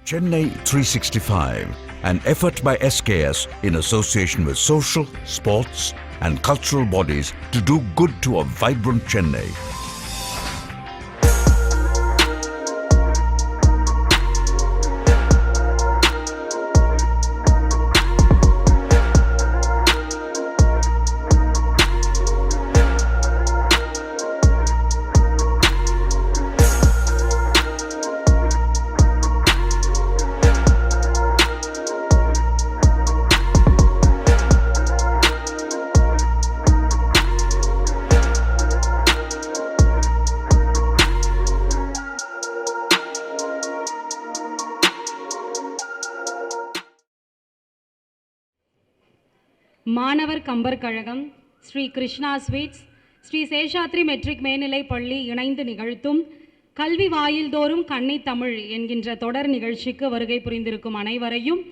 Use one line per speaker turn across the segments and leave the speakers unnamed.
Chennai 365, an effort by SKS in association with social, sports and cultural bodies to do good to a vibrant Chennai.
மாணவர் கம்பர் கழகம், Sri Krishna sweets, Sri Seshadri matric மேல்நிலைப் பள்ளி இணைந்து நிகழ்த்தும் கல்வி வாயில்தோறும் கன்னி தமிழ் என்கின்ற தொடர் நிகழ்ச்சிக்கு வருகை புரிந்திருக்கும் அனைவரையும்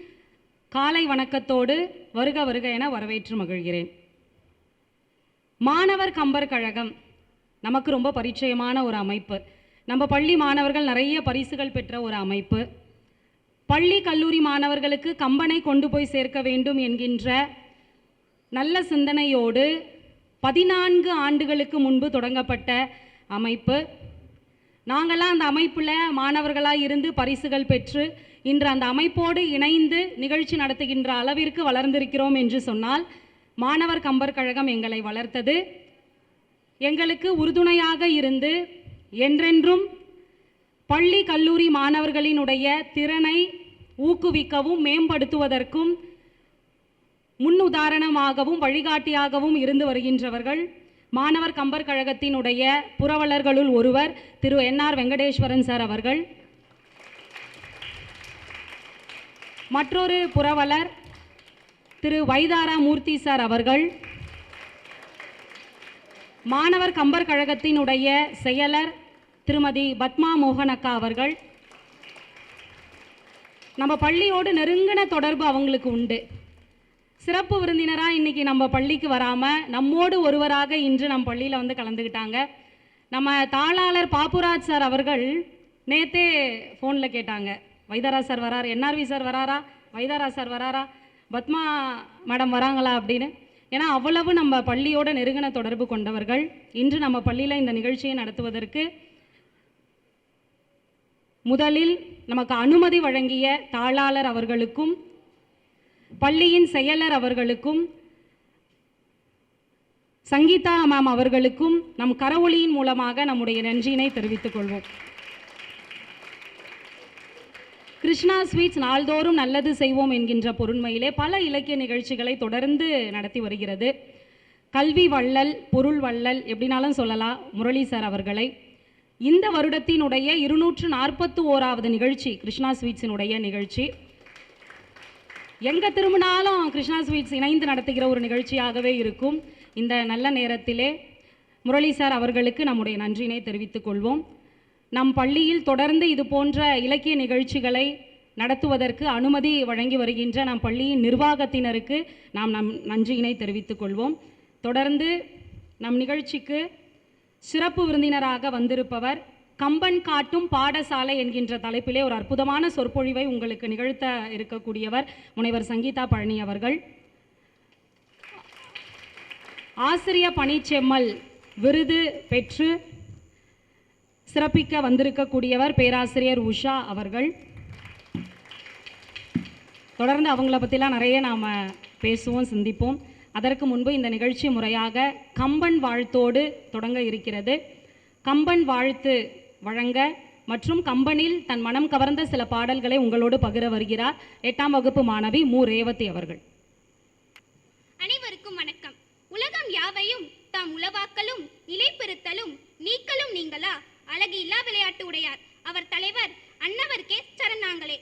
காலை வணக்கத்தோடு வருக வருக என வரவேற்று மகிழ்கிறேன். மாணவர் கம்பர் கழகம் நமக்கு ரொம்ப பரிச்சயமான ஒரு அமைப்பு. நம்ம பள்ளி மாணவர்கள் நிறைய பரிசுகள் பெற்ற ஒரு அமைப்பு. பள்ளி கல்லூரி மாணவர்களுக்கு கம்பனை கொண்டு போய் சேர்க்க வேண்டும் என்கின்ற நல்ல சிந்தனையோடு 14 ஆண்டுகளுக்கு முன்பு தொடங்கப்பட்ட அமைப்பு. நாங்களாம் அந்த அமைப்பில் மாணவர்களாக இருந்து பரிசுகள் பெற்று இன்று அந்த அமைப்போடு இணைந்து நிகழ்ச்சி நடத்துகின்ற அளவிற்கு வளர்ந்திருக்கிறோம் என்று சொன்னால் மாணவர் கம்பர் கழகம் எங்களை வளர்த்தது. எங்களுக்கு உறுதுணையாக இருந்து என்றென்றும் பள்ளி கல்லூரி மாணவர்களினுடைய திறனை ஊக்குவிக்கவும் மேம்படுத்துவதற்கும் முன்னுதாரணமாகவும் வழிகாட்டியாகவும் இருந்து வருகின்றவர்கள் மாணவர் கம்பர் கழகத்தினுடைய புரவலர்களுள் ஒருவர் திரு NR வெங்கடேஸ்வரன் சார் அவர்கள். மற்றொரு புரவலர் திரு வைதாரா மூர்த்தி சார் அவர்கள். மாணவர் கம்பர் கழகத்தினுடைய செயலர் திருமதி பத்மா மோகனக்கா அவர்கள். நம்ம பள்ளியோடு நெருங்கின தொடர்பு அவங்களுக்கு உண்டு. சிறப்பு விருந்தினராக இன்றைக்கி நம்ம பள்ளிக்கு வராமல் நம்மோடு ஒருவராக இன்று நம்ம பள்ளியில் வந்து கலந்துக்கிட்டாங்க. நம்ம தாளாளர் பாப்புராஜ் சார் அவர்கள் நேற்றே ஃபோனில் கேட்டாங்க, வைதாரா சார் வராரு, NRV சார் வராரா, வைதாரா சார் வராரா, பத்மா மேடம் வராங்களா அப்படின்னு. ஏன்னா அவ்வளவு நம்ம பள்ளியோட நெருங்கின தொடர்பு கொண்டவர்கள். இன்று நம்ம பள்ளியில் இந்த நிகழ்ச்சியை நடத்துவதற்கு முதலில் நமக்கு அனுமதி வழங்கிய தாளாளர் அவர்களுக்கும் பள்ளியின் செயலர் அவர்களுக்கும் சங்கீதா மேம் அவர்களுக்கும் நம் கரவொலியின் மூலமாக நம்முடைய நன்றியினை தெரிவித்துக் கொள்வோம். கிருஷ்ணா ஸ்வீட்ஸ் நாள்தோறும் நல்லது செய்வோம் என்கின்ற பொருண்மையிலே பல இலக்கிய நிகழ்ச்சிகளை தொடர்ந்து நடத்தி வருகிறது. கல்வி வள்ளல், பொருள் வள்ளல் எப்படினாலும் சொல்லலாம் முரளி சார் அவர்களை. இந்த வருடத்தினுடைய 241வது நிகழ்ச்சி கிருஷ்ணா ஸ்வீட்ஸினுடைய நிகழ்ச்சி. எங்கே திரும்பினாலும் கிருஷ்ணா ஸ்வீட்ஸ் இணைந்து நடத்துகிற ஒரு நிகழ்ச்சியாகவே இருக்கும். இந்த நல்ல நேரத்திலே முரளி சார் அவர்களுக்கு நம்முடைய நன்றியினை தெரிவித்துக் கொள்வோம். நம் பள்ளியில் தொடர்ந்து இது போன்ற இலக்கிய நிகழ்ச்சிகளை நடத்துவதற்கு அனுமதி வழங்கி வருகின்ற நம் பள்ளியின் நிர்வாகத்தினருக்கு நம் நன்றியினை தெரிவித்துக் கொள்வோம். தொடர்ந்து நம் நிகழ்ச்சிக்கு சிறப்பு விருந்தினராக வந்திருப்பவர் கம்பன் காட்டும் பாடசாலை என்கின்ற தலைப்பிலே ஒரு அற்புதமான சொற்பொழிவை உங்களுக்கு நிகழ்த்த இருக்கக்கூடியவர் முனைவர் சங்கீதா பழனி அவர்கள். ஆசிரிய பணிச்செம்மல் விருது பெற்று சிறப்பிக்க வந்திருக்கக்கூடியவர் பேராசிரியர் உஷா அவர்கள். தொடர்ந்து அவங்கள பற்றிலாம் நிறைய நாம் பேசுவோம், சிந்திப்போம். அதற்கு முன்பு இந்த நிகழ்ச்சி முறையாக கம்பன் வாழ்த்தோடு தொடங்க இருக்கிறது. கம்பன் வாழ்த்து வழங்க மற்றும் கம்பனில் தன் மனம் கவர்ந்த சில பாடல்களை உங்களோடு பகிர வருகிறார் 8ஆம் வகுப்பு மாணவி மு ரேவதி அவர்கள்.
அனைவருக்கும் வணக்கம். உலகம் யாவையும் தாம் உலவாக்கலும் நிலைப்பெறுத்தலும் நீக்கலும் நீங்களா அழகு இல்லா விளையாட்டு உடையார் அவர் தலைவர் அன்னவர் கே சரணாங்களே.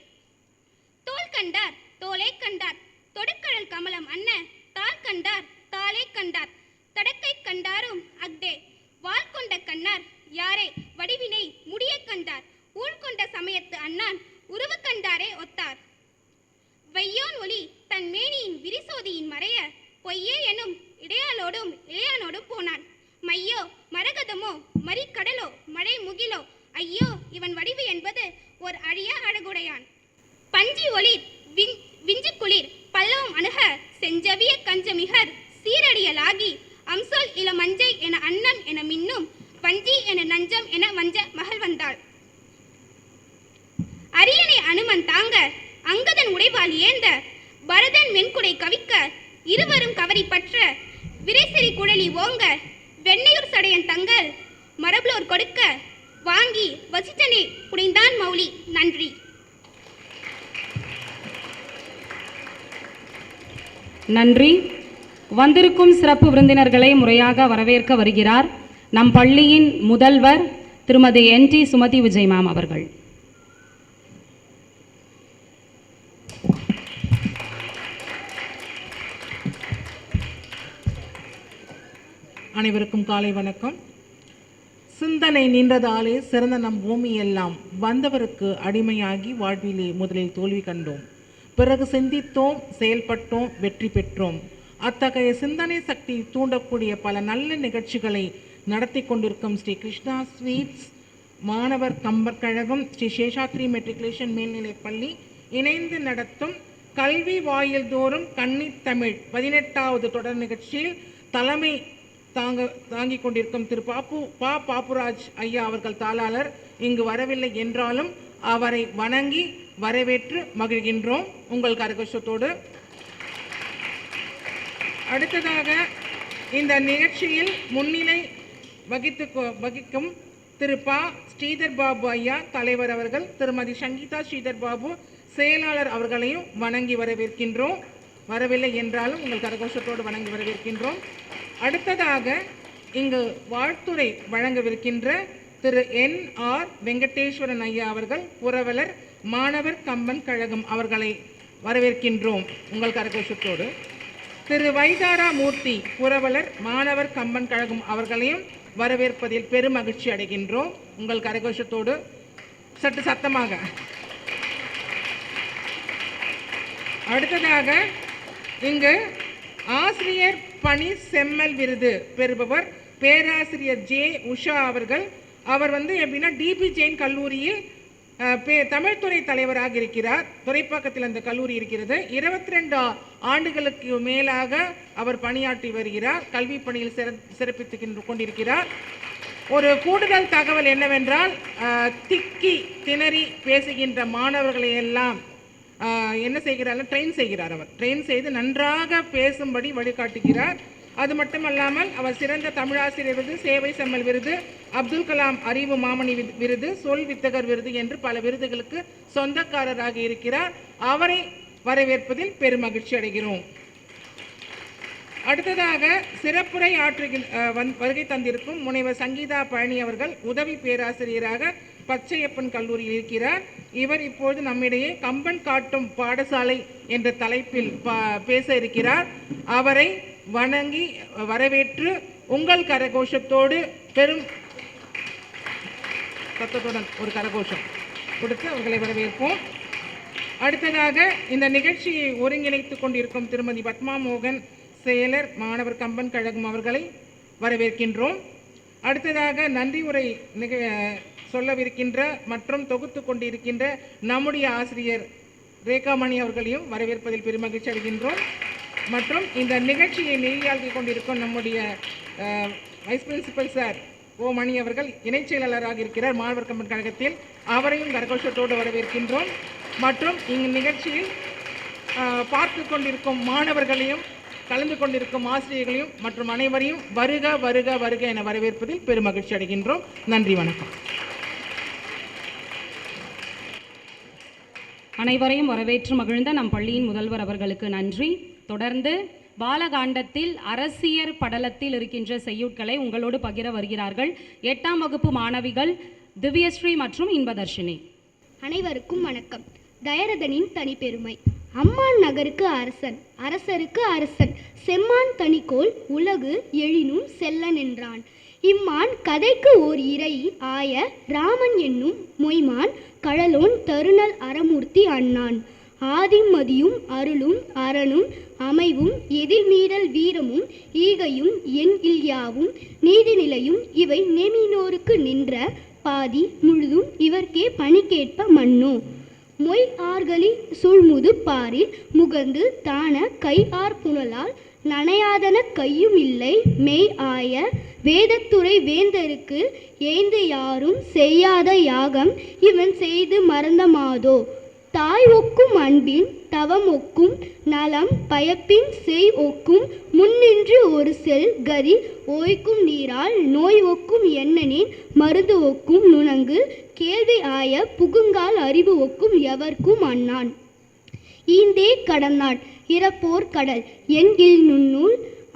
தோல் கண்டார் தோலை கண்டார் தொடுக்கடல் கமலம் அன்ன தாள் கண்டார் தாளை கண்டார் தடக்கை கண்டாரும் அக்தே வாள் கொண்ட கண்ணார் யாரே வடிவினை முடியை கண்டார் ஊழ் கொண்ட சமயத்து அண்ணான் உருவு கண்டாரே ஒத்தார். வையோன் ஒளி தன் மேனியின் விரிசோதியின் மறைய பொய்யே எனும் இடையாளோடும் இளையானோடும் போனான். மையோ மரகதமோ மறிக்கடலோ மழை முகிலோ ஐயோ இவன் வடிவு என்பது ஓர் அழியா அழகுடையான். வஞ்சி ஒளிர் விஞ்சு குளிர் பல்லவம் அணுக செஞ்சவிய கஞ்சமிகர் சீரடியலாகி அம்சொல் இள மஞ்சை என அன்னம் என மின்னும் வஞ்சி என நஞ்சம் என வஞ்ச மகள் வந்தாள். அரியணை அனுமன் தாங்க அங்கதன் உடைவாள் ஏந்த பரதன் வெண்குடை கவிக்க இருவரும் கவரி பற்ற விரைசிறி குழலி ஓங்க வெண்ணையூர் சடையன் தங்கள் மரபுலோர் கொடுக்க வாங்கி வசிட்டனை புனைந்தான் மௌலி. நன்றி.
நன்றி. வந்திருக்கும் சிறப்பு விருந்தினர்களை முறையாக வரவேற்க வருகிறார் நம் பள்ளியின் முதல்வர் திருமதி NT சுமதி விஜய் மேம் அவர்கள்.
அனைவருக்கும் காலை வணக்கம். சிந்தனை நின்றதாலே சிறந்த நம் பூமி எல்லாம் வந்தவருக்கு அடிமையாகி வாழ்விலே முதலில் தோல்வி கண்டோம், பிறகு சிந்தித்தோம், செயல்பட்டோம், வெற்றி பெற்றோம். அத்தகைய சிந்தனை சக்தி தூண்டக்கூடிய பல நல்ல நிகழ்ச்சிகளை நடத்தி கொண்டிருக்கும் ஸ்ரீ கிருஷ்ணா ஸ்வீட்ஸ் மாணவர் கம்பர் கழகம், ஸ்ரீ சேஷாத்ரி மெட்ரிகுலேஷன் மேல்நிலைப் பள்ளி இணைந்து நடத்தும் கல்வி வாயில் தோறும் கன்னித் தமிழ் 18வது தொடர் நிகழ்ச்சியில் தலைமை தாங்கிக் கொண்டிருக்கும் திரு பாப்புராஜ் ஐயா அவர்கள் தாளாளர் இங்கு வரவில்லை என்றாலும் அவரை வணங்கி வரவேற்று மகிழ்கின்றோம் உங்கள் கரகோஷத்தோடு. அடுத்ததாக இந்த நிகழ்ச்சியில் முன்னிலை வகிக்கும் திரு ஸ்ரீதர் பாபு ஐயா தலைவர் அவர்கள், திருமதி சங்கீதா ஸ்ரீதர் பாபு செயலாளர் அவர்களையும் வணங்கி வரவேற்கின்றோம். வரவில்லை என்றாலும் உங்கள் கரகோஷத்தோடு வணங்கி வரவேற்கின்றோம். அடுத்ததாக இங்கு வாழ்த்துரை வழங்கவிருக்கின்ற திரு NR வெங்கடேஸ்வரன் ஐயா அவர்கள் புரவலர் மாணவர் கம்பன் கழகம் அவர்களை வரவேற்கின்றோம் உங்கள் கரகோஷத்தோடு. திரு வைதாரா மூர்த்தி புரவலர் மாணவர் கம்பன் கழகம் அவர்களையும் வரவேற்பதில் பெருமகிழ்ச்சி அடைகின்றோம் உங்கள் கரகோஷத்தோடு. சற்று சத்தமாக. அடுத்ததாக இங்கு ஆசிரியர் பணி செம்மல் விருது பெறுபவர் பேராசிரியர் J. உஷா அவர்கள். அவர் எப்படின்னா DP ஜெயின் கல்லூரியில் தமிழ்துறை தலைவராக இருக்கிறார். துறைப்பாக்கத்தில் அந்த கல்லூரி இருக்கிறது. 22 ஆண்டுகளுக்கு மேலாக அவர் பணியாற்றி வருகிறார். கல்வி பணியில் சிறப்பித்து கொண்டிருக்கிறார். ஒரு கூடுதல் தகவல் என்னவென்றால், திக்கி திணறி பேசுகின்ற மாணவர்களை எல்லாம் என்ன செய்கிறார், ட்ரெயின் செய்கிறார். அவர் ட்ரெயின் செய்து நன்றாக பேசும்படி வழிகாட்டுகிறார். அது மட்டுமல்லாமல் அவர் சிறந்த தமிழாசிரியர் விருது, சேவை செம்மல் விருது, அப்துல் கலாம் அறிவு மாமணி விருது, சொல் வித்தகர் விருது என்று பல விருதுகளுக்கு சொந்தக்காரராக இருக்கிறார். அவரை வரவேற்பதில் பெருமகிழ்ச்சி அடைகிறோம். அடுத்ததாக சிறப்புரை வருகை தந்திருக்கும் முனைவர் சங்கீதா பழனி அவர்கள் உதவி பேராசிரியராக பச்சையப்பன் கல்லூரியில் இருக்கிறார். இவர் இப்போது நம்மிடையே கம்பன் காட்டும் பாடசாலை என்ற தலைப்பில் பேச இருக்கிறார். அவரை வணங்கி வரவேற்று உங்கள் கரகோஷத்தோடு பெரும் சத்தத்துடன் ஒரு கரகோஷம் கொடுத்து அவர்களை வரவேற்போம். அடுத்ததாக இந்த நிகழ்ச்சியை ஒருங்கிணைத்துக் கொண்டிருக்கும் திருமதி பத்மா மோகன் செயலர் மாணவர் கம்பன் கழகம் அவர்களை வரவேற்கின்றோம். அடுத்ததாக நன்றி உரை சொல்லவிருக்கின்ற மற்றும் தொகுத்து கொண்டிருக்கின்ற நம்முடைய ஆசிரியர் ரேகாமணி அவர்களையும் வரவேற்பதில் பெருமகிழ்ச்சி அடைகின்றோம். மற்றும் இந்த நிகழ்ச்சியை நெறியாழ்த்தி கொண்டிருக்கும் நம்முடைய வைஸ் பிரின்சிபல் சார் ஓ மணி அவர்கள் இணைச் செயலாளராக இருக்கிறார் மாணவர் கம்பன் கழகத்தில். அவரையும் கரகோஷத்தோடு வரவேற்கின்றோம். மற்றும் இந்நிகழ்ச்சியில் பார்த்து கொண்டிருக்கும் மாணவர்களையும் கலந்து கொண்டிருக்கும் ஆசிரியர்களையும் மற்றும் அனைவரையும் வருக வருக வருக என வரவேற்பதில் பெருமகிழ்ச்சி அடைகின்றோம். நன்றி, வணக்கம்.
அனைவரையும் வரவேற்று மகிழ்ந்த நம் பள்ளியின் முதல்வர் அவர்களுக்கு நன்றி. தொடர்ந்து பாலகாண்டத்தில் அரசியர் படலத்தில் இருக்கின்ற செய்யுட்களை உங்களோடு பகிர வருகிறார்கள் 8ஆம் வகுப்பு மாணவிகள் திவ்யஸ்ரீ மற்றும் இன்பதர்ஷினி.
அனைவருக்கும் வணக்கம். தயரதனின் தனிப்பெருமை. அம்மான் நகருக்கு அரசன், அரசருக்கு அரசன், செம்மான் தனிக்கோள் உலகு எழினும் செல்லன் என்றான். இம்மான் கதைக்கு ஓர் இறை ஆய ராமன் என்னும் மொய்மான் கழலோன் தருணல் அறமூர்த்தி அண்ணான். ஆதிமதியும் அருளும் அரணும் அமைவும் எதிர்மீறல் வீரமும் ஈகையும் என் இல்யாவும் நீதிநிலையும் இவை நெமினோருக்கு நின்ற பாதி முழுதும் இவர்க்கே பணி கேட்ப மன்னோ. மொய் ஆர்களி சூழ்முது பாரில் முகந்து தான கை ஆர் புனலால் நனையாதன கையும் இல்லை மெய் ஆய வேதத்துறை வேந்தருக்கு ஏந்து யாரும் செய்யாத யாகம் இவன் செய்து மறந்தமாதோ தாய் ஒக்கும் அன்பின் தவம் ஒக்கும் நலம் பயப்பின் செய் ஒக்கும் முன்னின்று ஒரு செல் கதி ஓய்க்கும் நீரால் நோய் ஒக்கும் எண்ணனின் மருந்து ஒக்கும் நுணங்கு கேள்வி ஆய புகுங்கால் அறிவு ஒக்கும் எவர்க்கும் அண்ணான் ஈந்தே கடந்தான் இறப்போர் கடல் என் இல் நுண்ணூல்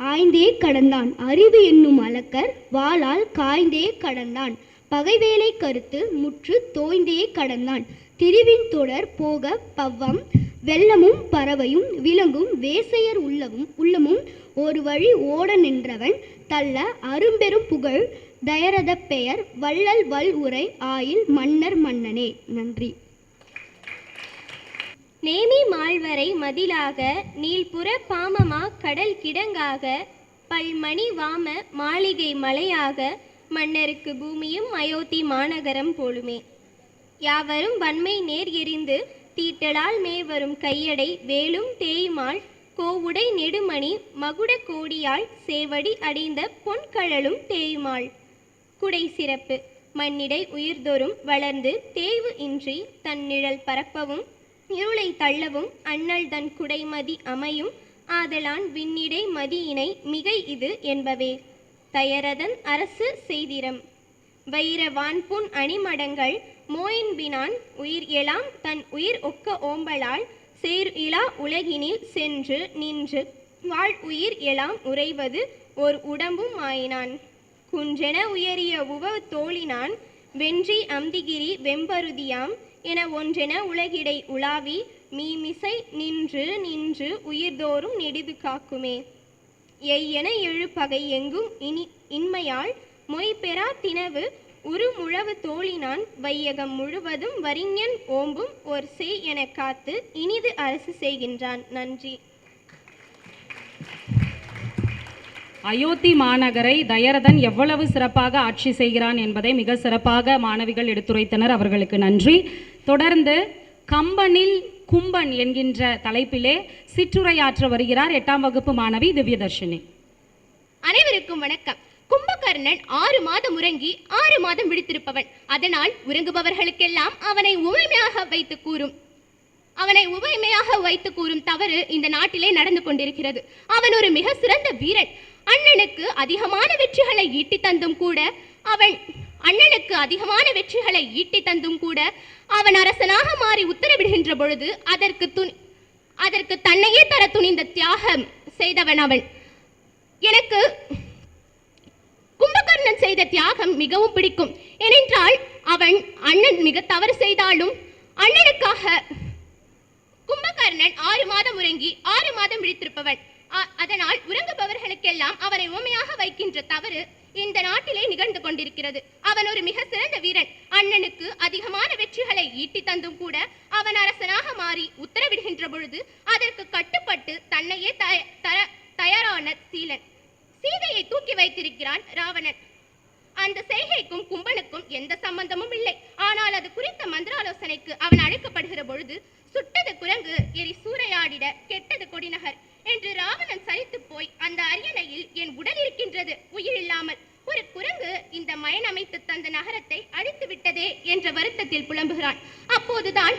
ஆய்ந்தே கடந்தான் அறிவு என்னும் அளக்கர் வாளால் காய்ந்தே கடந்தான் பகைவேலை கருத்து முற்று தோய்ந்தே கடந்தான் திரிவின் தொடர் போக பவ்வம் வெள்ளமும் பறவையும் விலங்கும் வேசையர் உள்ளமும் ஒரு வழி ஓட நின்றவன் தள்ள அரும்பெரும் புகழ் தயரத பெயர் வள்ளல் வல் உரை ஆயில் மன்னர் மன்னனே. நன்றி.
நேமி மால்வரை மதிலாக நீள்புற பாமமா கடல் கிடங்காக பல்மணி வாம மாளிகை மலையாக மன்னருக்கு பூமியும் அயோத்தி மாநகரம் போலுமே. யாவரும் வன்மை நேர் எறிந்து தீட்டலால் மேவரும் கையடை வேலும் தேயுமால் கோவுடை நெடுமணி மகுட கோடியால் சேவடி அடைந்த பொன்கழலும் தேயுமாள். குடை சிறப்பு மண்ணிடை உயிர்தொறும் வளர்ந்து தேய்வு இன்றி தன் நிழல் பரப்பவும் இருளை தள்ளவும் அண்ணல் தன் குடைமதி அமையும் ஆதலான் விண்ணிடை மதியினை மிகை இது என்பவே. தயரதன் அரசு செய்திரம் வைர வான்புன் அணிமடங்கள் மோயின்பினான் உயிர் எலாம் தன் உயிர் ஒக்க ஓம்பலால் சேர் இலா உலகினில் சென்று நின்று வாழ் உயிர் எலாம் உறைவது ஓர் உடம்பும் ஆயினான். குன்றென உயரிய உவ தோழினான் வென்றி அந்திகிரி வெம்பருதியாம் என ஒன்றென உலகிடை உலாவி மீமிசை நின்று நின்று உயிர்தோறும் நெடிது காக்குமே. எய்யென எழு பகை எங்கும் இன்மையால் மொய்பெறா தினவு உருமுழவு தோழினான் வையகம் முழுவதும் வரிஞன் ஓம்பும் ஓர் செய் என காத்து இனிது அரசு செய்கின்றான். நன்றி.
அயோத்தி மாநகரை தயரதன் எவ்வளவு சிறப்பாக ஆட்சி செய்கிறான் என்பதை மிக சிறப்பாக மாணவிகள் எடுத்துரைத்தனர். அவர்களுக்கு நன்றி. தொடர்ந்து கம்பனில் கும்பன் என்கின்ற தலைப்பிலே சிற்றுரையாற்ற வருகிறார் 8ஆம் வகுப்பு மாணவி திவ்யதர்ஷினி.
அனைவருக்கும் வணக்கம். கும்பகர்ணன் 6 மாதம் உறங்கி 6 மாதம் விழித்திருப்பவன். அதனால் உறங்குபவர்களுக்கெல்லாம் அவனை உவமையாக வைத்து கூறும் தவறு இந்த நாட்டிலே நடந்து கொண்டிருக்கிறது. அவன் ஒரு மிக சிறந்த வீரன். அண்ணனுக்கு அதிகமான வெற்றிகளை ஈட்டி தந்தும் கூட அவன் அரசனாக மாறி உத்தரவிடுகின்ற பொழுது அதற்கு தன்னையே தர துணிந்த தியாகம் செய்தவன் அவன். எனக்கு கும்பகர்ணன் செய்த தியாகம் மிகவும் பிடிக்கும். ஏனென்றால் அவன் அண்ணன் மிக தவறு செய்தாலும் அண்ணனுக்காக கும்பகர்ணன் 6 மாதம் உறங்கி 6 மாதம் விழித்திருப்பவன். அதனால் உறங்குபவர்களுக்கெல்லாம் அவனை உண்மையாக வைக்கின்ற தவறு இந்த நாட்டிலே நிகழ்ந்து கொண்டிருக்கிறது. அவன் ஒரு மிக சிறந்த வீரன். அண்ணனுக்கு அதிகமான வெற்றிகளை ஈட்டி தந்தும் கூட அவன் அரசனாக மாறி உத்தரவிடுகின்ற பொழுது அதற்கு கட்டுப்பட்டு தன்னையே தயாரான சீலன். சீதையை தூக்கி வைத்திருக்கிறான் ராவணன். அந்த செய்கைக்கும் கும்பனுக்கும் எந்த சம்பந்தமும் இல்லை. ஆனால் அது குறித்த மந்திராலோசனைக்கு அவன் அழைக்கப்படுகிற பொழுது சுட்டது குரங்கு எரி சூறையாடிட கெட்டது கொடிநகர் என்று ராவணன் சலித்து போய் அந்த அரியணையில் என் உடல் இருக்கின்றது உயிர் இல்லாமல், ஒரு குரங்கு இந்த மயனமைத்து தந்த நகரத்தை அழித்து விட்டதே என்ற வருத்தத்தில் புலம்புகிறான். அப்போதுதான்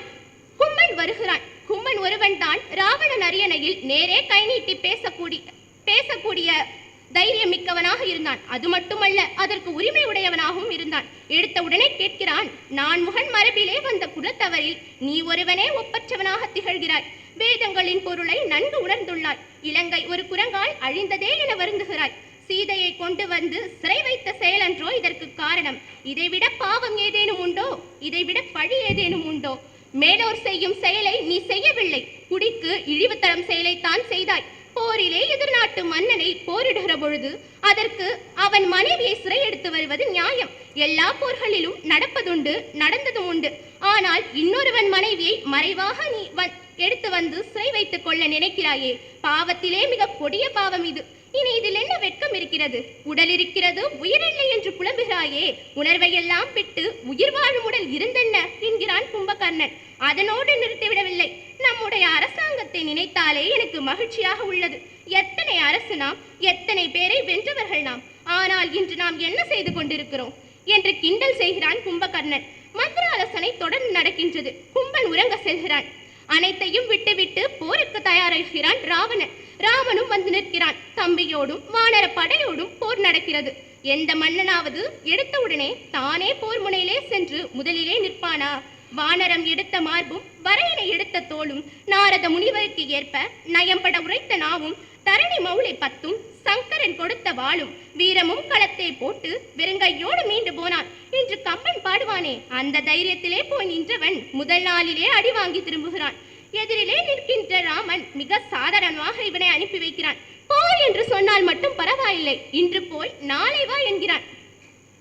கும்பன் வருகிறான். கும்பன் ஒருவன் தான் ராவணன் அரியணையில் நேரே கை நீட்டி பேசக்கூடிய தைரியம் மிக்கவனாக இருந்தான். அது மட்டுமல்ல, அதற்கு உரிமை உடையவனாகவும் இருந்தான். எடுத்த உடனே கேட்கிறான், நான் முகன் மரபிலே வந்த குலத்தவரில் நீ ஒருவனே ஒப்பற்றவனாக திகழ்கிறாய். வேதங்களின் பொருளை நன்கு உணர்ந்துள்ளாய். இலங்கை ஒரு குரங்கால் அழிந்ததே என வருந்துகிறாய். சீதையை கொண்டு வந்து சிறை வைத்த செயலன்றோ இதற்கு காரணம்? இதைவிட பாவம் ஏதேனும் உண்டோ? இதைவிட பழி ஏதேனும் உண்டோ? மேலோர் செய்யும் செயலை நீ செய்யவில்லை. குடிக்கு இழிவு தரும் செயலைத்தான் செய்தாய். போரிலே எதிர்நாட்டு மன்னனை போரிடுகிற பொழுது அதற்கு அவன் மனைவியை சிறை எடுத்து வருவது நியாயம். எல்லா போர்களிலும் நடப்பதுண்டு, நடந்ததும் உண்டு. ஆனால் இன்னொருவன் மனைவியை மறைவாக நீ எடுத்து வந்து சிறை வைத்துக் கொள்ள நினைக்கிறாயே, பாவத்திலே மிக கொடிய பாவம் இது. இனி இதில் என்ன வெட்கம் இருக்கிறது? உடல் இருக்கிறது, உயிரில்லை என்று புலம்புகிறாயே, உணர்வையெல்லாம் விட்டு உயிர் வாழும் உடல் இருந்தென்ன என்கிறான் கும்பகர்ணன். அதனோடு நிறுத்திவிடவில்லை. நம்முடைய அரசாங்கத்தை நினைத்தாலே எனக்கு மகிழ்ச்சியாக உள்ளது. எத்தனை அரசு நாம், எத்தனை பேரை வென்றவர்கள் நாம். ஆனால் இன்று நாம் என்ன செய்து கொண்டிருக்கிறோம் என்று கிண்டல் செய்கிறான் கும்பகர்ணன். மந்திர ஆலோசனை தொடர்ந்து நடக்கின்றது. கும்பன் உறங்க செல்கிறான். அனைத்தையும் விட்டுவிட்டு போருக்கு தயாராகிறான் ராவணன். ராமனும் வந்து நிற்கிறான். தம்பியோடும் வானர படையோடும் போர் நடக்கிறது. எந்த மன்னனாவது எடுத்தவுடனே தானே போர் முனையிலே சென்று முதலிலே நிற்பானா? வானரம் எடுத்த மார்பும் வரையனை எடுத்த தோளும் நாரத முனிவருக்கு ஏற்ப நயம்பட உரைத்த நாவும் தரணி மௌளை பத்தும் சங்கரன் கொடுத்த வாளும் வீரமும் களத்தை போட்டு வெறுங்கையோடு மீண்டு போனான் என்று கம்பன் பாடுவானே, அந்த தைரியத்திலே போய் நின்றவன் முதல் நாளிலே அடி வாங்கி திரும்புகிறான். எதிரிலே நிற்கின்ற ராமன் மிக சாதாரணமாக இவனை அனுப்பி வைக்கிறான். போ என்று சொன்னால் மட்டும் பரவாயில்லை, இன்று போய் நாளை வா என்கிறான்.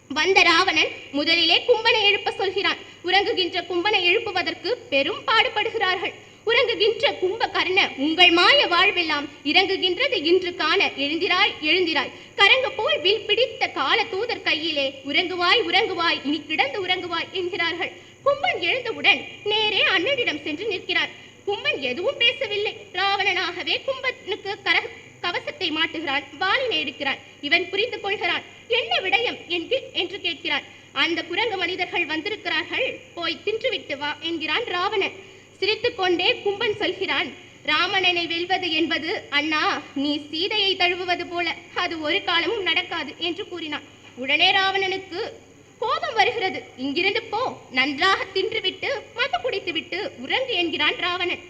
வந்த ராவணன் முதலிலே கும்பனை எழுப்ப சொல்கிறான். உறங்குகின்ற கும்பனை எழுப்புவதற்கு பெரும் பாடுபடுகிறார்கள். உறங்குகின்ற கும்பகர்ண, உங்கள் மாய வாழ்வெல்லாம் இறங்குகின்றது இன்று காண, எழுந்திராய் எழுந்திராய், கரங்கு போல் வில் பிடித்த கால தூதர் கையிலே, உறங்குவாய் உறங்குவாய், இனி கிடந்து உறங்குவாய் என்கிறார்கள். கும்பன் எழுந்தவுடன் நேரே அண்ணனிடம் சென்று நிற்கிறான். கும்பன் எதுவும் பேசவில்லை. ராவணனாகவே கும்பனுக்கு கவசத்தை மாட்டுகிறான், வாளினை எடுக்கிறான். இவன் புரிந்து கொள்கிறான். என்ன விடயம் என்று கேட்கிறான். அந்த குரங்கு மனிதர்கள் வந்திருக்கிறார்கள், போய் தின்றுவிட்டு வா என்கிறான் ராவணன். சிரித்துக்கொண்டே கும்பன் சொல்கிறான், ராமணனை வெல்வது என்பது அண்ணா நீ சீதையை தழுவுவது போல, அது ஒரு காலமும் நடக்காது என்று கூறினான். உடனே ராவணனுக்கு கோபம் வருகிறது. இங்கிருந்து போ, நன்றாக தின்றுவிட்டு மது குடித்துவிட்டு உறங்கு என்கிறான் ராவணன்.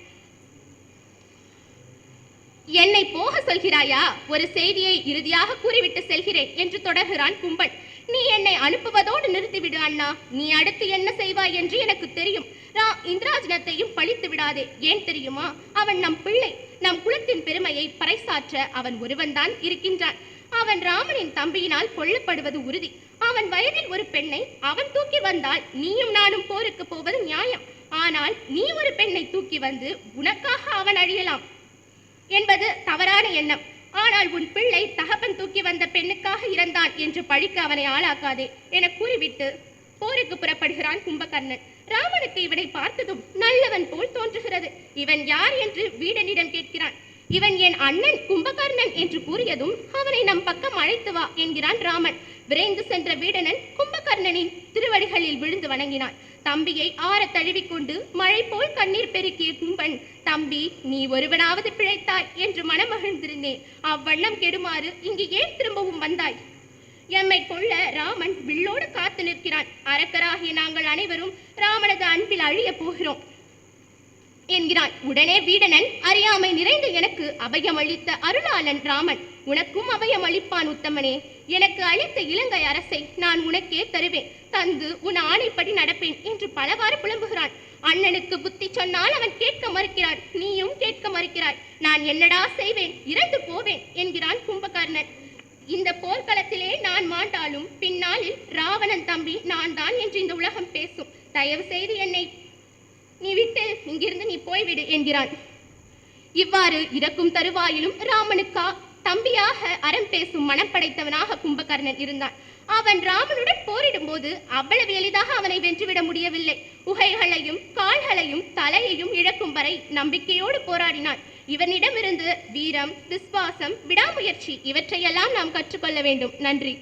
என்னை போக சொல்கிறாயா? ஒரு செய்தியை இறுதியாக கூறிவிட்டு செல்கிறேன் என்று தொடர்கிறான் கும்பன். நீ என்னை அனுப்புவதோடு நிறுத்திவிடு அண்ணா. நீ அடுத்து என்ன செய்வாய் என்று எனக்கு தெரியும். இந்திராஜனத்தையும் பழித்து விடாதே. ஏன் தெரியுமா? அவன் நம் பிள்ளை. நம் குலத்தின் பெருமையை பறைசாற்ற அவன் ஒருவன்தான் இருக்கின்றான். அவன் ராமனின் தம்பியினால் கொல்லப்படுவது உறுதி. அவன் வயதில் ஒரு பெண்ணை அவன் தூக்கி வந்தால் நீயும் நானும் போருக்கு போவது நியாயம். ஆனால் நீ ஒரு பெண்ணை தூக்கி வந்து உனக்காக அவன் அழியலாம் என்பது தவறான எண்ணம். ஆனால் உன் பிள்ளை தகப்பன் தூக்கி வந்த பெண்ணுக்காக இறந்தான் என்று பழிக்க அவனை ஆளாக்காதே என கூறிவிட்டு போருக்கு புறப்படுகிறான் கும்பகர்ணன். ராமனுக்கு இவனை பார்த்ததும் நல்லவன் போல் தோன்றுகிறது. இவன் யார் என்று வீடனிடம் கேட்கிறான். இவன் என் அண்ணன் கும்பகர்ணன் என்று கூறியதும் அவனை நம் பக்கம் அழைத்து வா என்கிறான் ராமன். விரைந்து சென்ற வீடனன் கும்பகர்ணனின் திருவடிகளில் விழுந்து வணங்கினான். தம்பியை ஆற தழுவிக்கொண்டு மழை போல் கண்ணீர் பெருக்கிய கும்பன், தம்பி நீ ஒருவனாவது பிழைத்தாய் என்று மனமகிழ்ந்திருந்தேன். அவ்வண்ணம் கெடுமாறு இங்கு ஏன் திரும்பவும் வந்தாய்? எம்மை கொள்ள ராமன் வில்லோடு காத்து நிற்கிறான். அரக்கராகிய நாங்கள் அனைவரும் ராமனது அன்பில் அழிய போகிறோம் என்கிறான். உடனே வீடனன், அறியாமை நிறைந்த எனக்கு அபயம் அளித்த அருளாளன் ராமன் உனக்கும் அபயம் அளிப்பான் உத்தமனே. எனக்கு அளித்த இலங்கை அரசை நான் உனக்கே தருவேன், தந்து உன் ஆணைப்படி நடப்பேன் என்று பலவாறு புலம்புகிறான். அண்ணனுக்கு புத்தி சொன்னால் அவன் கேட்க மறுக்கிறான். நீயும் கேட்க மறுக்கிறாய். நான் என்னடா செய்வேன்? இறந்து போவேன் என்கிறான் கும்பகர்ணன். இந்த போர்க்களத்திலே நான் மாண்டாலும் பின்னாளில் ராவணன் தம்பி நான் தான் என்று இந்த உலகம் பேசும். தயவு செய்து என்னை நீ விட்டு இங்கிருந்து நீ போய்விடு என்கிறான். இவ்வாறு இறக்கும் தருவாயிலும் ராமனுக்கா தம்பியாக அறம் பேசும் மனம் படைத்தவனாக கும்பகர்ணன் இருந்தான். அவன் ராமனுடன் போரிடும் போது அவ்வளவு எளிதாக அவனை வென்றுவிட முடியவில்லை. உகைகளையும் கால்களையும் தலையையும் இழக்கும் வரை நம்பிக்கையோடு போராடினான். இவனிடமிருந்து வீரம், விசுவாசம், விடாமுயற்சி இவற்றையெல்லாம் நாம் கற்றுக்கொள்ள வேண்டும். நன்றி.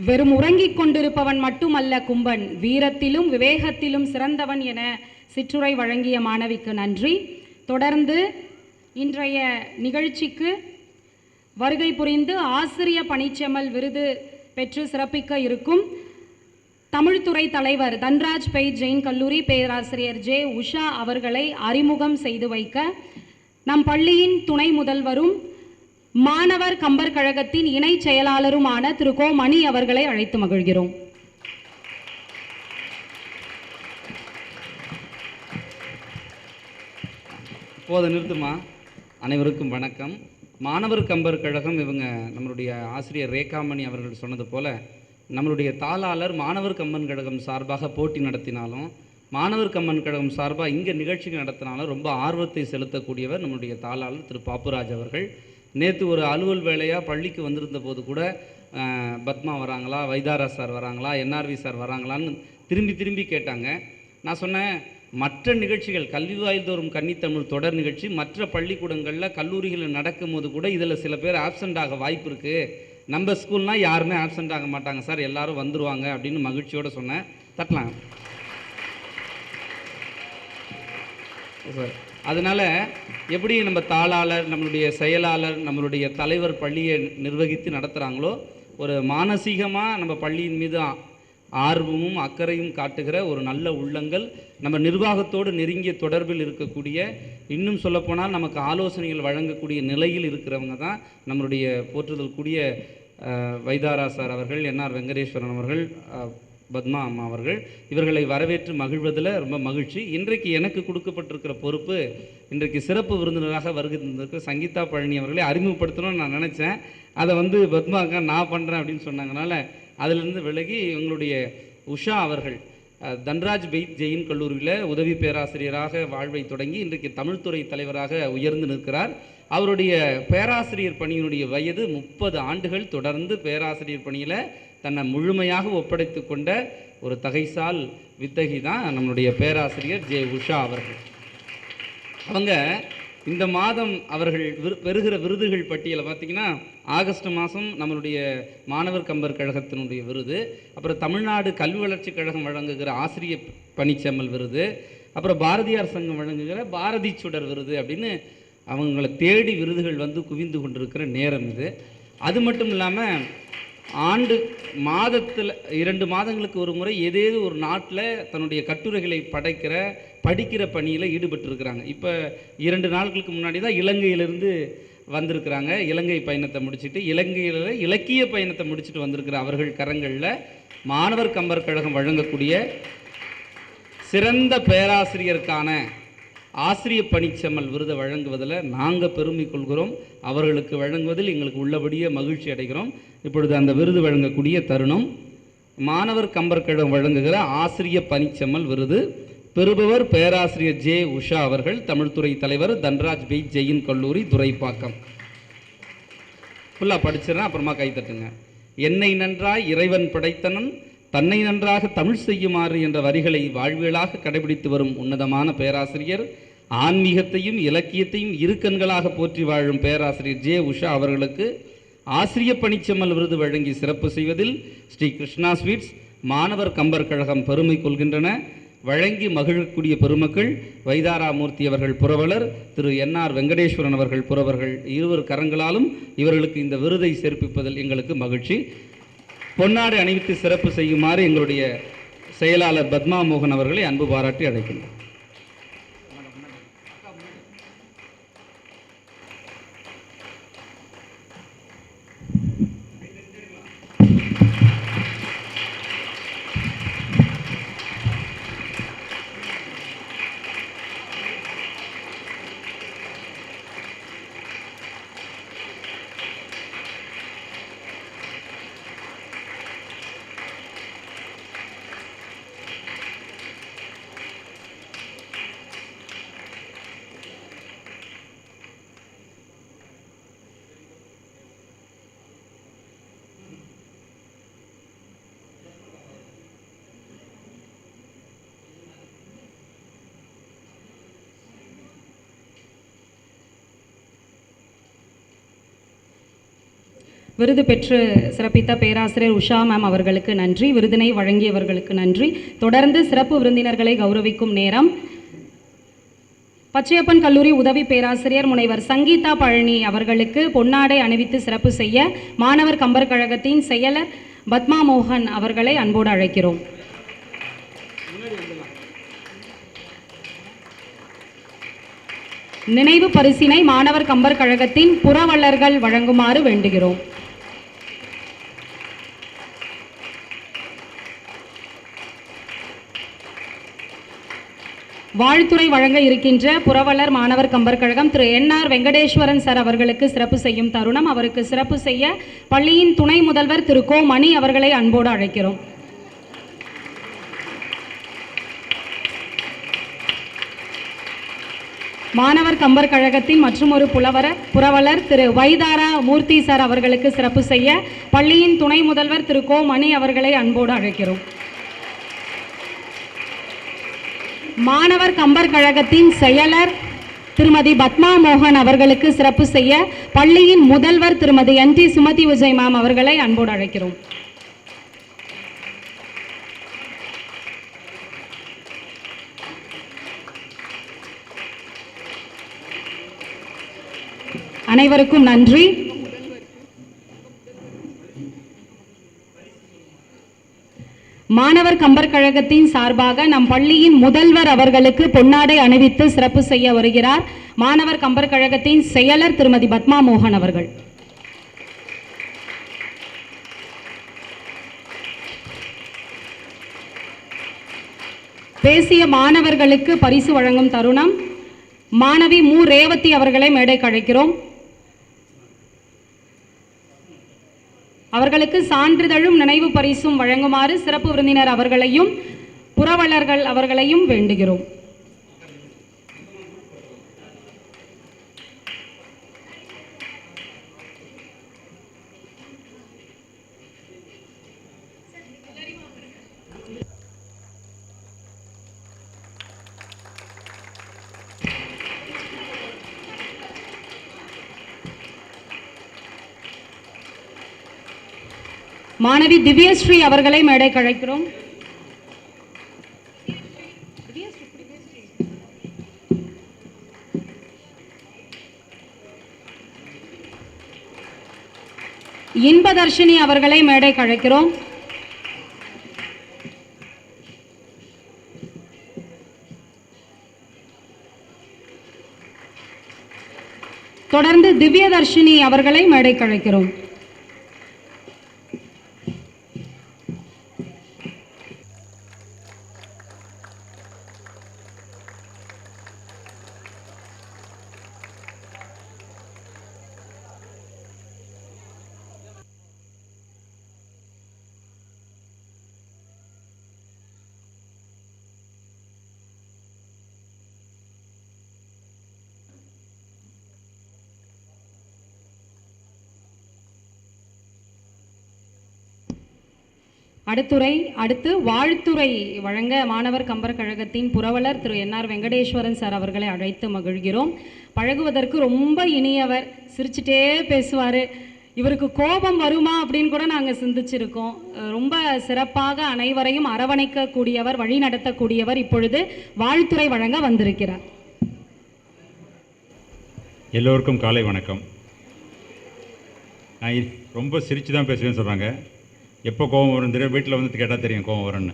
வெறும் உறங்கிக் கொண்டிருப்பவன் மட்டுமல்ல கும்பன், வீரத்திலும் விவேகத்திலும் சிறந்தவன் என சிற்றுரை வழங்கிய மாணவிக்கு நன்றி. தொடர்ந்து இன்றைய நிகழ்ச்சிக்கு வருகை புரிந்து ஆசிரிய பணிச்செம்மல் விருது பெற்று சிறப்பிக்க இருக்கும் தமிழ்துறை தலைவர் தன்ராஜ் பெய்ட் ஜெயின் கல்லூரி பேராசிரியர் ஜே உஷா அவர்களை அறிமுகம் செய்து வைக்க நம் பள்ளியின் துணை முதல்வரும் மாணவர் கம்பர் கழகத்தின் இணை செயலாளருமான திரு கோ மணி அவர்களை அழைத்து மகிழ்கிறோம்.
போதை நிறுத்துமா. அனைவருக்கும் வணக்கம். மாணவர் கம்பர் கழகம் இவங்க நம்மளுடைய ஆசிரியர் ரேகாமணி அவர்கள் சொன்னது போல் நம்மளுடைய தாளாளர் மாணவர் கம்பன் கழகம் சார்பாக போட்டி நடத்தினாலும் மாணவர் கம்பன் கழகம் சார்பாக இங்கே நிகழ்ச்சிகள் நடத்தினால ரொம்ப ஆர்வத்தை செலுத்தக்கூடியவர் நம்முடைய தாளாளர் திரு பாப்புராஜ் அவர்கள். நேற்று ஒரு அலுவல் வேலையாக பள்ளிக்கு வந்திருந்த போது கூட பத்மா வராங்களா, வைதாரா சார் வராங்களா, என்ஆர்வி சார் வராங்களான்னு திரும்பி திரும்பி கேட்டாங்க. நான் சொன்னேன், மற்ற நிகழ்ச்சிகள் கல்வி வாயில்தோறும் கன்னித்தமிழ் தொடர் நிகழ்ச்சி மற்ற பள்ளிக்கூடங்களில் கல்லூரிகளில் நடக்கும் போது கூட இதில் சில பேர் ஆப்சண்ட் ஆக வாய்ப்பு இருக்குது. நம்ம ஸ்கூல்னால் யாருமே ஆப்சண்ட் ஆக மாட்டாங்க சார், எல்லாரும் வந்துடுவாங்க அப்படின்னு மகிழ்ச்சியோடு சொன்னேன். தட்டலாம் சார். அதனால் எப்படி நம்ம தாளாளர், நம்மளுடைய செயலாளர், நம்மளுடைய தலைவர் பள்ளியை நிர்வகித்து நடத்துகிறாங்களோ, ஒரு மானசீகமாக நம்ம பள்ளியின் மீது ஆர்வமும் அக்கறையும் காட்டுகிற ஒரு நல்ல உள்ளங்கள், நம்ம நிர்வாகத்தோடு நெருங்கிய தொடர்பில் இருக்கக்கூடிய, இன்னும் சொல்லப்போனால் நமக்கு ஆலோசனைகள் வழங்கக்கூடிய நிலையில் இருக்கிறவங்க தான் நம்மளுடைய போற்றுதல்கூடிய வைதாரா சார் அவர்கள், என்ஆர் வெங்கடேஸ்வரன் அவர்கள், பத்மா அம்மா அவர்கள். இவர்களை வரவேற்று மகிழ்வதில் ரொம்ப மகிழ்ச்சி. இன்றைக்கு எனக்கு கொடுக்கப்பட்டிருக்கிற பொறுப்பு, இன்றைக்கு சிறப்பு விருந்தினராக வருகை தந்திருக்கிற சங்கீதா பழனி அவர்களை அறிமுகப்படுத்தணும்னு நான் நினச்சேன். அதை பத்மாக்கா நான் பண்ணுறேன் அப்படின்னு சொன்னாங்கனால அதிலிருந்து விலகி எங்களுடைய உஷா அவர்கள் தன்ராஜ் பெய்த் ஜெயின் கல்லூரியில் உதவி பேராசிரியராக வாழ்வை தொடங்கி இன்றைக்கு தமிழ்துறை தலைவராக உயர்ந்து நிற்கிறார். அவருடைய பேராசிரியர் பணியினுடைய வயது 30 ஆண்டுகள் தொடர்ந்து பேராசிரியர் பணியில் தன்னை முழுமையாக ஒப்படைத்து கொண்ட ஒரு தகைசால் வித்தகி தான் நம்மளுடைய பேராசிரியர் ஜே உஷா அவர்கள். அவங்க இந்த மாதம் அவர்கள் பெறுகிற விருதுகள் பட்டியலை பார்த்திங்கன்னா, ஆகஸ்ட் மாதம் நம்மளுடைய மாணவர் கம்பர் கழகத்தினுடைய விருது, அப்புறம் தமிழ்நாடு கல்வி வளர்ச்சி கழகம் வழங்குகிற ஆசிரியர் பணிச்செம்மல் விருது, அப்புறம் பாரதியார் சங்கம் வழங்குகிற பாரதி சுடர் விருது அப்படின்னு அவங்கள தேடி விருதுகள் வந்து குவிந்து கொண்டிருக்கிற நேரம் இது. அது மட்டும் இல்லாமல் மாதத்தில் 2 மாதங்களுக்கு ஒரு முறை ஏதேது ஒரு நாட்டில் தன்னுடைய கட்டுரைகளை படிக்கிற பணியில் ஈடுபட்டிருக்கிறாங்க. இப்போ 2 நாட்களுக்கு முன்னாடி தான் இலங்கையிலிருந்து வந்திருக்கிறாங்க. இலங்கை பயணத்தை முடிச்சுட்டு, இலங்கையில் இலக்கிய பயணத்தை முடிச்சுட்டு வந்திருக்கிற அவர்கள் கரங்களில் மாணவர் கம்பர் கழகம் வழங்கக்கூடிய சிறந்த பேராசிரியருக்கான ஆசிரியர் பணிச்செம்மல் விருதை வழங்குவதில் நாங்கள் பெருமை கொள்கிறோம். அவர்களுக்கு வழங்குவதில் எங்களுக்கு உள்ளபடியே மகிழ்ச்சி அடைகிறோம். இப்பொழுது அந்த விருது வழங்கக்கூடிய தருணம். மாணவர் கம்பர் கழகம் வழங்குகிற ஆசிரியர் பணிச்செம்மல் விருது பெறுபவர் பேராசிரியர் ஜே உஷா அவர்கள், தமிழ்துறை தலைவர், தன்ராஜ் பெய்த் ஜெயின் கல்லூரி, துரைப்பாக்கம். ஃபுல்லாக படிச்சிடறேன், அப்புறமா கைத்தட்டுங்க. என்னை நன்றாய் இறைவன் படைத்தனன், தன்னை நன்றாக தமிழ் செய்யுமாறு என்ற வரிகளை வாழ்வியலாக கடைபிடித்து வரும் உன்னதமான பேராசிரியர், ஆன்மீகத்தையும் இலக்கியத்தையும் இரு கண்களாக போற்றி வாழும் பேராசிரியர் ஜே உஷா அவர்களுக்கு ஆசிரியர் பணிச்செம்மல் விருது வழங்கி சிறப்பு செய்வதில் ஸ்ரீ கிருஷ்ணா ஸ்வீட்ஸ், மாணவர் கம்பர் கழகம் பெருமை கொள்கின்றன. வழங்கி மகிழக்கூடிய பெருமக்கள் வைதாரா மூர்த்தி அவர்கள் புரவலர், திரு என்ஆர் வெங்கடேஸ்வரன் அவர்கள் புரவர்கள், இருவர் கரங்களாலும் இவர்களுக்கு இந்த விருதை சேர்ப்பிப்பதில் எங்களுக்கு மகிழ்ச்சி. பொன்னாடை அணிவித்து சிறப்பு செய்யுமாறு எங்களுடைய செயலாளர் பத்மா மோகன் அவர்களை அன்பு பாராட்டி அழைக்கின்றோம்.
விருது பெற்று சிறப்பித்த பேராசிரியர் உஷா மேம் அவர்களுக்கு நன்றி. விருதினை வழங்கியவர்களுக்கு நன்றி. தொடர்ந்து சிறப்பு விருந்தினர்களை கௌரவிக்கும் நேரம். பச்சையப்பன் கல்லூரி உதவி பேராசிரியர் முனைவர் சங்கீதா பழனி அவர்களுக்கு பொன்னாடை அணிவித்து சிறப்பு செய்ய மாணவர் கம்பர் கழகத்தின் செயலர் பத்மா மோகன் அவர்களை அன்போடு அழைக்கிறோம். நினைவு பரிசினை மாணவர் கம்பர் கழகத்தின் புறவலர்கள் வழங்குமாறு வேண்டுகிறோம். வாழ்த்துறை வழங்க இருக்கின்ற புரவலர் மாணவர் கம்பர் கழகம் திரு என்ஆர் வெங்கடேஸ்வரன் சார் அவர்களுக்கு சிறப்பு செய்யும் தருணம். அவருக்கு சிறப்பு செய்ய பள்ளியின் துணை முதல்வர் திரு கோ மணி அவர்களை அன்போடு அழைக்கிறோம். மாணவர் கம்பர் கழகத்தின் மற்றும் ஒரு புரவலர் திரு வைதாரா மூர்த்தி சார் அவர்களுக்கு சிறப்பு செய்ய பள்ளியின் துணை முதல்வர் திரு கோ மணி அவர்களை அன்போடு அழைக்கிறோம். மாணவர் கம்பர் கழகத்தின் செயலர் திருமதி பத்மா மோகன் அவர்களுக்கு சிறப்பு செய்ய பள்ளியின் முதல்வர் திருமதி NT சுமதி விஜய் மேம் அவர்களை அன்போடு அழைக்கிறோம். அனைவருக்கும் நன்றி. மாணவர் கம்பர் கழகத்தின் சார்பாக நம் பள்ளியின் முதல்வர் அவர்களுக்கு பொன்னாடை அணிவித்து சிறப்பு செய்ய வருகிறார் மாணவர் கம்பர் கழகத்தின் செயலர் திருமதி பத்மா மோகன் அவர்கள். பேசிய மாணவர்களுக்கு பரிசு வழங்கும் தருணம். மாணவி மு ரேவதி அவர்களை மேடைக்கு அழைக்கிறோம். அவர்களுக்கு சான்றிதழும் நினைவு பரிசும் வழங்குமாறு சிறப்பு விருந்தினர் அவர்களையும் புரவலர்கள் அவர்களையும் வேண்டுகிறோம். மாணவி திவ்யஸ்ரீ அவர்களை மேடைக்கு அழைக்கிறோம். இன்பதர்ஷினி அவர்களை மேடைக்கு அழைக்கிறோம். தொடர்ந்து திவ்யதர்ஷினி அவர்களை மேடைக்கு அழைக்கிறோம். அடுத்து வாழ்த்துரை வழங்க மாணவர் கம்பர் கழகத்தின் புரவலர் திரு NR வெங்கடேஸ்வரன் சார் அவர்களை அழைத்து மகிழ்கிறோம். பழகுவதற்கு ரொம்ப இனியவர், சிரிச்சுட்டே பேசுவார். இவருக்கு கோபம் வருமா அப்படின்னு கூட நாங்கள் சிந்திச்சிருக்கோம். ரொம்ப சிறப்பாக அனைவரையும் அரவணைக்கக்கூடியவர், வழி நடத்தக்கூடியவர். இப்பொழுது வாழ்த்துரை வழங்க வந்திருக்கிறார்.
எல்லோருக்கும் காலை வணக்கம். நான் ரொம்ப சிரித்து தான் பேசுவேன்னு சொல்கிறாங்க. எப்போ கோபம் வரும் தெரியும், வீட்டில் வந்து கேட்டால் தெரியும் கோபம் வரும்னு.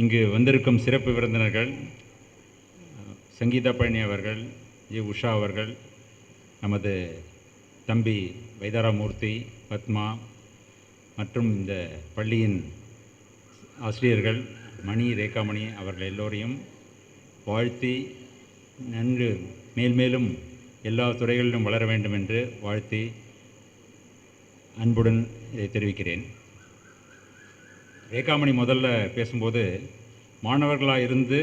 இங்கு வந்திருக்கும் சிறப்பு விருந்தினர்கள் சங்கீதா பழனி அவர்கள், உஷா அவர்கள், நமது தம்பி வைதாராமூர்த்தி, பத்மா மற்றும் இந்த பள்ளியின் ஆசிரியர்கள் மணி, ரேகாமணி அவர்கள் எல்லோரையும் வாழ்த்தி நன்கு மேல்மேலும் எல்லா துறைகளிலும் வளர வேண்டும் என்று வாழ்த்தி அன்புடன் இதை தெரிவிக்கிறேன். ரேகாமணி முதல்ல பேசும்போது மாணவர்களாக இருந்து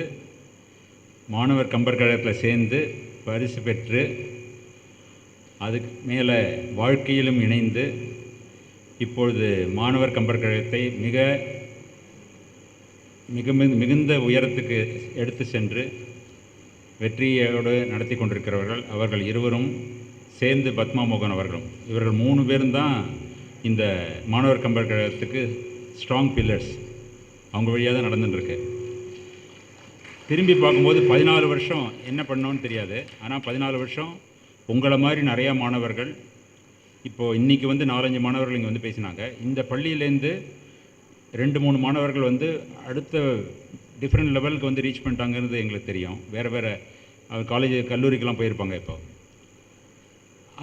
மாணவர் கம்பர் கழகத்தில் சேர்ந்து பரிசு பெற்று அதுக்கு மேலே வாழ்க்கையிலும் இணைந்து இப்பொழுது மாணவர் கம்பர் கழகத்தை மிகுந்த உயரத்துக்கு எடுத்து சென்று வெற்றியோடு நடத்தி கொண்டிருக்கிறவர்கள் அவர்கள் இருவரும் சேர்ந்து பத்மா மோகன் அவர்களும், இவர்கள் 3 பேரும் தான் இந்த மாணவர் கம்பர் கழகத்துக்கு ஸ்ட்ராங் பில்லர்ஸ். அவங்க வழியாக தான் நடந்துட்டுருக்கு. திரும்பி பார்க்கும்போது 14 வருஷம் என்ன பண்ணோன்னு தெரியாது. ஆனால் 14 வருஷம் உங்களை மாதிரி நிறையா மாணவர்கள், இப்போது இன்றைக்கி வந்து 4-5 மாணவர்கள் இங்கே வந்து பேசினாங்க. இந்த பள்ளியிலேருந்து 2-3 மாணவர்கள் வந்து அடுத்த டிஃப்ரெண்ட் லெவலுக்கு வந்து ரீச் பண்ணிட்டாங்கிறது எங்களுக்கு தெரியும். வேறு காலேஜ் கல்லூரிக்கெலாம் போயிருப்பாங்க. இப்போ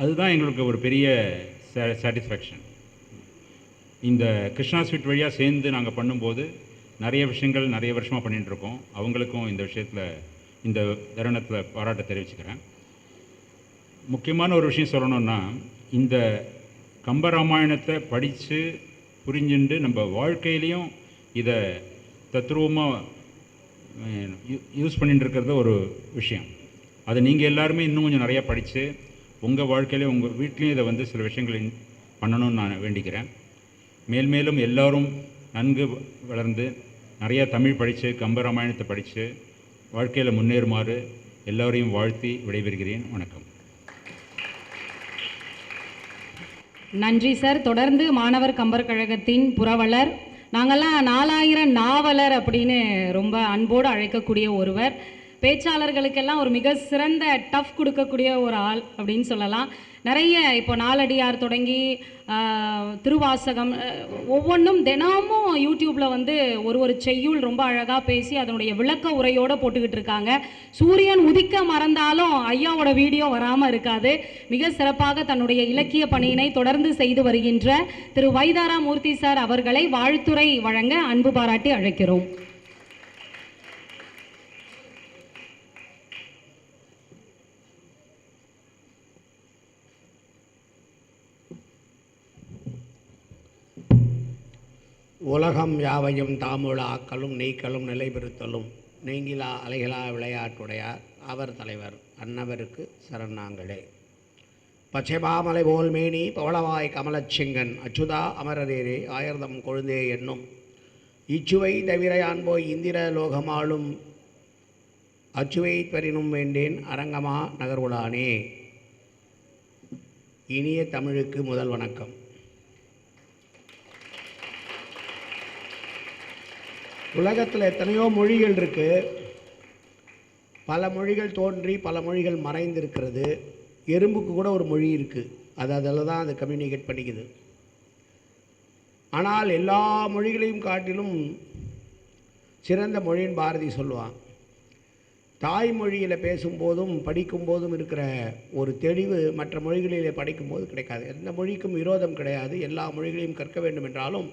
அதுதான் எங்களுக்கு ஒரு பெரிய சாட்டிஸ்ஃபேக்ஷன். இந்த கிருஷ்ணா ஸ்வீட் வழியாக சேர்ந்து நாங்கள் பண்ணும்போது நிறைய விஷயங்கள் நிறைய வருஷமாக பண்ணிகிட்ருக்கோம். அவங்களுக்கும் இந்த விஷயத்தில் இந்த தருணத்தில் பாராட்ட தெரிவிச்சுக்கிறேன். முக்கியமான ஒரு விஷயம் சொல்லணுன்னா, இந்த கம்பராமாயணத்தை படித்து புரிஞ்சுட்டு நம்ம வாழ்க்கையிலையும் இதை தத்ரூபமாக யூஸ் பண்ணிட்டு இருக்கிறது ஒரு விஷயம். அதை நீங்கள் எல்லாருமே இன்னும் கொஞ்சம் நிறையா படித்து உங்கள் வாழ்க்கையிலே உங்கள் வீட்லேயும் இதை வந்து சில விஷயங்களை பண்ணணும்னு நான் வேண்டிக்கிறேன். மேல்மேலும் எல்லோரும் நன்கு வளர்ந்து நிறையா தமிழ் படித்து கம்பராமாயணத்தை படித்து வாழ்க்கையில் முன்னேறுமாறு எல்லோரையும் வாழ்த்தி விடைபெறுகிறேன். வணக்கம்.
நன்றி சார். தொடர்ந்து மாணவர் கம்பர் கழகத்தின் புரவலர், நாங்கள்லாம் 4000 நாவலர் அப்படின்னு ரொம்ப அன்போடு அழைக்கக்கூடிய ஒருவர், பேச்சாளர்களுக்கெல்லாம் ஒரு மிக சிறந்த டஃப் கொடுக்கக்கூடிய ஒரு ஆள் அப்படின்னு சொல்லலாம். நிறைய இப்போ நாலடியார் தொடங்கி திருவாசகம் ஒவ்வொன்றும் தினமும் யூடியூப்பில் வந்து ஒரு செய்யுள் ரொம்ப அழகாக பேசி அதனுடைய விளக்க உரையோடு போட்டுக்கிட்டு இருக்காங்க. சூரியன் உதிக்க மறந்தாலும் ஐயாவோட வீடியோ வராமல் இருக்காது. மிக சிறப்பாக தன்னுடைய இலக்கிய பணியினை தொடர்ந்து செய்து வருகின்ற திரு வைதாரா மூர்த்தி சார் அவர்களை வாழ்த்துரை வழங்க அன்பு பாராட்டி அழைக்கிறோம்.
உலகம் யாவையும் தாமுழாக்களும் நீக்கலும் நிலைபெறுத்தலும் நீங்கிலா அலைகளா விளையாட்டுடையார் அவர் தலைவர் அன்னவருக்கு சரணாங்களே. பச்சைமாமலை போல் மேனி பவளவாய் கமலச்சிங்கன் அச்சுதா அமரரேரே ஆயிரதம் கொழுந்தே என்னும் இச்சுவை தவிரையான் போய் இந்திர லோகமாளும் அச்சுவை பெறினும் வேண்டேன் அரங்கமா நகர்வுளானே. இனிய தமிழுக்கு முதல் வணக்கம். உலகத்தில் எத்தனையோ மொழிகள் இருக்குது. பல மொழிகள் தோன்றி பல மொழிகள் மறைந்திருக்கிறது. எறும்புக்கு கூட ஒரு மொழி இருக்குது, அதில் தான் அது கம்யூனிகேட் பண்ணிக்குது. ஆனால் எல்லா மொழிகளையும் காட்டிலும் சிறந்த மொழின்னு பாரதி சொல்லுவான். தாய்மொழியில் பேசும்போதும் படிக்கும்போதும் இருக்கிற ஒரு தெளிவு மற்ற மொழிகளிலே படிக்கும்போது கிடைக்காது. எந்த மொழிக்கும் விரோதம் கிடையாது, எல்லா மொழிகளையும் கற்க வேண்டும் என்றாலும்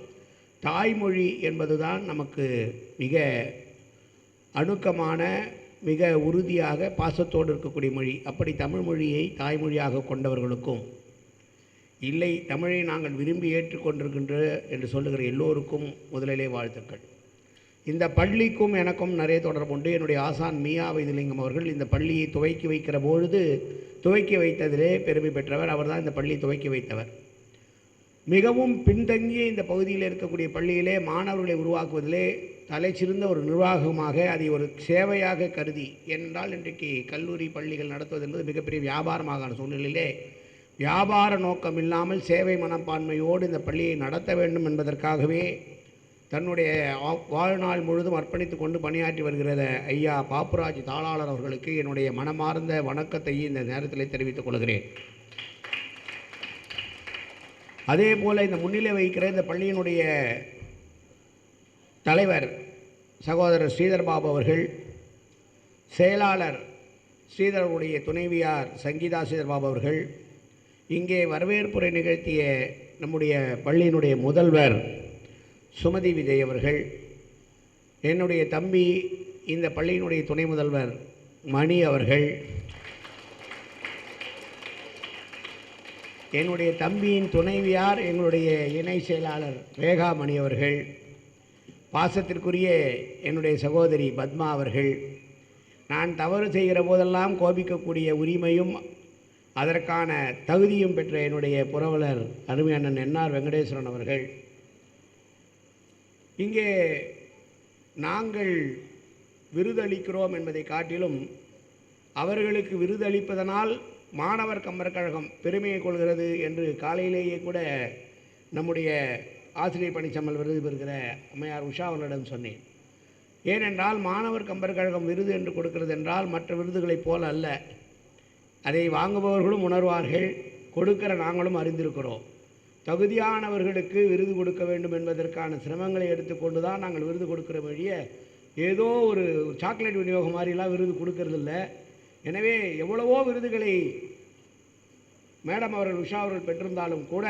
தாய்மொழி என்பதுதான் நமக்கு மிக அணுக்கமான மிக உறுதியாக பாசத்தோடு இருக்கக்கூடிய மொழி. அப்படி தமிழ் மொழியை தாய்மொழியாக கொண்டவர்களுக்கும் இல்லை தமிழை நாங்கள் விரும்பி ஏற்றுக்கொண்டிருக்கின்ற என்று சொல்லுகிற எல்லோருக்கும் முதலிலே வாழ்த்துக்கள். இந்த பள்ளிக்கும் எனக்கும் நிறைய தொடர்புண்டு. என்னுடைய ஆசான் மீயா வைத்திலிங்கம் அவர்கள் இந்த பள்ளியை துவக்கி வைக்கிற பொழுது துவக்கி வைத்ததிலே பெருமை பெற்றவர். அவர் தான் இந்த பள்ளியை துவக்கி வைத்தவர். மிகவும் பின்தங்கிய இந்த பகுதியில் இருக்கக்கூடிய பள்ளியிலே மாணவர்களை உருவாக்குவதிலே தலைச்சிறந்த ஒரு நிர்வாகமாக அதை ஒரு சேவையாக கருதி, ஏனென்றால் இன்றைக்கு கல்லூரி பள்ளிகள் நடத்துவது என்பது மிகப்பெரிய வியாபாரமான சூழ்நிலையிலே வியாபார நோக்கம் இல்லாமல் சேவை மனப்பான்மையோடு இந்த பள்ளியை நடத்த வேண்டும் என்பதற்காகவே தன்னுடைய வாழ்நாள் முழுதும் அர்ப்பணித்து கொண்டு பணியாற்றி வருகிற ஐயா பாப்புராஜ் தாளாளர் அவர்களுக்கு என்னுடைய மனமார்ந்த வணக்கத்தை இந்த நேரத்தில் தெரிவித்துக் கொள்கிறேன். அதே போல் இந்த முன்னிலை வைக்கிற இந்த பள்ளியினுடைய தலைவர் சகோதரர் ஸ்ரீதர் பாபு அவர்கள், செயலாளர் ஸ்ரீதருடைய துணைவியார் சங்கீதா ஸ்ரீதர் பாபு அவர்கள், இங்கே வரவேற்புரை நிகழ்த்திய நம்முடைய பள்ளியினுடைய முதல்வர் சுமதி விஜய் அவர்கள், என்னுடைய தம்பி இந்த பள்ளியினுடைய துணை முதல்வர் மணி அவர்கள், என்னுடைய தம்பியின் துணைவியார் எங்களுடைய இணை செயலாளர் ரேகாமணி அவர்கள், பாசத்திற்குரிய என்னுடைய சகோதரி பத்மா அவர்கள், நான் தவறு செய்கிற போதெல்லாம் கோபிக்கக்கூடிய உரிமையும் அதற்கான தகுதியும் பெற்ற என்னுடைய புரவலர் அருமை அண்ணன் என்ஆர் வெங்கடேஸ்வரன் அவர்கள், இங்கே நாங்கள் விருதளிக்கிறோம் என்பதை காட்டிலும் அவர்களுக்கு விருதளிப்பதனால் மாணவர் கம்பர் கழகம் பெருமையை கொள்கிறது என்று காலையிலேயே கூட நம்முடைய ஆசிரியர் பணிச்சம்மல் விருது பெறுகிற அம்மையார் உஷா அவர்களிடம் சொன்னேன். ஏனென்றால் மாணவர் கம்பர் கழகம் விருது என்று கொடுக்கிறது என்றால் மற்ற விருதுகளைப் போல அல்ல. அதை வாங்குபவர்களும் உணர்வார்கள், கொடுக்கிற நாங்களும் அறிந்திருக்கிறோம். தகுதியானவர்களுக்கு விருது கொடுக்க வேண்டும் என்பதற்கான சிரமங்களை எடுத்துக்கொண்டு தான் நாங்கள் விருது கொடுக்கிற வழியே ஏதோ ஒரு சாக்லேட் விநியோகம் மாதிரிலாம் விருது கொடுக்கறதில்லை. எனவே எவ்வளவோ விருதுகளை மேடம் அவர்கள் உஷா அவர்கள் பெற்றிருந்தாலும் கூட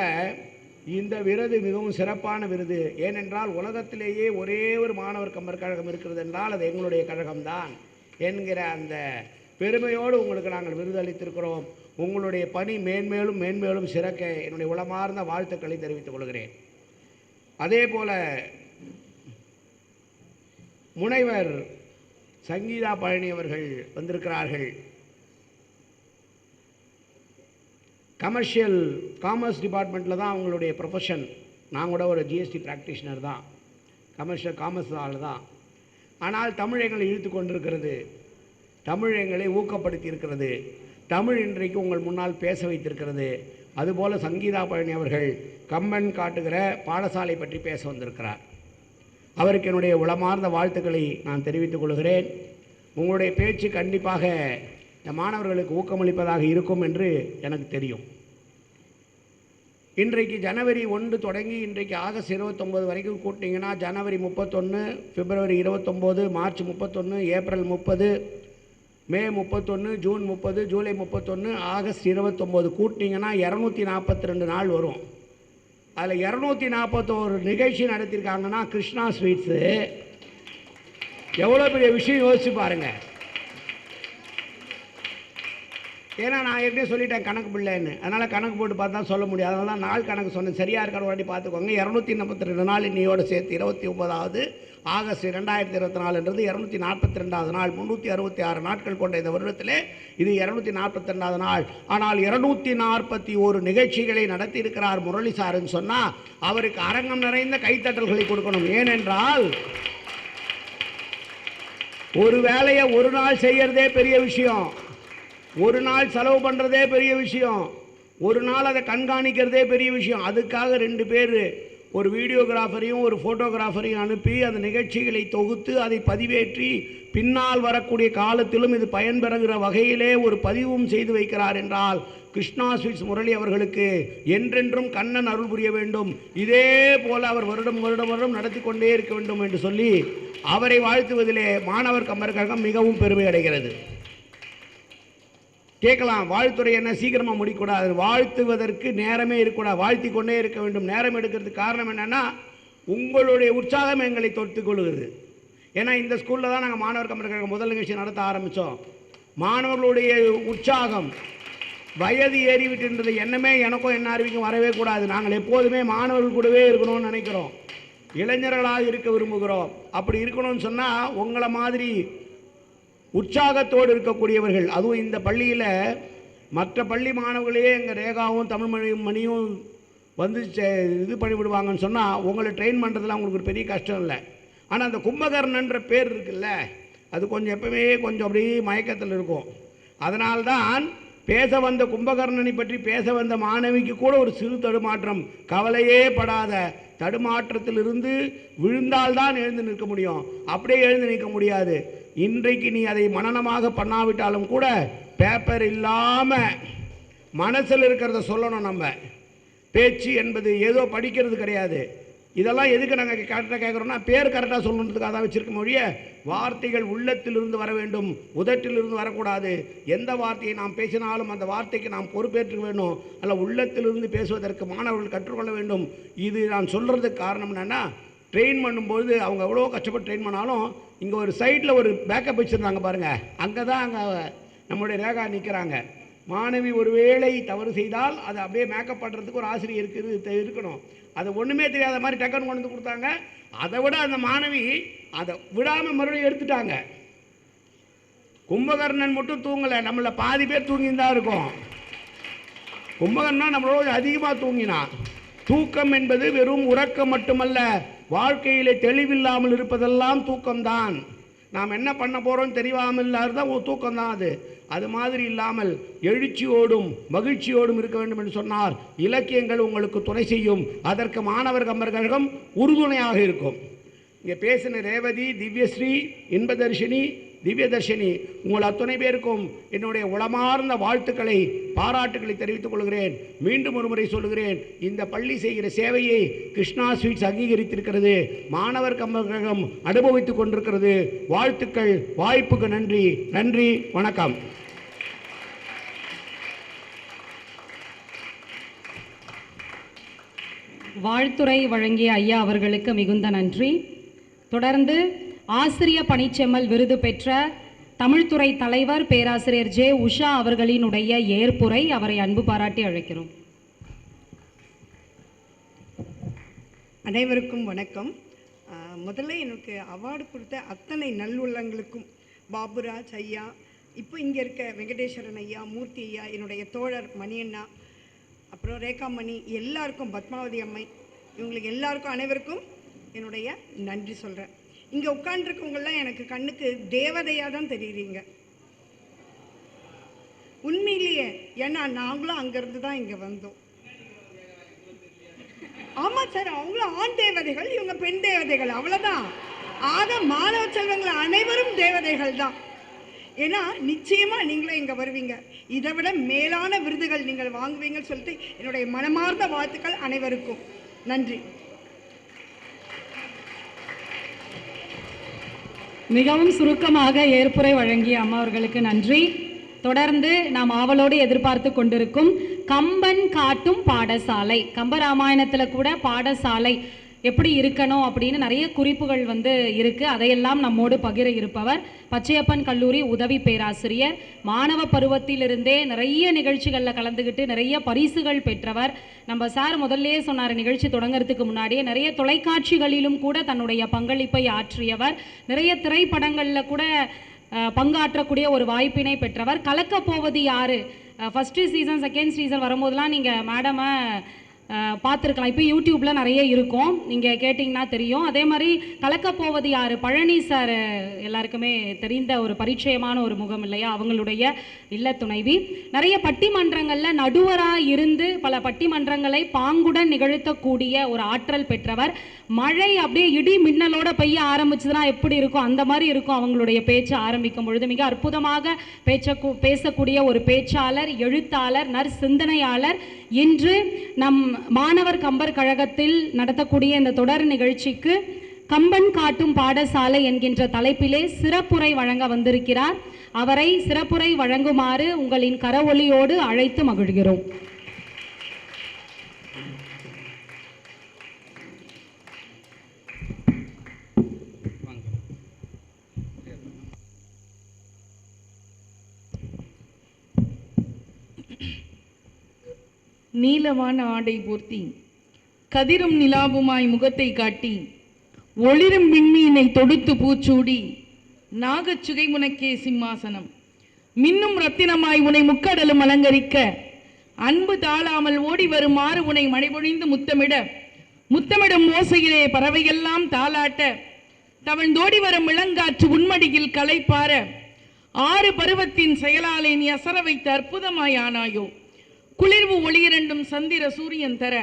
இந்த விருது மிகவும் சிறப்பான விருது. ஏனென்றால் உலகத்திலேயே ஒரே ஒரு மாணவர் கம்பர் கழகம் இருக்கிறது என்றால் அது எங்களுடைய கழகம்தான் என்கிற அந்த பெருமையோடு உங்களுக்கு நாங்கள் விருது அளித்திருக்கிறோம். உங்களுடைய பணி மேன்மேலும் மேன்மேலும் சிறக்க என்னுடைய உளமார்ந்த வாழ்த்துக்களை தெரிவித்துக் கொள்கிறேன். அதே போல முனைவர் சங்கீதா பழனி அவர்கள் வந்திருக்கிறார்கள். காமர்ஸ் டிபார்ட்மெண்ட்டில் தான் அவங்களுடைய ப்ரொஃபஷன். நான் கூட ஒரு ஜிஎஸ்டி ப்ராக்டிஷனர் தான், காமர்ஸ் ஆள் தான். ஆனால் தமிழ் எங்களை இழுத்து கொண்டிருக்கிறது, தமிழ் எங்களை ஊக்கப்படுத்தி இருக்கிறது, தமிழ் இன்றைக்கு உங்கள் முன்னால் பேச வைத்திருக்கிறது. அதுபோல் சங்கீதா பழனி அவர்கள் கம்பன் காட்டுகிற பாடசாலை பற்றி பேச வந்திருக்கிறார். அவருக்கு என்னுடைய உளமார்ந்த வாழ்த்துக்களை நான் தெரிவித்துக் கொள்கிறேன். உங்களுடைய பேச்சு கண்டிப்பாக இந்த மாணவர்களுக்கு ஊக்கமளிப்பதாக இருக்கும் என்று எனக்கு தெரியும். இன்றைக்கு ஜனவரி 1 தொடங்கி இன்றைக்கு ஆகஸ்ட் 29 வரைக்கும் கூட்டிங்கன்னா ஜனவரி 31, பிப்ரவரி 29, மார்ச் 31, ஏப்ரல் 30, மே 31, ஜூன் 30, ஜூலை 31, ஆகஸ்ட் 29 கூட்டிங்கன்னா 242 நாள் வரும். அதில் 241 நிகழ்ச்சி நடத்தியிருக்காங்கன்னா கிருஷ்ணா ஸ்வீட்ஸு எவ்வளோ பெரிய விஷயம் யோசிச்சு பாருங்கள். ஏன்னா நான் ஏற்கனவே சொல்லிட்டேன் கணக்கு பிள்ளைன்னு, அதனால் கணக்கு போட்டு பார்த்தா சொல்ல முடியாது. அதனால தான் நாள் கணக்கு சொன்னேன், சரியாக இருக்கிற வாட்டி பார்த்துக்கோங்க. 242 நாள் இன்னையோடு சேர்த்து 29வது ஆகஸ்ட் 2024 242வது நாள். 366 நாட்கள் கொண்ட இந்த வருடத்தில் இது 242வது நாள். ஆனால் 241 நிகழ்ச்சிகளை நடத்தியிருக்கிறார் முரளி சாருன்னு சொன்னால் அவருக்கு அரங்கம் நிறைந்த கைத்தட்டல்களை கொடுக்கணும். ஏனென்றால் ஒரு வேலையை ஒரு நாள் செய்யறதே பெரிய விஷயம், ஒரு நாள் செலவு பண்ணுறதே பெரிய விஷயம், ஒரு நாள் அதை கண்காணிக்கிறதே பெரிய விஷயம். அதுக்காக 2 பேர் ஒரு வீடியோகிராஃபரையும் ஒரு ஃபோட்டோகிராஃபரையும் அனுப்பி அந்த நிகழ்ச்சிகளை தொகுத்து அதை பதிவேற்றி பின்னால் வரக்கூடிய காலத்திலும் இது பயன்பெறுகிற வகையிலே ஒரு பதிவும் செய்து வைக்கிறார் என்றால் கிருஷ்ணா ஸ்வீட்ஸ் முரளி அவர்களுக்கு என்றென்றும் கண்ணன் அருள் புரிய வேண்டும். இதே போல் அவர் வருடம் நடத்தி கொண்டே இருக்க வேண்டும் என்று சொல்லி அவரை வாழ்த்துவதிலே மாணவர் கம்பர் கழகம் மிகவும் பெருமை அடைகிறது. கேட்கலாம், வாழ்த்துறை என்ன சீக்கிரமாக முடிக்கூடாது, வாழ்த்துவதற்கு நேரமே இருக்கக்கூடாது, வாழ்த்தி கொண்டே இருக்க வேண்டும். நேரம் எடுக்கிறதுக்கு காரணம் என்னென்னா உங்களுடைய உற்சாகம் எங்களை தொட்டுக் கொள்கிறது. ஏன்னா இந்த ஸ்கூலில் தான் நாங்கள் மாணவர் கம்பர் கழகம் முதல் நிகழ்ச்சி நடத்த ஆரம்பித்தோம். மாணவர்களுடைய உற்சாகம் வயது ஏறிவிட்டுன்றது எண்ணமே எனக்கும் என்ன அறிவிக்கும் வரவே கூடாது. நாங்கள் எப்போதுமே மாணவர்கள் கூடவே இருக்கணும்னு நினைக்கிறோம், இளைஞர்களாக இருக்க விரும்புகிறோம். அப்படி இருக்கணும்னு சொன்னால் உங்களை மாதிரி உற்சாகத்தோடு இருக்கக்கூடியவர்கள், அதுவும் இந்த பள்ளியில் மற்ற பள்ளி மாணவர்களே எங்கள் ரேகாவும் தமிழ் மணியும் வந்து இது பண்ணிவிடுவாங்கன்னு சொன்னால் உங்களை ட்ரெயின் பண்ணுறதுலாம் உங்களுக்கு ஒரு பெரிய கஷ்டம் இல்லை. ஆனால் அந்த கும்பகர்ணன்ற பேர் இருக்குல்ல, அது கொஞ்சம் எப்பவுமே கொஞ்சம் அப்படியே மயக்கத்தில் இருக்கும். அதனால்தான் பேச வந்த கும்பகர்ணனை பற்றி பேச வந்த மாணவிக்கு கூட ஒரு சிறு தடுமாற்றம். கவலையே படாத, தடுமாற்றத்திலிருந்து விழுந்தால்தான் எழுந்து நிற்க முடியும், அப்படியே எழுந்து நிற்க முடியாது. இன்றைக்கு நீ அதை மனனமாக பண்ணாவிட்டாலும் கூட பேப்பர் இல்லாமல் மனசில் இருக்கிறத சொல்லணும். நம்ம பேச்சு என்பது ஏதோ படிக்கிறது கிடையாது. இதெல்லாம் எதுக்கு நாங்கள் கரெக்டாக கேட்குறோம்னா பேர் கரெக்டாக சொல்லணுன்றதுக்காக தான் வச்சுருக்க மொழிய. வார்த்தைகள் உள்ளத்திலிருந்து வர வேண்டும், உதட்டிலிருந்து வரக்கூடாது. எந்த வார்த்தையை நாம் பேசினாலும் அந்த வார்த்தைக்கு நாம் பொறுப்பேற்று வேணும். அல்ல, உள்ளத்திலிருந்து பேசுவதற்கு மாணவர்கள் கற்றுக்கொள்ள வேண்டும். இது நான் சொல்கிறதுக்கு காரணம் என்னென்னா, ட்ரெயின் பண்ணும்போது அவங்க எவ்வளோ கஷ்டப்பட்டு ட்ரெயின் பண்ணாலும் இங்கே ஒரு சைடில் ஒரு பேக்கப் வச்சுருந்தாங்க பாருங்கள், அங்கே தான் அங்கே நம்முடைய ரேகா நிற்கிறாங்க. மாணவி ஒருவேளை தவறு செய்தால் அதை அப்படியே மேக்கப் பண்ணுறதுக்கு ஒரு ஆசிரியர் இருக்கணும். அதை ஒன்றுமே தெரியாத மாதிரி டக்குன்னு கொண்டு வந்து கொடுத்தாங்க. அதை விட அந்த மாணவி அதை விடாமல் மறுபடியும் எடுத்துட்டாங்க. கும்பகர்ணன் மட்டும் தூங்கலை, நம்மள பாதி பேர் தூங்கிதான் இருக்கும். கும்பகர்ணன் நம்மளோட அதிகமாக தூங்கினான். தூக்கம் என்பது வெறும் உறக்கம் மட்டுமல்ல, வாழ்க்கையிலே தெளிவில்லாமல் இருப்பதெல்லாம் தூக்கம்தான். நாம் என்ன பண்ண போகிறோம் தெரியாமல் இல்லாததான் ஒரு தூக்கம் தான் அது. அது மாதிரி இல்லாமல் எழுச்சியோடும் மகிழ்ச்சியோடும் இருக்க வேண்டும் என்று சொன்னார் இலக்கியங்கள் உங்களுக்கு துணை செய்யும். அதற்கு மாணவர் கம்பர் கழகம் உறுதுணையாக இருக்கும். இங்கே பேசின ரேவதி, திவ்யஸ்ரீ, இன்பதர்ஷினி, திவ்யதர்ஷினி உங்கள் அத்துணை பேருக்கும் என்னுடைய உளமார்ந்த வாழ்த்துக்களை பாராட்டுக்களை தெரிவித்துக் கொள்கிறேன். மீண்டும் ஒரு முறை சொல்கிறேன், இந்த பள்ளி செய்கிற சேவையை கிருஷ்ணா ஸ்வீட்ஸ் அங்கீகரித்திருக்கிறது, மாணவர் கம்பர் கழகம் அனுபவித்துக் கொண்டிருக்கிறது. வாழ்த்துக்கள், வாய்ப்புக்கு நன்றி. நன்றி, வணக்கம்.
வாழ்த்துரை வழங்கிய ஐயா அவர்களுக்கு மிகுந்த நன்றி. தொடர்ந்து ஆசிரிய பணிச்செம்மல் விருது பெற்ற தமிழ்துறை தலைவர் பேராசிரியர் ஜே. உஷா அவர்களினுடைய ஏற்புரை, அவரை அன்பு பாராட்டி அழைக்கிறோம்.
அனைவருக்கும் வணக்கம். முதல்ல எனக்கு அவார்டு கொடுத்த அத்தனை நல்லுள்ளங்களுக்கும், பாபுராஜ் ஐயா, இப்போ இங்கே இருக்க வெங்கடேஸ்வரன் ஐயா, மூர்த்தி ஐயா, என்னுடைய தோழர் மணியண்ணா, அப்புறம் ரேகாமணி எல்லாருக்கும், பத்மாவதி அம்மை, இவங்களுக்கு எல்லாருக்கும் அனைவருக்கும் என்னுடைய நன்றி சொல்கிறேன். இங்கே உட்காண்டிருக்கவங்கெல்லாம் எனக்கு கண்ணுக்கு தேவதையாக தான் தெரியுறீங்க உண்மையிலேயே. ஏன்னா நாங்களும் அங்கேருந்து தான் இங்கே வந்தோம். ஆமாம் சார், அவங்களும் ஆண் தேவதைகள், இவங்க பெண் தேவதைகள், அவ்வளோதான். ஆக மாணவ செல்வங்கள் அனைவரும் தேவதைகள் தான். ஏன்னா நிச்சயமாக நீங்களும் இங்கே வருவீங்க, இதை விட மேலான விருதுகள் நீங்கள் வாங்குவீங்கன்னு சொல்லிட்டு என்னுடைய மனமார்ந்த வாழ்த்துக்கள் அனைவருக்கும். நன்றி.
மிகவும் சுருக்கமாக ஏற்புரை வழங்கிய அம்மா அவர்களுக்கு நன்றி. தொடர்ந்து நாம் ஆவலோடு எதிர்பார்த்து கொண்டிருக்கும் கம்பன் காட்டும் பாடசாலை, கம்பராமாயணத்தில் கூட பாடசாலை எப்படி இருக்கணும் அப்படின்னு நிறைய குறிப்புகள் இருக்குது. அதையெல்லாம் நம்மோடு பகிர இருப்பவர் பச்சையப்பன் கல்லூரி உதவி பேராசிரியர். மாணவ பருவத்திலிருந்தே நிறைய நிகழ்ச்சிகளில் கலந்துக்கிட்டு நிறைய பரிசுகள் பெற்றவர். நம்ம சார் முதல்லே சொன்னார், நிகழ்ச்சி தொடங்கிறதுக்கு முன்னாடியே நிறைய தொலைக்காட்சிகளிலும் கூட தன்னுடைய பங்களிப்பை ஆற்றியவர். நிறைய திரைப்படங்களில் கூட பங்காற்றக்கூடிய ஒரு வாய்ப்பினை பெற்றவர். கலக்க போவது யாரு ஃபஸ்ட்டு சீசன் செகண்ட் சீசன் வரும்போதெல்லாம் நீங்கள் மேடமை பார்த்துருக்கலாம். இப்போ யூடியூப்பில் நிறைய இருக்கும், நீங்கள் கேட்டிங்கன்னா தெரியும். அதே மாதிரி கலக்க போவது யார், பழனி சார் எல்லாருக்குமே தெரிந்த ஒரு பரிச்சயமான ஒரு முகம் இல்லையா, அவங்களுடைய இல்ல துணைவி. நிறைய பட்டிமன்றங்களில் நடுவராக இருந்து பல பட்டிமன்றங்களை பாங்குடன் நிகழ்த்தக்கூடிய ஒரு ஆற்றல் பெற்றவர். மழை அப்படியே இடி மின்னலோட பெய்ய ஆரம்பிச்சதுன்னா எப்படி இருக்கும், அந்த மாதிரி இருக்கும் அவங்களுடைய பேச்சு ஆரம்பிக்கும் பொழுது. மிக அற்புதமாக பேசக்கூடிய ஒரு பேச்சாளர், எழுத்தாளர், நற்சிந்தனையாளர். இன்று நம் மாணவர் கம்பர் கழகத்தில் நடத்தக்கூடிய இந்த தொடர் நிகழ்ச்சிக்கு கம்பன் காட்டும் பாடசாலை என்கின்ற தலைப்பிலே சிறப்புரை வழங்க வந்திருக்கிறார். அவரை சிறப்புரை வழங்குமாறு உங்களின் கரவொலியோடு அழைத்து மகிழ்கிறோம்.
நீலவான ஆடை போர்த்தி கதிரும் நிலாவுமாய் முகத்தை காட்டி ஒளிரும் விண்மீனை தொடுத்து பூச்சூடி நாகச்சுகை முனக்கே சிம்மாசனம் மின்னும் ரத்தினமாய் உனை முக்கடலும் அலங்கரிக்க அன்பு தாழாமல் ஓடி வருமாறு உனை மழைபொழிந்து முத்தமிடும் ஓசையிலே பறவையெல்லாம் தாளாட்ட தவழ்ந்தோடி வரும் இளங்காற்று உன்மடியில் களைப்பார 6 பருவத்தின் செயலாலே நீ அசர வைத்த அற்புதமாய் ஆனாயோ. குளிர்வு ஒளியிரண்டும் சந்திர சூரியன் தர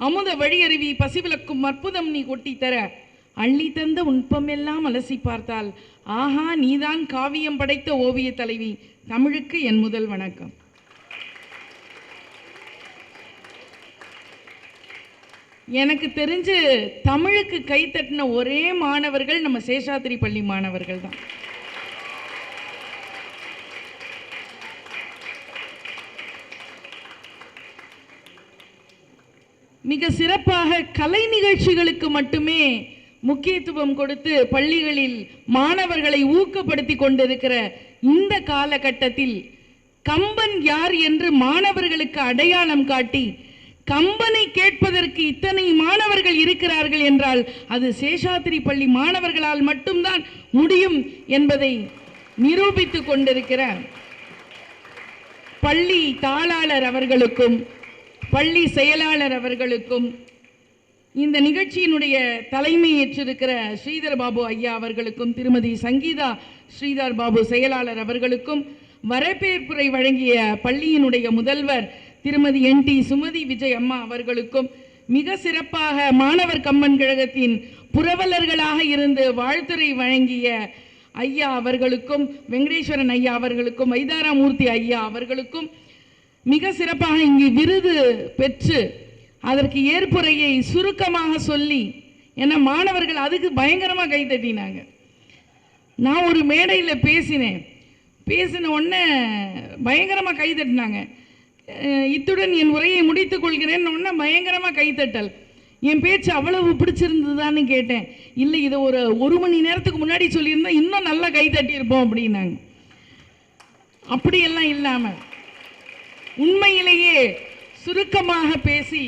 அமுத வழியருவி பசிவிலக்கும் அற்புதம் நீ கொட்டி தர அள்ளி தந்த உண்பமெல்லாம் அலசி பார்த்தால் ஆஹா நீதான் காவியம் படைத்த ஓவிய தலைவி. தமிழுக்கு என் முதல் வணக்கம். எனக்கு தெரிஞ்சு தமிழுக்கு கைத்தட்டின ஒரே மாணவர்கள் நம்ம சேஷாத்திரி பள்ளி மாணவர்கள் தான். மிக சிறப்பாக கலை நிகழ்ச்சிகளுக்கு மட்டுமே முக்கியத்துவம் கொடுத்து பள்ளிகளில் மாணவர்களை ஊக்கப்படுத்தி கொண்டிருக்கிற இந்த காலகட்டத்தில் கம்பன் யார் என்று மாணவர்களுக்கு அடையாளம் காட்டி கம்பனை கேட்பதற்கு இத்தனை மாணவர்கள் இருக்கிறார்கள் என்றால் அது சேஷாத்திரி பள்ளி மாணவர்களால் மட்டும்தான் முடியும் என்பதை நிரூபித்துக் கொண்டிருக்கிற பள்ளி தாளாளர் அவர்களுக்கும் பள்ளி செயலாளர் அவர்களுக்கும் இந்த நிகழ்ச்சியினுடைய தலைமை ஏற்றிருக்கிற ஸ்ரீதர் பாபு ஐயா அவர்களுக்கும் திருமதி சங்கீதா ஸ்ரீதர் பாபு செயலாளர் அவர்களுக்கும் வரவேற்புரை வழங்கிய பள்ளியினுடைய முதல்வர் திருமதி NT சுமதி விஜய் அம்மா அவர்களுக்கும் மிக சிறப்பாக மாணவர் கம்பன் கழகத்தின் புரவலர்களாக இருந்து வாழ்த்துரை வழங்கிய ஐயா அவர்களுக்கும் வெங்கடேஸ்வரன் ஐயா அவர்களுக்கும் வைதாராமூர்த்தி ஐயா அவர்களுக்கும் மிக சிறப்பாக இங்கு விருது பெற்று அதற்கு ஏற்புரையை சுருக்கமாக சொல்லி, ஏன்னா மாணவர்கள் அதுக்கு பயங்கரமாக கைத்தட்டினாங்க. நான் ஒரு மேடையில் பேசின உடனே பயங்கரமாக கைத்தட்டினாங்க. இத்துடன் என் உரையை முடித்துக் கொள்கிறேன்னு உடனே பயங்கரமாக கைத்தட்டல். என் பேச்சு அவ்வளவு பிடிச்சிருந்ததுதான்னு கேட்டேன். இல்லை, இதை ஒரு மணி நேரத்துக்கு முன்னாடி சொல்லியிருந்தா இன்னும் நல்லா கைத்தட்டியிருப்போம் அப்படின்னாங்க. அப்படியெல்லாம் இல்லாமல் உண்மையிலேயே சுருக்கமாக பேசி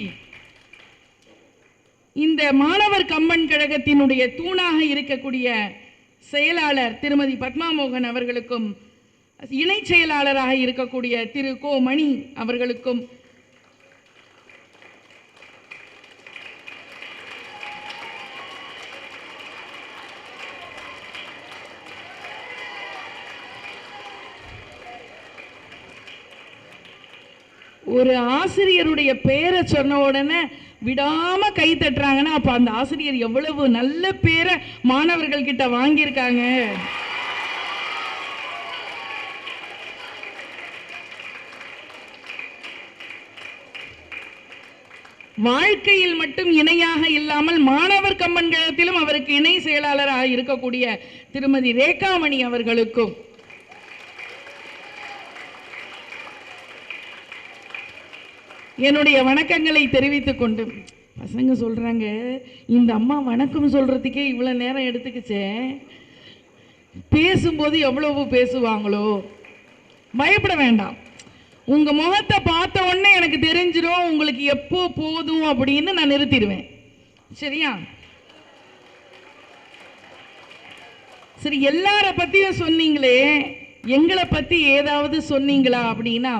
இந்த மாணவர் கம்பன் கழகத்தினுடைய தூணாக இருக்கக்கூடிய செயலாளர் திருமதி பத்மா மோகன் அவர்களுக்கும் இணை செயலாளராக இருக்கக்கூடிய திரு கோ மணி அவர்களுக்கும் ஒரு ஆசிரியருடைய பேரை சொன்ன உடனே விடாம கை தட்டுறாங்கன்னா அப்ப அந்த ஆசிரியர் எவ்வளவு நல்ல பேரை மாணவர்கள் கிட்ட வாங்கியிருக்காங்க. வாழ்க்கையில் மட்டும் இணையாக இல்லாமல் மாணவர் கம்பன் கழகத்திலும் அவருக்கு இணை செயலாளராக இருக்கக்கூடிய திருமதி ரேகாமணி அவர்களுக்கும் என்னுடைய வணக்கங்களை தெரிவித்துக் கொண்டு, பசங்க சொல்றாங்க இந்த அம்மா வணக்கம் சொல்றதுக்கே இவ்வளவு நேரம் எடுத்துக்கிச்சே, பேசும்போது எவ்வளவு பேசுவாங்களோ. பயப்பட வேண்டாம், உங்க முகத்தை பார்த்த உடனே எனக்கு தெரிஞ்சிடும் உங்களுக்கு எப்போ போதும் அப்படின்னு நான் நிறுத்திடுவேன். சரியா? சரி, எல்லார பத்தியும் சொன்னீங்களே, எங்களை பத்தி ஏதாவது சொன்னீங்களா அப்படின்னா,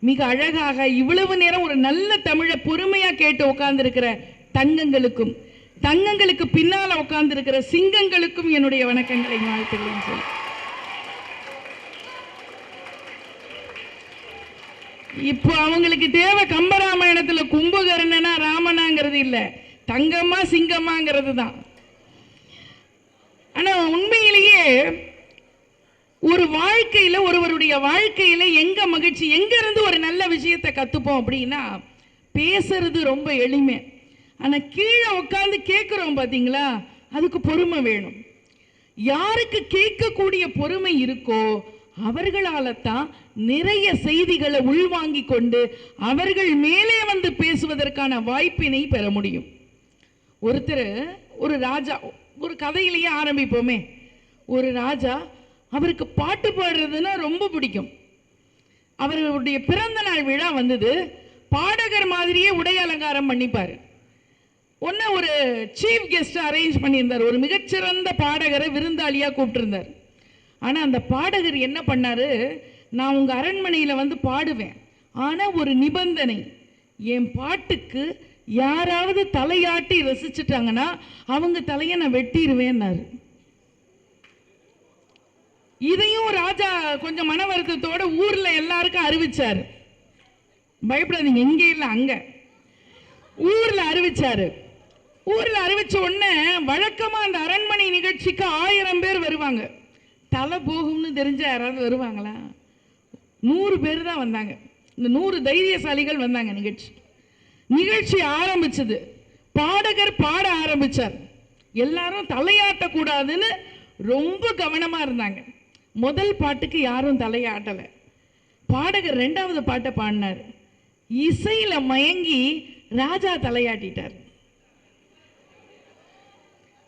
மிக அழகாக இவ்வளவு நேரம் ஒரு நல்ல தமிழை பொறுமையா கேட்டு உட்கார்ந்திருக்கிற தங்கங்களுக்கும் தங்கங்களுக்கு பின்னால உட்கார்ந்திருக்கிற சிங்கங்களுக்கும் என்னுடைய வணக்கங்களை வாழ்த்துகிறேன். சொல்லி இப்போ அவங்களுக்கு தேவை கம்பராமாயணத்துல கும்பகர்ணனா ராமனாங்கிறது இல்ல, தங்கம்மா சிங்கம்மாங்கிறது தான். ஆனா உண்மையிலேயே ஒரு வாழ்க்கையில ஒருவருடைய வாழ்க்கையில எங்க மகிழ்ச்சி, எங்க இருந்து ஒரு நல்ல விஷயத்தை கத்துப்போம் அப்படின்னா, பேசுறது ரொம்ப எளிமை. ஆனா கீழே உட்கார்ந்து கேட்கிறோம் பாத்தீங்களா, அதுக்கு பொறுமை வேணும். யாருக்கு கேட்கக்கூடிய பொறுமை இருக்கோ அவர்களால தான் நிறைய செய்திகளை உள்வாங்கி கொண்டு அவர்கள் மேலே வந்து பேசுவதற்கான வாய்ப்பினை பெற முடியும். ஒருத்தர், ஒரு ராஜா, ஒரு கதையிலேயே ஆரம்பிப்போமே. ஒரு ராஜா, அவருக்கு பாட்டு பாடுறதுன்னா ரொம்ப பிடிக்கும். அவருடைய பிறந்த நாள் விழா வந்தது. பாடகர் மாதிரியே உடை அலங்காரம் பண்ணிப்பார். ஒன்று ஒரு சீஃப் கெஸ்ட் அரேஞ்ச் பண்ணியிருந்தார். ஒரு மிகச்சிறந்த பாடகரை விருந்தாளியா கூப்பிட்டுருந்தார். ஆனால் அந்த பாடகர் என்ன பண்ணாரு, நான் உங்கள் அரண்மனையில் வந்து பாடுவேன், ஆனால் ஒரு நிபந்தனை, என் பாட்டுக்கு யாராவது தலையாட்டி ரசிச்சுட்டாங்கன்னா அவங்க தலையை நான் வெட்டிடுவேன்னாரு. இதையும் ராஜா கொஞ்சம் மன வருத்தத்தோட ஊர்ல எல்லாருக்கும் அறிவிச்சாரு. பயப்படாதீங்க, இங்க இல்ல அங்க ஊர்ல அறிவிச்சாரு. ஊர்ல அறிவிச்ச உடனே வழக்கமா அந்த அரண்மனை நிகழ்ச்சிக்கு 1000 பேர் வருவாங்க. தலை போகும்னு தெரிஞ்ச யாராவது வருவாங்களா? 100 பேர் தான் வந்தாங்க. இந்த 100 தைரியசாலிகள் வந்தாங்க. நிகழ்ச்சி ஆரம்பிச்சது. பாடகர் பாட ஆரம்பிச்சார். எல்லாரும் தலையாட்டக்கூடாதுன்னு ரொம்ப கவனமா இருந்தாங்க. முதல் பாட்டுக்கு யாரும் தலையாட்டல. பாடகர் 2வது பாட்டை பாடினார். இசையில மயங்கி ராஜா தலையாட்டிட்டார்.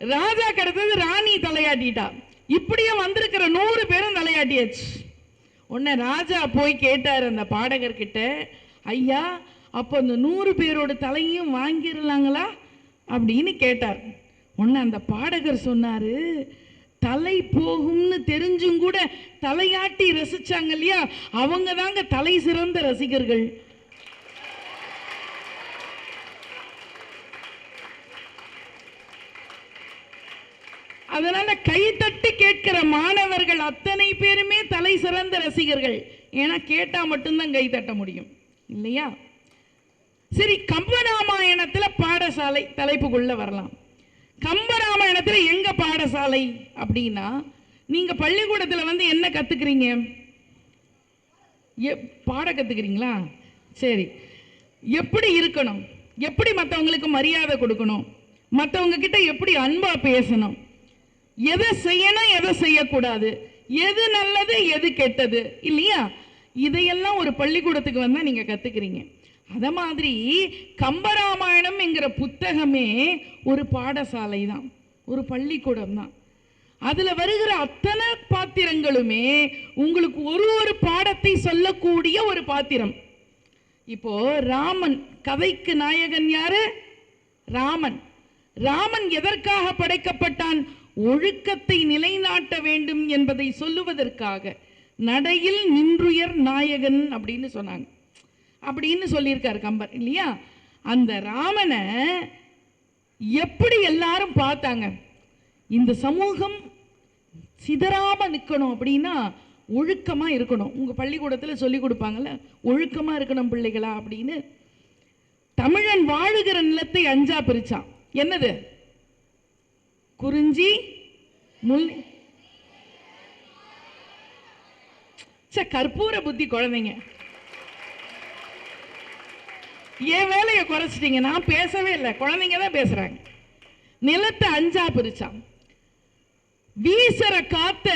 ராஜா கிடைத்தது ராணி தலையாட்டிட்டார். இப்படியே வந்திருக்கிற 100 பேரும் தலையாட்டியாச்சு. உடனே ராஜா போய் கேட்டார் அந்த பாடகர் கிட்ட, ஐயா அப்போ அந்த 100 பேரோட தலையும் வாங்கிடலாங்களா அப்படின்னு கேட்டார். உடனே அந்த பாடகர் சொன்னாரு, தலை போகும்னு தெரிஞ்சும் கூட தலையாட்டி ரசிச்சாங்க இல்லையா, அவங்க தாங்க தலை சிறந்த ரசிகர்கள். அதனால கைத்தட்டி கேட்கிற மாணவர்கள் அத்தனை பேருமே தலை சிறந்த ரசிகர்கள். ஏன்னா கேட்டா மட்டும்தான் கை தட்ட முடியும் இல்லையா? சரி, கம்பராமாயணத்துல பாடசாலை தலைப்புக்குள்ள வரலாம். கம்பராமாயணத்துல எங்க பாடசாலை அப்படின்னா, நீங்க பள்ளிக்கூடத்துல வந்து என்ன கத்துக்கிறீங்க? பாட கத்துக்கிறீங்களா? சரி, எப்படி இருக்கணும், எப்படி மற்றவங்களுக்கு மரியாதை கொடுக்கணும், மற்றவங்க கிட்ட எப்படி அன்பா பேசணும், எதை செய்யணும் எதை செய்யக்கூடாது, எது நல்லது எது கெட்டது இல்லையா, இதையெல்லாம் ஒரு பள்ளிக்கூடத்துக்கு வந்தா நீங்க கத்துக்கிறீங்க. அத மாதிரி கம்பராமாயணம் என்கிற புத்தகமே ஒரு பாடசாலை தான், ஒரு பள்ளிக்கூடம் தான். அதுல வருகிற அத்தனை பாத்திரங்களுமே உங்களுக்கு ஒரு பாடத்தை சொல்லக்கூடிய ஒரு பாத்திரம். இப்போ ராமன், கதைக்கு நாயகன் யாரு? ராமன். ராமன் எதற்காக படைக்கப்பட்டான்? ஒழுக்கத்தை நிலைநாட்ட வேண்டும் என்பதை சொல்லுவதற்காக. நடையில் நின்றுயர் நாயகன் அப்படின்னு சொன்னாங்க, அப்படின்னு சொல்லியிருக்காரு கம்பர் இல்லையா? அந்த ராமனை எப்படி எல்லாரும் பார்த்தாங்க? இந்த சமூகம் சிதறாம நிற்கணும் அப்படின்னா ஒழுக்கமாக இருக்கணும். உங்கள் பள்ளிக்கூடத்தில் சொல்லி கொடுப்பாங்கள்ல, ஒழுக்கமாக இருக்கணும் பிள்ளைகளா அப்படின்னு. தமிழன் வாழுகிற நிலத்தை 5ஆ பிரிச்சான். என்னது? குறிஞ்சி, முல்லை. கற்பூர புத்தி குழந்தைங்க, என் வேலையை குறைச்சிட்டீங்க. நான் பேசவே இல்லை, குழந்தைங்க தான் பேசுறாங்க. நிலத்தை 5ஆ பிரிச்சான். வீசற காத்த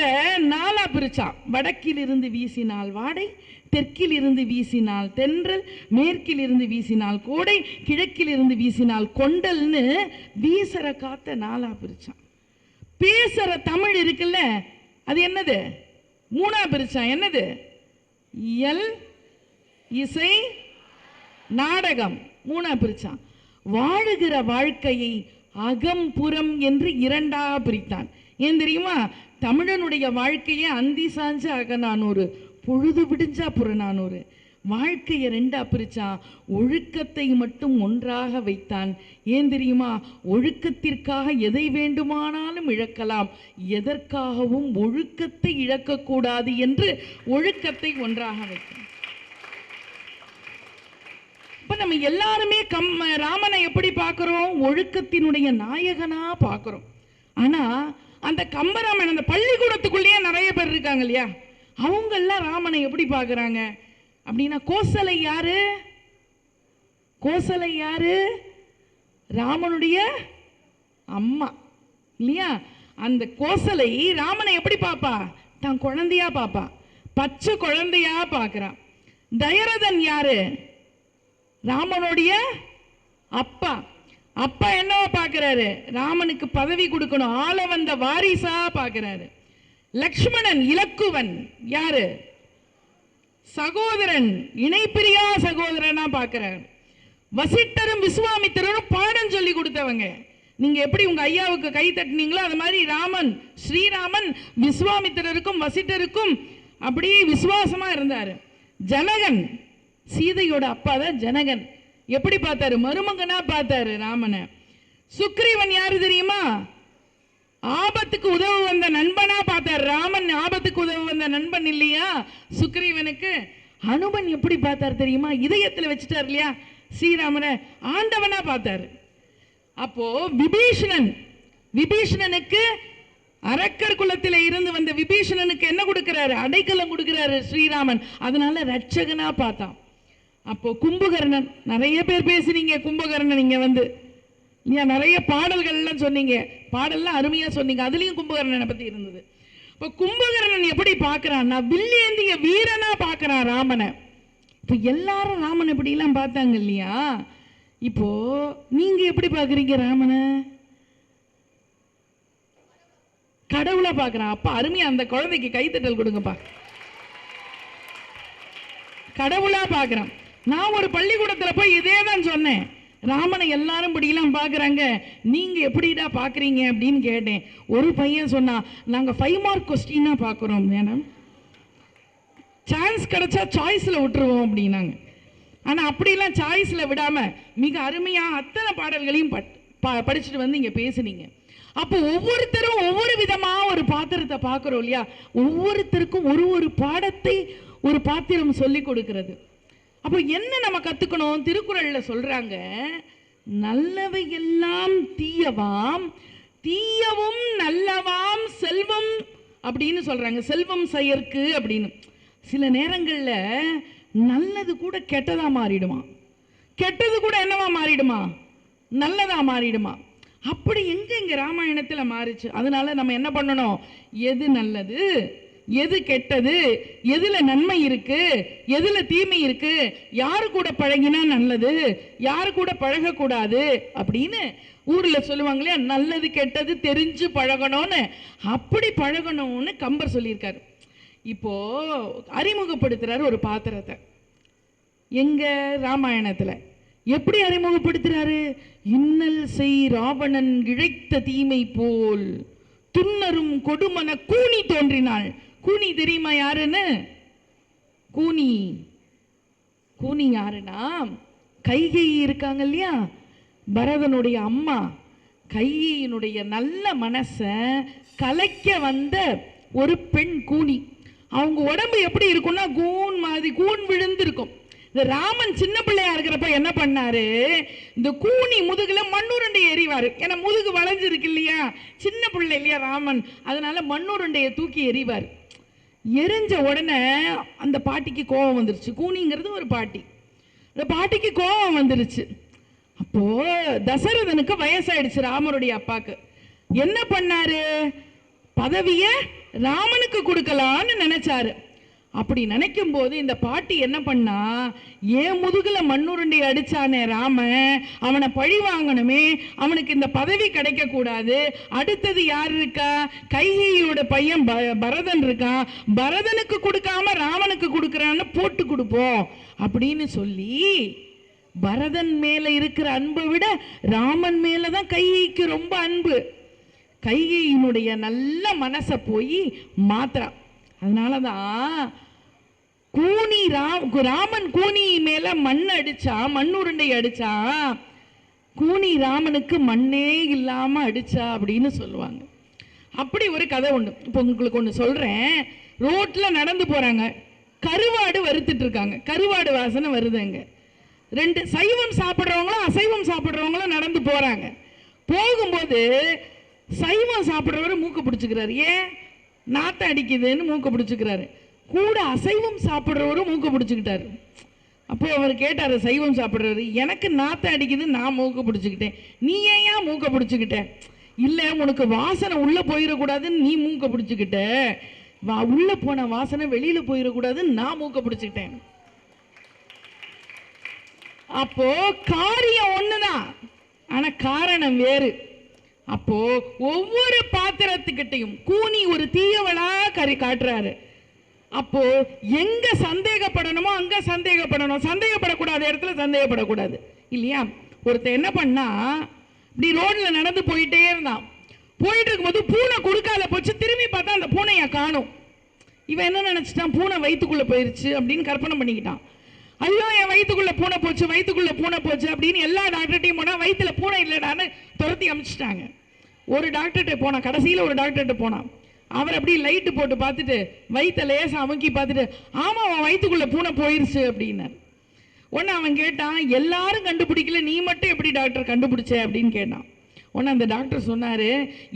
4ஆ பிரிச்சான். வடக்கில் இருந்து வீசினால் வாடை, தெற்கில் இருந்து வீசினால் தென்றல், மேற்கில் இருந்து வீசினால் கோடை, கிழக்கில் இருந்து வீசினால் கொண்டல்னு வீசற காத்த 4ஆ பிரிச்சான். பேசுற தமிழ் இருக்குல்ல, அது என்னது? 3ஆ பிரிச்சான். என்னது? இயல், இசை, நாடகம். 3ஆ பிரிச்சான். வாழுகிற வாழ்க்கையை அகம் புறம் என்று 2ஆ பிரித்தான். ஏன் தெரியுமா? தமிழனுடைய வாழ்க்கையை அந்தி சாஞ்ச அகநானூறு, பொழுது விடிஞ்சா புறநானூறு. வாழ்க்கையை 2ஆ பிரிச்சான். ஒழுக்கத்தை மட்டும் ஒன்றாக வைத்தான். ஏன் தெரியுமா? ஒழுக்கத்திற்காக எதை வேண்டுமானாலும் இழக்கலாம், எதற்காகவும் ஒழுக்கத்தை இழக்கக்கூடாது என்று ஒழுக்கத்தை ஒன்றாக வைத்தான். இப்ப நம்ம எல்லாருமே ராமனை எப்படி பார்க்கிறோம்? ஒழுக்கத்தினுடைய நாயகனா பார்க்கிறோம். ஆனா அந்த கம்பராமன் அந்த பள்ளிக்கூடத்துக்குள்ளேயே நிறைய பேர் இருக்காங்க இல்லையா, அவங்க எல்லாம் ராமனை எப்படி பார்க்கறாங்க அப்படின்னா, கோசலை யாரு? கோசலை யாரு? ராமனுடைய அம்மா இல்லையா? அந்த கோசலை ராமனை எப்படி பாப்பா? தான் குழந்தையா பாப்பா, பச்சை குழந்தையா பார்க்கிறான். தயரதன் யாரு? ராமனுடைய அப்பா. அப்பா என்னவா பார்க்கிறாரு? ராமனுக்கு பதவி கொடுக்கணும், ஆள வந்த வாரிசா பார்க்கிறாரு. லக்ஷ்மணன் இலக்குவன் யாரு? சகோதரன், இணைப்பிரியா சகோதரனா பார்க்கிறார். வசிட்டரும் விஸ்வாமித்திரரும் பாடம் சொல்லி கொடுத்தவங்க. நீங்க எப்படி உங்க ஐயாவுக்கு கை தட்டினீங்களோ அது மாதிரி ராமன், ஸ்ரீராமன் விஸ்வாமித்திரருக்கும் வசிட்டருக்கும் அப்படியே விசுவாசமா இருந்தாரு. ஜனகன், சீதையோட அப்பா தான் ஜனகன். எப்படி பார்த்தாரு? மருமகனா பார்த்தாரு ராமனை. சுக்ரீவன் யாரு தெரியுமா? ஆபத்துக்கு உதவ வந்த நண்பனா பார்த்தார். ராமன் ஆபத்துக்கு உதவ வந்த நண்பன் இல்லையா சுக்ரீவனுக்கு. அனுமன் எப்படி பார்த்தார் தெரியுமா? இதயத்தில் வச்சுட்டார் இல்லையா ஸ்ரீராமனை, ஆண்டவனா பார்த்தாரு. அப்போ விபீஷணன், விபீஷணனுக்கு அரக்கர் குலத்தில் இருந்து வந்த விபீஷணனுக்கு என்ன கொடுக்கிறாரு? அடைக்கலம் கொடுக்கிறாரு ஸ்ரீராமன். அதனால ரட்சகனா பார்த்தான். அப்போ கும்பகர்ணன், நிறைய பேர் பேசுறீங்க கும்பகர்ணன், நீங்க வந்து நிறைய பாடல்கள்லாம் சொன்னீங்க, பாடல்லாம் அருமையா சொன்னீங்க, அதுலயும் கும்பகர்ணனை பத்தி இருந்தது. இப்போ கும்பகர்ணன் எப்படி பார்க்கறான்னா, வில்லேந்திய வீரனா பார்க்கறான் ராமனை. இப்போ எல்லாரும் ராமன் எப்படி எல்லாம் பார்த்தாங்க இல்லையா? இப்போ நீங்க எப்படி பார்க்கறீங்க ராமனை? கடவுளா பார்க்கறான். அப்பா அருமையா அந்த குழந்தைக்கு கைத்தட்டல் கொடுங்கப்பா. கடவுளா பார்க்கறான். நான் ஒரு பள்ளிக்கூடத்தில் போய் இதே தான் சொன்னேன். ராமனை எல்லாரும் இப்படிலாம் பார்க்குறாங்க, நீங்கள் எப்படிடா பார்க்குறீங்க அப்படின்னு கேட்டேன். ஒரு பையன் சொன்னா, நாங்கள் 5 மார்க் கொஸ்டினாக பார்க்குறோம் மேடம், சான்ஸ் கிடைச்சா சாய்ஸில் விட்டுருவோம் அப்படின்னாங்க. ஆனால் அப்படிலாம் சாய்ஸில் விடாமல் மிக அருமையாக அத்தனை பாடல்களையும் படிச்சுட்டு வந்து இங்கே பேசுனீங்க. அப்போ ஒவ்வொருத்தரும் ஒவ்வொரு விதமாக ஒரு பாத்திரத்தை பார்க்குறோம் இல்லையா? ஒவ்வொருத்தருக்கும் ஒரு ஒரு பாடத்தை ஒரு பாத்திரம் சொல்லி கொடுக்கிறது. அப்போ என்ன நம்ம கற்றுக்கணும்? திருக்குறள்ல சொல்றாங்க, நல்லவை எல்லாம் தீயவாம், தீயவும் நல்லவாம் செல்வம் அப்படின்னு சொல்றாங்க. செல்வம் செயற்கு அப்படின்னு. சில நேரங்களில் நல்லது கூட கெட்டதா மாறிடுமா, கெட்டது கூட என்னவா மாறிடுமா, நல்லதா மாறிடுமா. அப்படி எங்க ராமாயணத்தில் மாறிச்சு. அதனால நம்ம என்ன பண்ணணும்? எது நல்லது, எது கெட்டது, எதுல நன்மை இருக்கு, எதுல தீமை இருக்கு, யாரு கூட பழகினா நல்லது, யாரு கூட பழகக்கூடாது அப்படின்னு ஊர்ல சொல்லுவாங்களே, நல்லது கெட்டது தெரிஞ்சு பழகணும்னு. அப்படி பழகணும்னு கம்பர் சொல்லியிருக்காரு. இப்போ அறிமுகப்படுத்துறாரு ஒரு பாத்திரத்தை. எங்க ராமாயணத்துல எப்படி அறிமுகப்படுத்துறாரு? இன்னல் செய் ராவணன் இழைத்த தீமை போல் துன்னரும் கொடுமன கூனி தோன்றினாள். கூனி தெரியுமா யாருன்னு? கூனி, கூனி யாருன்னா கைகை இருக்காங்க இல்லையா, பரதனுடைய அம்மா. கையினுடைய நல்ல மனசை கலைக்க வந்த ஒரு பெண் கூனி. அவங்க உடம்பு எப்படி இருக்கும்னா கூன் மாதிரி கூன் விழுந்து இருக்கும். இந்த ராமன் சின்ன பிள்ளையா இருக்கிறப்ப என்ன பண்ணாரு, இந்த கூனி முதுகுல மண்ணுருண்டை எறிவாரு. ஏன்னா முதுகு வளைஞ்சிருக்கு இல்லையா, சின்ன பிள்ளை இல்லையா ராமன், அதனால மண்ணுருண்டையை தூக்கி எறிவார். எரிஞ்ச உடனே அந்த பாட்டிக்கு கோபம் வந்துருச்சு. கூனிங்கிறது ஒரு பாட்டி. அந்த பாட்டிக்கு கோபம் வந்துருச்சு. அப்போ தசரதனுக்கு வயசாயிடுச்சு, ராமருடைய அப்பாக்கு. என்ன பண்ணாரு, பதவிய ராமனுக்கு கொடுக்கலான்னு நினைச்சாரு. அப்படி நினைக்கும் போது இந்த பாட்டி என்ன பண்ணா, ஏன் முதுகுல மண்ணுருண்டி அடிச்சானே ராமன், அவனை பழி வாங்கணுமே, அவனுக்கு இந்த பதவி கிடைக்க கூடாது. அடுத்தது யார் இருக்கா, கைகையோட பையன் பரதன் இருக்கான், பரதனுக்கு கொடுக்காம ராமனுக்கு கொடுக்கறான்னு போட்டு கொடுப்போம் அப்படின்னு சொல்லி, பரதன் மேல இருக்கிற அன்பை விட ராமன் மேலதான் கைகைக்கு ரொம்ப அன்பு. கைகையினுடைய நல்ல மனசை போய் மாத்திரா. அதனாலதான் ராமன் கூனி மேல மண் அடிச்சா, மண்ணுருண்டை அடிச்சா, கூனி ராமனுக்கு மண்ணே இல்லாம அடிச்சா அப்படின்னு சொல்லுவாங்க. அப்படி ஒரு கதை உண்டு. இப்போ உங்களுக்கு ஒன்று சொல்றேன். ரோட்ல நடந்து போறாங்க, கருவாடு வறுத்துட்டு இருக்காங்க, கருவாடு வாசனை வருதுங்க. ரெண்டு சைவம் சாப்பிட்றவங்களும் அசைவம் சாப்பிட்றவங்களும் நடந்து போறாங்க. போகும்போது சைவம் சாப்பிட்றவரு மூக்க பிடிச்சிக்கிறாரு. ஏன், நாத்தம் அடிக்குதுன்னு மூக்க பிடிச்சிக்கிறாரு. கூட அசைவம் சாப்பிட்றவரும் மூக்க பிடிச்சிக்கிட்டாரு. அப்போ அவர் கேட்டார் சைவம் சாப்பிட்றவர், எனக்கு நாத்தம் அடிக்குது, நான் மூக்க பிடிச்சிக்கிட்டேன், நீ ஏன் மூக்க பிடிச்சிக்கிட்ட? இல்லை, உனக்கு வாசனை உள்ளே போயிடக்கூடாதுன்னு நீ மூக்க பிடிச்சிக்கிட்ட, உள்ளே போன வாசனை வெளியில் போயிடக்கூடாதுன்னு நான் மூக்க பிடிச்சிக்கிட்டேன். அப்போ காரியம் ஒண்ணுதான், ஆனா காரணம் வேறு. அப்போ ஒவ்வொரு பாத்திரத்துக்கிட்டையும் கூனி ஒரு தீயவளா காட்டுறாரு. அப்போ எங்க சந்தேகப்படணுமோ அங்க சந்தேகப்படணும், சந்தேகப்படக்கூடாத இடத்துல சந்தேகப்படக்கூடாது இல்லையா? ஒருத்தர் என்ன பண்ணா, இப்படி ரோட்ல நடந்து போயிட்டே இருந்தான். போயிட்டு இருக்கும்போது பூனை குறுக்கால போச்சு. திரும்பி பார்த்தா அந்த பூனையை காணும். இவன் என்ன நினைச்சிட்டான், பூனை வயிற்றுக்குள்ள போயிருச்சு அப்படின்னு கற்பனை பண்ணிக்கிட்டான். ஐயோ, என் வயிற்றுக்குள்ள பூனை போச்சு, வயிற்றுக்குள்ள பூனை போச்சு அப்படின்னு எல்லா டாக்டர்கிட்டையும் போனா வயிற்றுல பூனை இல்லடான்னு துரத்தி அமைச்சிட்டாங்க. ஒரு டாக்டர்கிட்ட போனான், கடைசியில் ஒரு டாக்டர்கிட்ட போனான். அவர் அப்படி லைட்டு போட்டு பார்த்துட்டு வயிற்ற லேசா அமுக்கி பார்த்துட்டு, ஆமாம் அவன் வயிற்றுக்குள்ள பூனை போயிருச்சு அப்படின்னார். உடனே அவன் கேட்டான், எல்லாரும் கண்டுபிடிக்கல, நீ மட்டும் எப்படி டாக்டர் கண்டுபிடிச்ச அப்படின்னு கேட்டான். உடனே அந்த டாக்டர் சொன்னார்,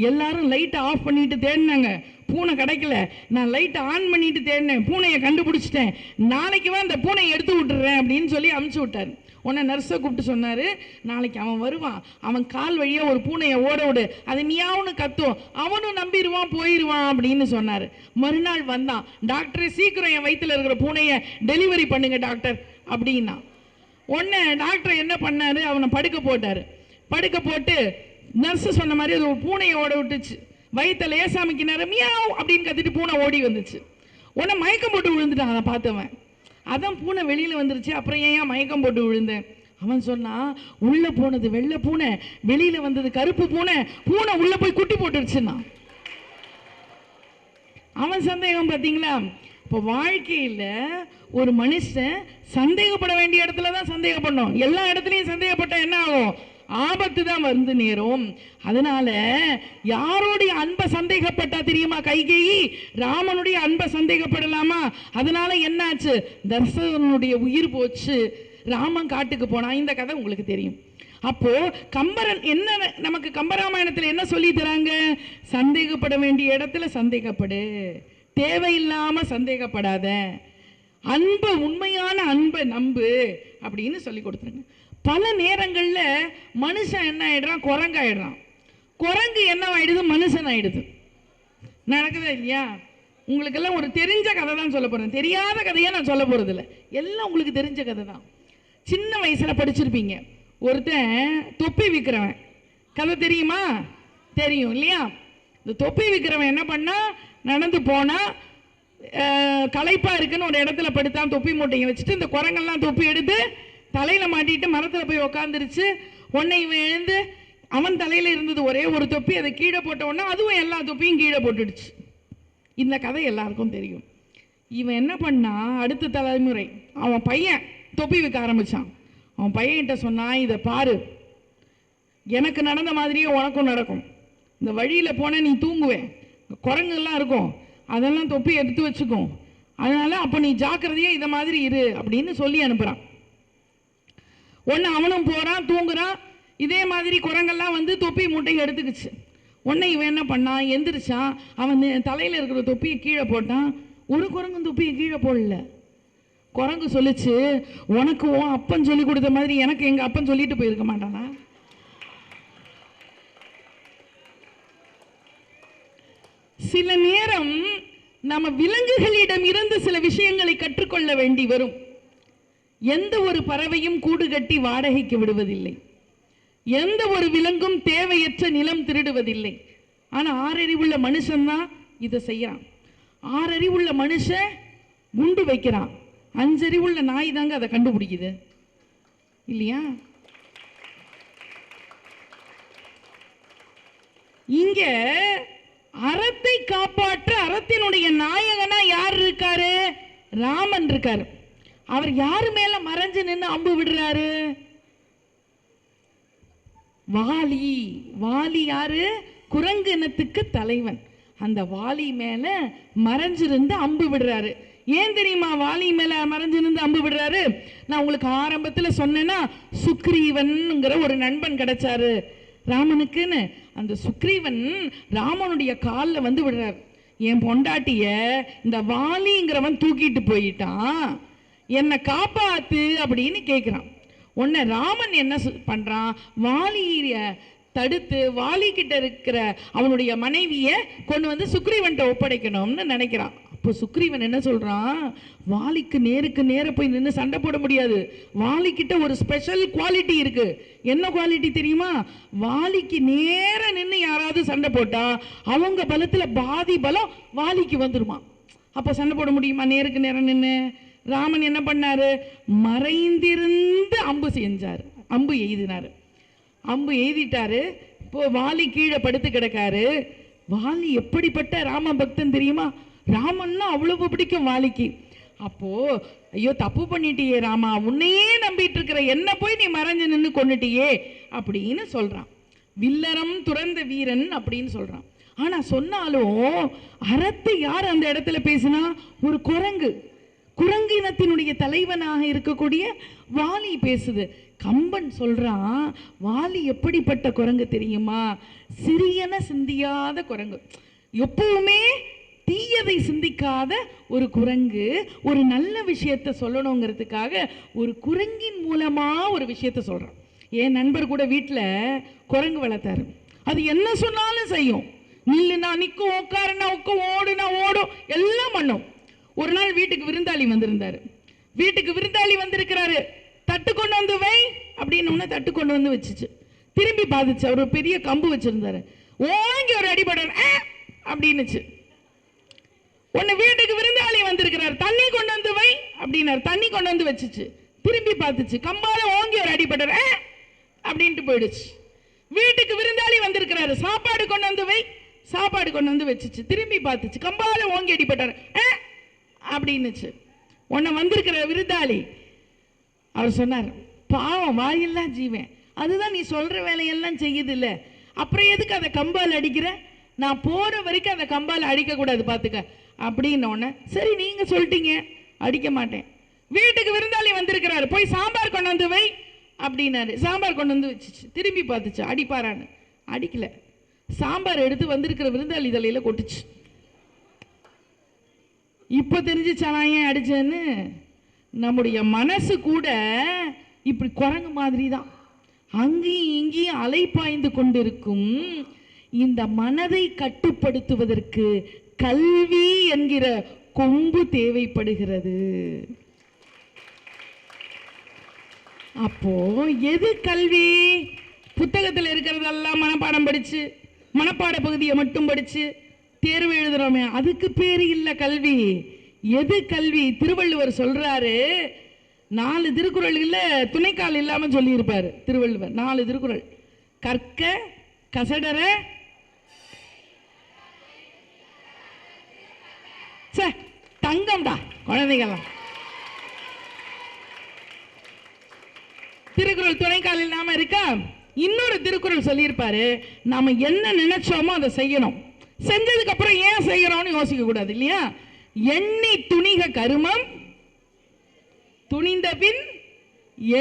எல்லாரும் லைட்டை ஆஃப் பண்ணிட்டு தேடினாங்க, பூனை கிடைக்கல, நான் லைட்டை ஆன் பண்ணிட்டு தேடினேன், பூனையை கண்டுபிடிச்சிட்டேன், நாளைக்கு அந்த பூனையை எடுத்து விட்டுறேன் அப்படின்னு சொல்லி அமுச்சு விட்டார். உடனே நர்ஸை கூப்பிட்டு சொன்னார், நாளைக்கு அவன் வருவான், அவன் கால் வழியாக ஒரு பூனையை ஓட விடு, அது மியாவுன்னு கத்தும், அவனும் நம்பிடுவான் போயிடுவான் அப்படின்னு சொன்னார். மறுநாள் வந்தான், டாக்டர் சீக்கிரம் என் வயிற்றில் இருக்கிற பூனையை டெலிவரி பண்ணுங்க டாக்டர் அப்படின்னா. உடனே டாக்டர் என்ன பண்ணார், அவனை படுக்க போட்டார். படுக்க போட்டு நர்ஸு சொன்ன மாதிரி அது ஒரு பூனையை ஓட விட்டுச்சு. வயிற்ற லேசாமிக்கினாரு, மியாவ் அப்படின்னு கத்திட்டு பூனை ஓடி வந்துச்சு. உடனே மயக்கம் போட்டு விழுந்துட்டான். அதை பார்த்தவன், அதான் பூனை வெளியில் வந்துருச்சு, அப்புறம் ஏன் மயக்கம் போட்டு விழுந்தேன்? அவன் சொன்னான், உள்ளே போனது வெள்ளை பூனை, வெளியில் வந்தது கருப்பு பூனை, பூனை உள்ளே போய் குட்டி போட்டுருச்சுன்னா. அவன் சந்தேகம் பார்த்தீங்களா? இப்போ வாழ்க்கையில் ஒரு மனுஷன் சந்தேகப்பட வேண்டிய இடத்துல தான் சந்தேகப்படணும். எல்லா இடத்துலையும் சந்தேகப்பட்டால் என்ன ஆகும், ஆபத்து தான் வந்து நேரும். அதனால யாரோடைய அன்பை சந்தேகப்பட்டா தெரியுமா கைகேயி? ராமனுடைய அன்பை சந்தேகப்படலாமா? அதனால என்னாச்சு, தசரதனுடைய உயிர் போச்சு, ராமன் காட்டுக்கு போனா. இந்த கதை உங்களுக்கு தெரியும். அப்போ கம்பரன் என்ன நமக்கு கம்பராமாயணத்தில் என்ன சொல்லி தராங்க, சந்தேகப்பட வேண்டிய இடத்துல சந்தேகப்படு, தேவையில்லாம சந்தேகப்படாத, அன்பு உண்மையான அன்பை நம்பு அப்படின்னு சொல்லி கொடுத்துருங்க. பல நேரங்களில் மனுஷன் என்ன ஆயிடுறான், குரங்காயிடுறான். குரங்கு என்ன ஆயிடுது, மனுஷன் ஆயிடுது. நடக்குதா இல்லையா? உங்களுக்கெல்லாம் ஒரு தெரிஞ்ச கதை தான் சொல்ல போறேன், தெரியாத கதையை நான் சொல்ல போறது இல்லை, எல்லாம் உங்களுக்கு தெரிஞ்ச கதை தான். சின்ன வயசுல படிச்சிருப்பீங்க. ஒருத்தன் தொப்பி விற்கிறவன், கதை தெரியுமா? தெரியும் இல்லையா? இந்த தொப்பி விற்கிறவன் என்ன பண்ணா, நடந்து போனா களைப்பா இருக்குன்னு ஒரு இடத்துல படுத்தான், தொப்பி மூட்டையை வச்சுட்டு. இந்த குரங்கெல்லாம் தொப்பி எடுத்து தலையில மாட்டிட்டு மரத்துல போய் உக்காந்துருச்சு. உடனே இவன் எழுந்து, அவன் தலையில இருந்தது ஒரே ஒரு தொப்பி, அதை கீழே போட்ட உடனே அதுவும் எல்லா தொப்பியும் கீழே போட்டுடுச்சு. இந்த கதை எல்லாருக்கும் தெரியும். இவன் என்ன பண்ணா, அடுத்த தலைமுறை அவன் பையன் தொப்பி விற்க ஆரம்பிச்சான். அவன் பையன்கிட்ட சொன்னான், இதை பாரு, எனக்கு நடந்த மாதிரியே உனக்கும் நடக்கும். இந்த வழியில போன நீ தூங்குவேன், குரங்குலாம் இருக்கும், அதெல்லாம் தொப்பி எடுத்து வச்சுக்கும், அதனால அப்போ நீ ஜாக்கிரதையா இதை மாதிரி இரு அப்படின்னு சொல்லி அனுப்புகிறான். ஒன்று அவனும் போகிறான், தூங்குறான். இதே மாதிரி குரங்கெல்லாம் வந்து தொப்பி மூட்டையை எடுத்துக்கிச்சு. உடனே இவன் என்ன பண்ணான், எந்திரிச்சான். அவன் தலையில் இருக்கிற தொப்பியை கீழே போட்டான். ஒரு குரங்கு தொப்பியை கீழே போடல. குரங்கு சொல்லிச்சு, உனக்கு உன் அப்பன் சொல்லி கொடுத்த மாதிரி எனக்கு எங்கள் அப்பன் சொல்லிட்டு போயிருக்க மாட்டானா? சில நேரம் நம்ம விலங்குகளிடம் இருந்து சில விஷயங்களை கற்றுக்கொள்ள வேண்டி வரும். எந்த ஒரு பறவையும் கூடு கட்டி வாடகைக்கு விடுவதில்லை. எந்த ஒரு விலங்கும் தேவையற்ற நிலம் திருடுவதில்லை. ஆனால் 6 அறிவுள்ள மனுஷன்தான் இதை செய்யறான். 6 அறிவுள்ள மனுஷன் குண்டு வைக்கிறான். 5 அறிவுள்ள நாய் தாங்க அதை கண்டுபிடிக்குது இல்லையா? இங்க அறத்தை காப்பாற்ற அறத்தினுடைய நாயகனா யார் இருக்காரு? ராமன் இருக்காரு. அவர் யாரு மேல மறைஞ்சு நின்று அம்பு விடுறாரு? வாலி. வாலி யாரு? குரங்கு இனத்துக்கு தலைவன். அந்த வாலி மேல மறைஞ்சிருந்து அம்பு விடுறாரு. ஏன் தெரியுமா வாலி மேல மறைஞ்சிருந்து அம்பு விடுறாரு? நான் உங்களுக்கு ஆரம்பத்தில் சொன்னேன்னா, சுக்ரீவன்ங்கிற ஒரு நண்பன் கிடைச்சாரு ராமனுக்குன்னு. அந்த சுக்ரீவன் ராமனுடைய காலில் வந்து விடுறார். என் பொண்டாட்டிய இந்த வாலிங்கிறவன் தூக்கிட்டு போயிட்டான், என்னை காப்பாத்து அப்படின்னு கேட்குறான். உன்னை ராமன் என்ன பண்றான், வாலிய தடுத்து வாலி கிட்ட இருக்கிற அவனுடைய மனைவியை கொண்டு வந்து சுக்ரீவன்ட்ட ஒப்படைக்கணும்னு நினைக்கிறான். அப்போ சுக்ரீவன் என்ன சொல்றான், வாலிக்கு நேருக்கு நேர போய் நின்று சண்டை போட முடியாது. வாலிக்கிட்ட ஒரு ஸ்பெஷல் குவாலிட்டி இருக்கு. என்ன குவாலிட்டி தெரியுமா? வாலிக்கு நேர நின்று யாராவது சண்டை போட்டா அவங்க பலத்துல பாதி பலம் வாலிக்கு வந்துருமா. அப்ப சண்டை போட முடியுமா நேருக்கு நேரம் நின்று? ராமன் என்ன பண்ணாரு, மறைந்திருந்து அம்பு செஞ்சார், அம்பு எய்தினாரு. அம்பு எய்திட்டாரு. இப்போ வாலி கீழே படுத்து கிடக்காரு. வாலி எப்படிப்பட்ட ராம பக்தன் தெரியுமா? ராமன்னா அவ்வளவு பிடிக்கும் வாலிக்கு. அப்போ ஐயோ தப்பு பண்ணிட்டியே ராமா, உன்னையே நம்பிட்டு இருக்கிற என்ன போய் நீ மறைஞ்சு நின்று கொண்டுட்டியே அப்படின்னு சொல்றான். வில்லறம் துறந்த வீரன் அப்படின்னு சொல்றான். ஆனா சொன்னாலும் அறத்தை யார் அந்த இடத்துல பேசினா? ஒரு குரங்கு, குரங்கு இனத்தினுடைய தலைவனாக இருக்கக்கூடிய வாலி பேசுது. கம்பன் சொல்றான், வாலி எப்படிப்பட்ட குரங்கு தெரியுமா? சிறியன சிந்தியாத குரங்கு, எப்பவுமே தீயதை சிந்திக்காத ஒரு குரங்கு. ஒரு நல்ல விஷயத்தை சொல்லணுங்கிறதுக்காக ஒரு குரங்கின் மூலமா ஒரு விஷயத்த சொல்றான். என் நண்பர் கூட வீட்டில் குரங்கு வளர்த்தாரு. அது என்ன சொன்னாலும் செய்யும். நில்லுனா நிற்கும், உட்காருனா உட்கும், ஓடுனா ஓடும், எல்லாம் பண்ணும். ஒரு நாள் வீட்டுக்கு விருந்தாளி வந்திருந்தாரு. வீட்டுக்கு விருந்தாளி வந்திருக்கிறாரு. தட்டு கொண்டு வந்து வை அப்படின்னு தட்டு கொண்டு வந்து வச்சுச்சு. திரும்பி பார்த்துச்சு. அவர் ஒரு பெரிய கம்பு வச்சிருந்தாரு. ஓங்கி ஒரு அடிபட அப்படின்னுச்சு. உன்னை வீட்டுக்கு விருந்தாளி வந்திருக்கிறார், தண்ணி கொண்டு வந்து வை அப்படின்னாரு. தண்ணி கொண்டு வந்து வச்சுச்சு. திரும்பி பார்த்துச்சு. கம்பால ஓங்கி ஒரு அடிபட அப்படின்ட்டு போயிடுச்சு. வீட்டுக்கு விருந்தாளி வந்திருக்கிறாரு, சாப்பாடு கொண்டு வந்து வை, சாப்பாடு கொண்டு வந்து வச்சுச்சு. திரும்பி பார்த்துச்சு. கம்பால ஓங்கி அடிபட்டார் அப்படின்னுச்சு. உன்னை வந்திருக்கிற விருந்தாளி அவர் சொன்னார், பாவம் வாயெல்லாம் ஜீவன், அதுதான் நீ சொல்ற வேலையெல்லாம் செய்யுது இல்லை, அப்புறம் எதுக்கு அதை கம்பால் அடிக்கிற? நான் போற வரைக்கும் அந்த கம்பால் அடிக்க கூடாது பாத்துக்க அப்படின்னு. சரி நீங்க சொல்லிட்டீங்க, அடிக்க மாட்டேன். வீட்டுக்கு விருந்தாளி வந்திருக்கிறாரு, போய் சாம்பார் கொண்டு வந்து வை அப்படின்னாரு. சாம்பார் கொண்டு வந்து வச்சுச்சு. திரும்பி பார்த்துச்சு. அடிப்பாரான்னு. அடிக்கல. சாம்பார் எடுத்து வந்திருக்கிற விருந்தாளி தலையில கொட்டுச்சு. இப்போ தெரிஞ்சிச்சா நான் ஏன் அடிச்சேன்னு. நம்முடைய மனசு கூட இப்படி குரங்கு மாதிரி தான், அங்கேயும் இங்கேயும் அலைப்பாய்ந்து கொண்டிருக்கும். இந்த மனதை கட்டுப்படுத்துவதற்கு கல்வி என்கிற கொம்பு தேவைப்படுகிறது. அப்போ எது கல்வி? புத்தகத்தில் இருக்கிறதெல்லாம் மனப்பாடம் படிச்சு, மனப்பாட பகுதியை மட்டும் படிச்சு தேர்வு எழுதுறோமே, அதுக்கு பேர் இல்லை கல்வி. எது கல்வி? திருவள்ளுவர் சொல்றாரு, 4 திருக்குறள்ல துணைக்கால் இல்லாம சொல்லியிருப்பாரு திருவள்ளுவர். 4 திருக்குறள். கற்க கசடர தங்கம்டா குழந்தைகள்லாம். திருக்குறள் துணைக்கால் இல்லாம இருக்கா? இன்னொரு திருக்குறள் சொல்லியிருப்பாரு, நாம என்ன நினைச்சோமோ அதை செய்யணும், செஞ்சதுக்கு அப்புறம் ஏன் செய்யறோம்னு யோசிக்க கூடாது இல்லையா? எண்ணி துணிக கருமம் துணிந்த பின்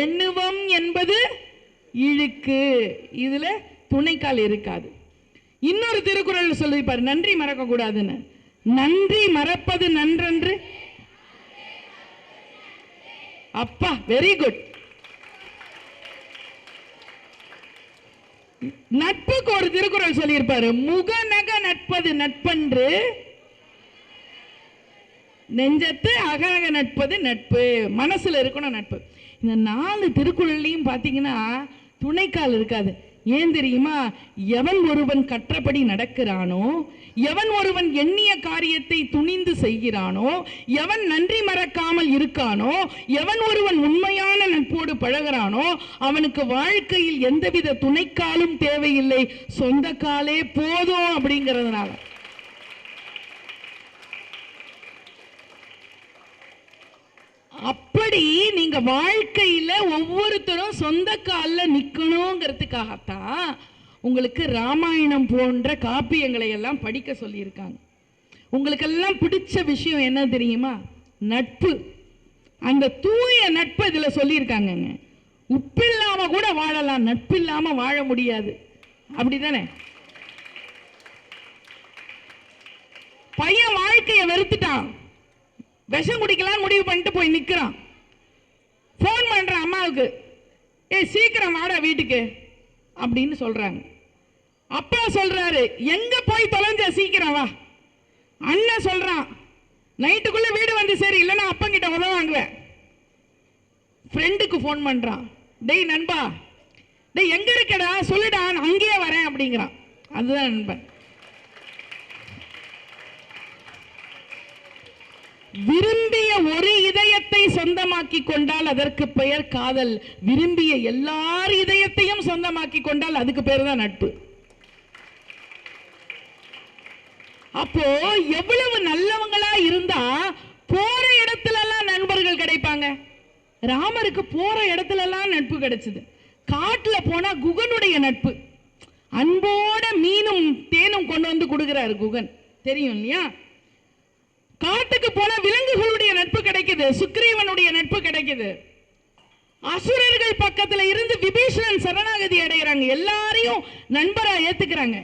எண்ணுவம் என்பது இழுக்கு. இதுல துணைக்கால் இருக்காது. இன்னொரு திருக்குறள் சொல்லிப்பாரு, நன்றி மறக்க கூடாதுன்னு. நன்றி மறப்பது நன்றன்று. அப்பா, வெரி குட். நட்புக்கு ஒரு திருக்குறள் சொல்லியிருப்பாரு, முகநக நட்பது நட்பன்று நெஞ்சத்து அகநக நட்பது நட்பு. மனசுல இருக்கணும் நட்பு. இந்த 4 திருக்குறள்லையும் பார்த்தீங்கன்னா துணைக்கால் இருக்காது. ஏன் தெரியுமா? எவன் ஒருவன் கற்றபடி நடக்கிறானோ, எவன் ஒருவன் எண்ணிய காரியத்தை துணிந்து செய்கிறானோ, எவன் நன்றி மறக்காமல் இருக்கானோ, எவன் ஒருவன் உண்மையான நட்போடு பழகிறானோ, அவனுக்கு வாழ்க்கையில் எந்தவித துணைக்காலும் தேவையில்லை, சொந்த காலே போதும் அப்படிங்கிறதுனால. அப்படி நீங்க வாழ்க்கையில ஒவ்வொருத்தரும் சொந்த காலில் நிக்கணுங்கிறதுக்காகத்தான் உங்களுக்கு ராமாயணம் போன்ற காப்பியங்களை எல்லாம் படிக்க சொல்லியிருக்காங்க. உங்களுக்கெல்லாம் பிடிச்ச விஷயம் என்ன தெரியுமா? நட்பு. அந்த தூய நட்பு இதுல சொல்லியிருக்காங்க. உப்பில்லாம கூட வாழலாம், நட்பு இல்லாம வாழ முடியாது. அப்படிதானே? பையன் வாழ்க்கையை வெறுத்துட்டான், விஷம் குடிக்கலாம் முடிவு பண்ணிட்டு போய் நிற்கிறான். ஃபோன் பண்ணுறான் அம்மாவுக்கு, சீக்கிரம் வாடா வீட்டுக்கு அப்படின்னு சொல்கிறாங்க. அப்பா சொல்கிறாரு, எங்கே போய் தொலைஞ்ச, சீக்கிரம் வா. அண்ணன் சொல்கிறான், நைட்டுக்குள்ளே வீடு வந்து சரி, இல்லைன்னா அப்பங்கிட்ட உதவ வாங்குவேன். ஃப்ரெண்டுக்கு ஃபோன் பண்ணுறான், டேய் நண்பா, டேய் எங்கே இருக்கடா சொல்லுடா, நான் அங்கேயே வரேன் அப்படிங்கிறான். அதுதான் நண்பன். விரும்பிய ஒரு இதயத்தை சொந்தமாக்கி கொண்டால் அதற்கு பெயர் காதல். விரும்பிய எல்லார் இதயத்தையும் சொந்தமாக்கி கொண்டால் அதுக்கு பேர் தான் நட்பு. அப்போ எவ்வளவு நல்லவங்களா இருந்தா போற இடத்துல எல்லாம் நண்பர்கள் கிடைப்பாங்க. ராமருக்கு போற இடத்துல எல்லாம் நட்பு கிடைச்சது. காட்டுல போனா குகனுடைய நட்பு, அன்போட மீனும் தேனும் கொண்டு வந்து கொடுக்கிறாரு குகன், தெரியும் இல்லையா? காட்டுக்கு போன விலங்குகளுடைய நட்பு கிடைக்குது, சுக்ரீவனுடைய நட்பு கிடைக்குது. அசுரர்கள் பக்கத்துல இருந்து விபீஷணன் சரணாகதி அடைகிறாங்க, எல்லாரையும் நண்பரா ஏத்துக்கிறாங்க.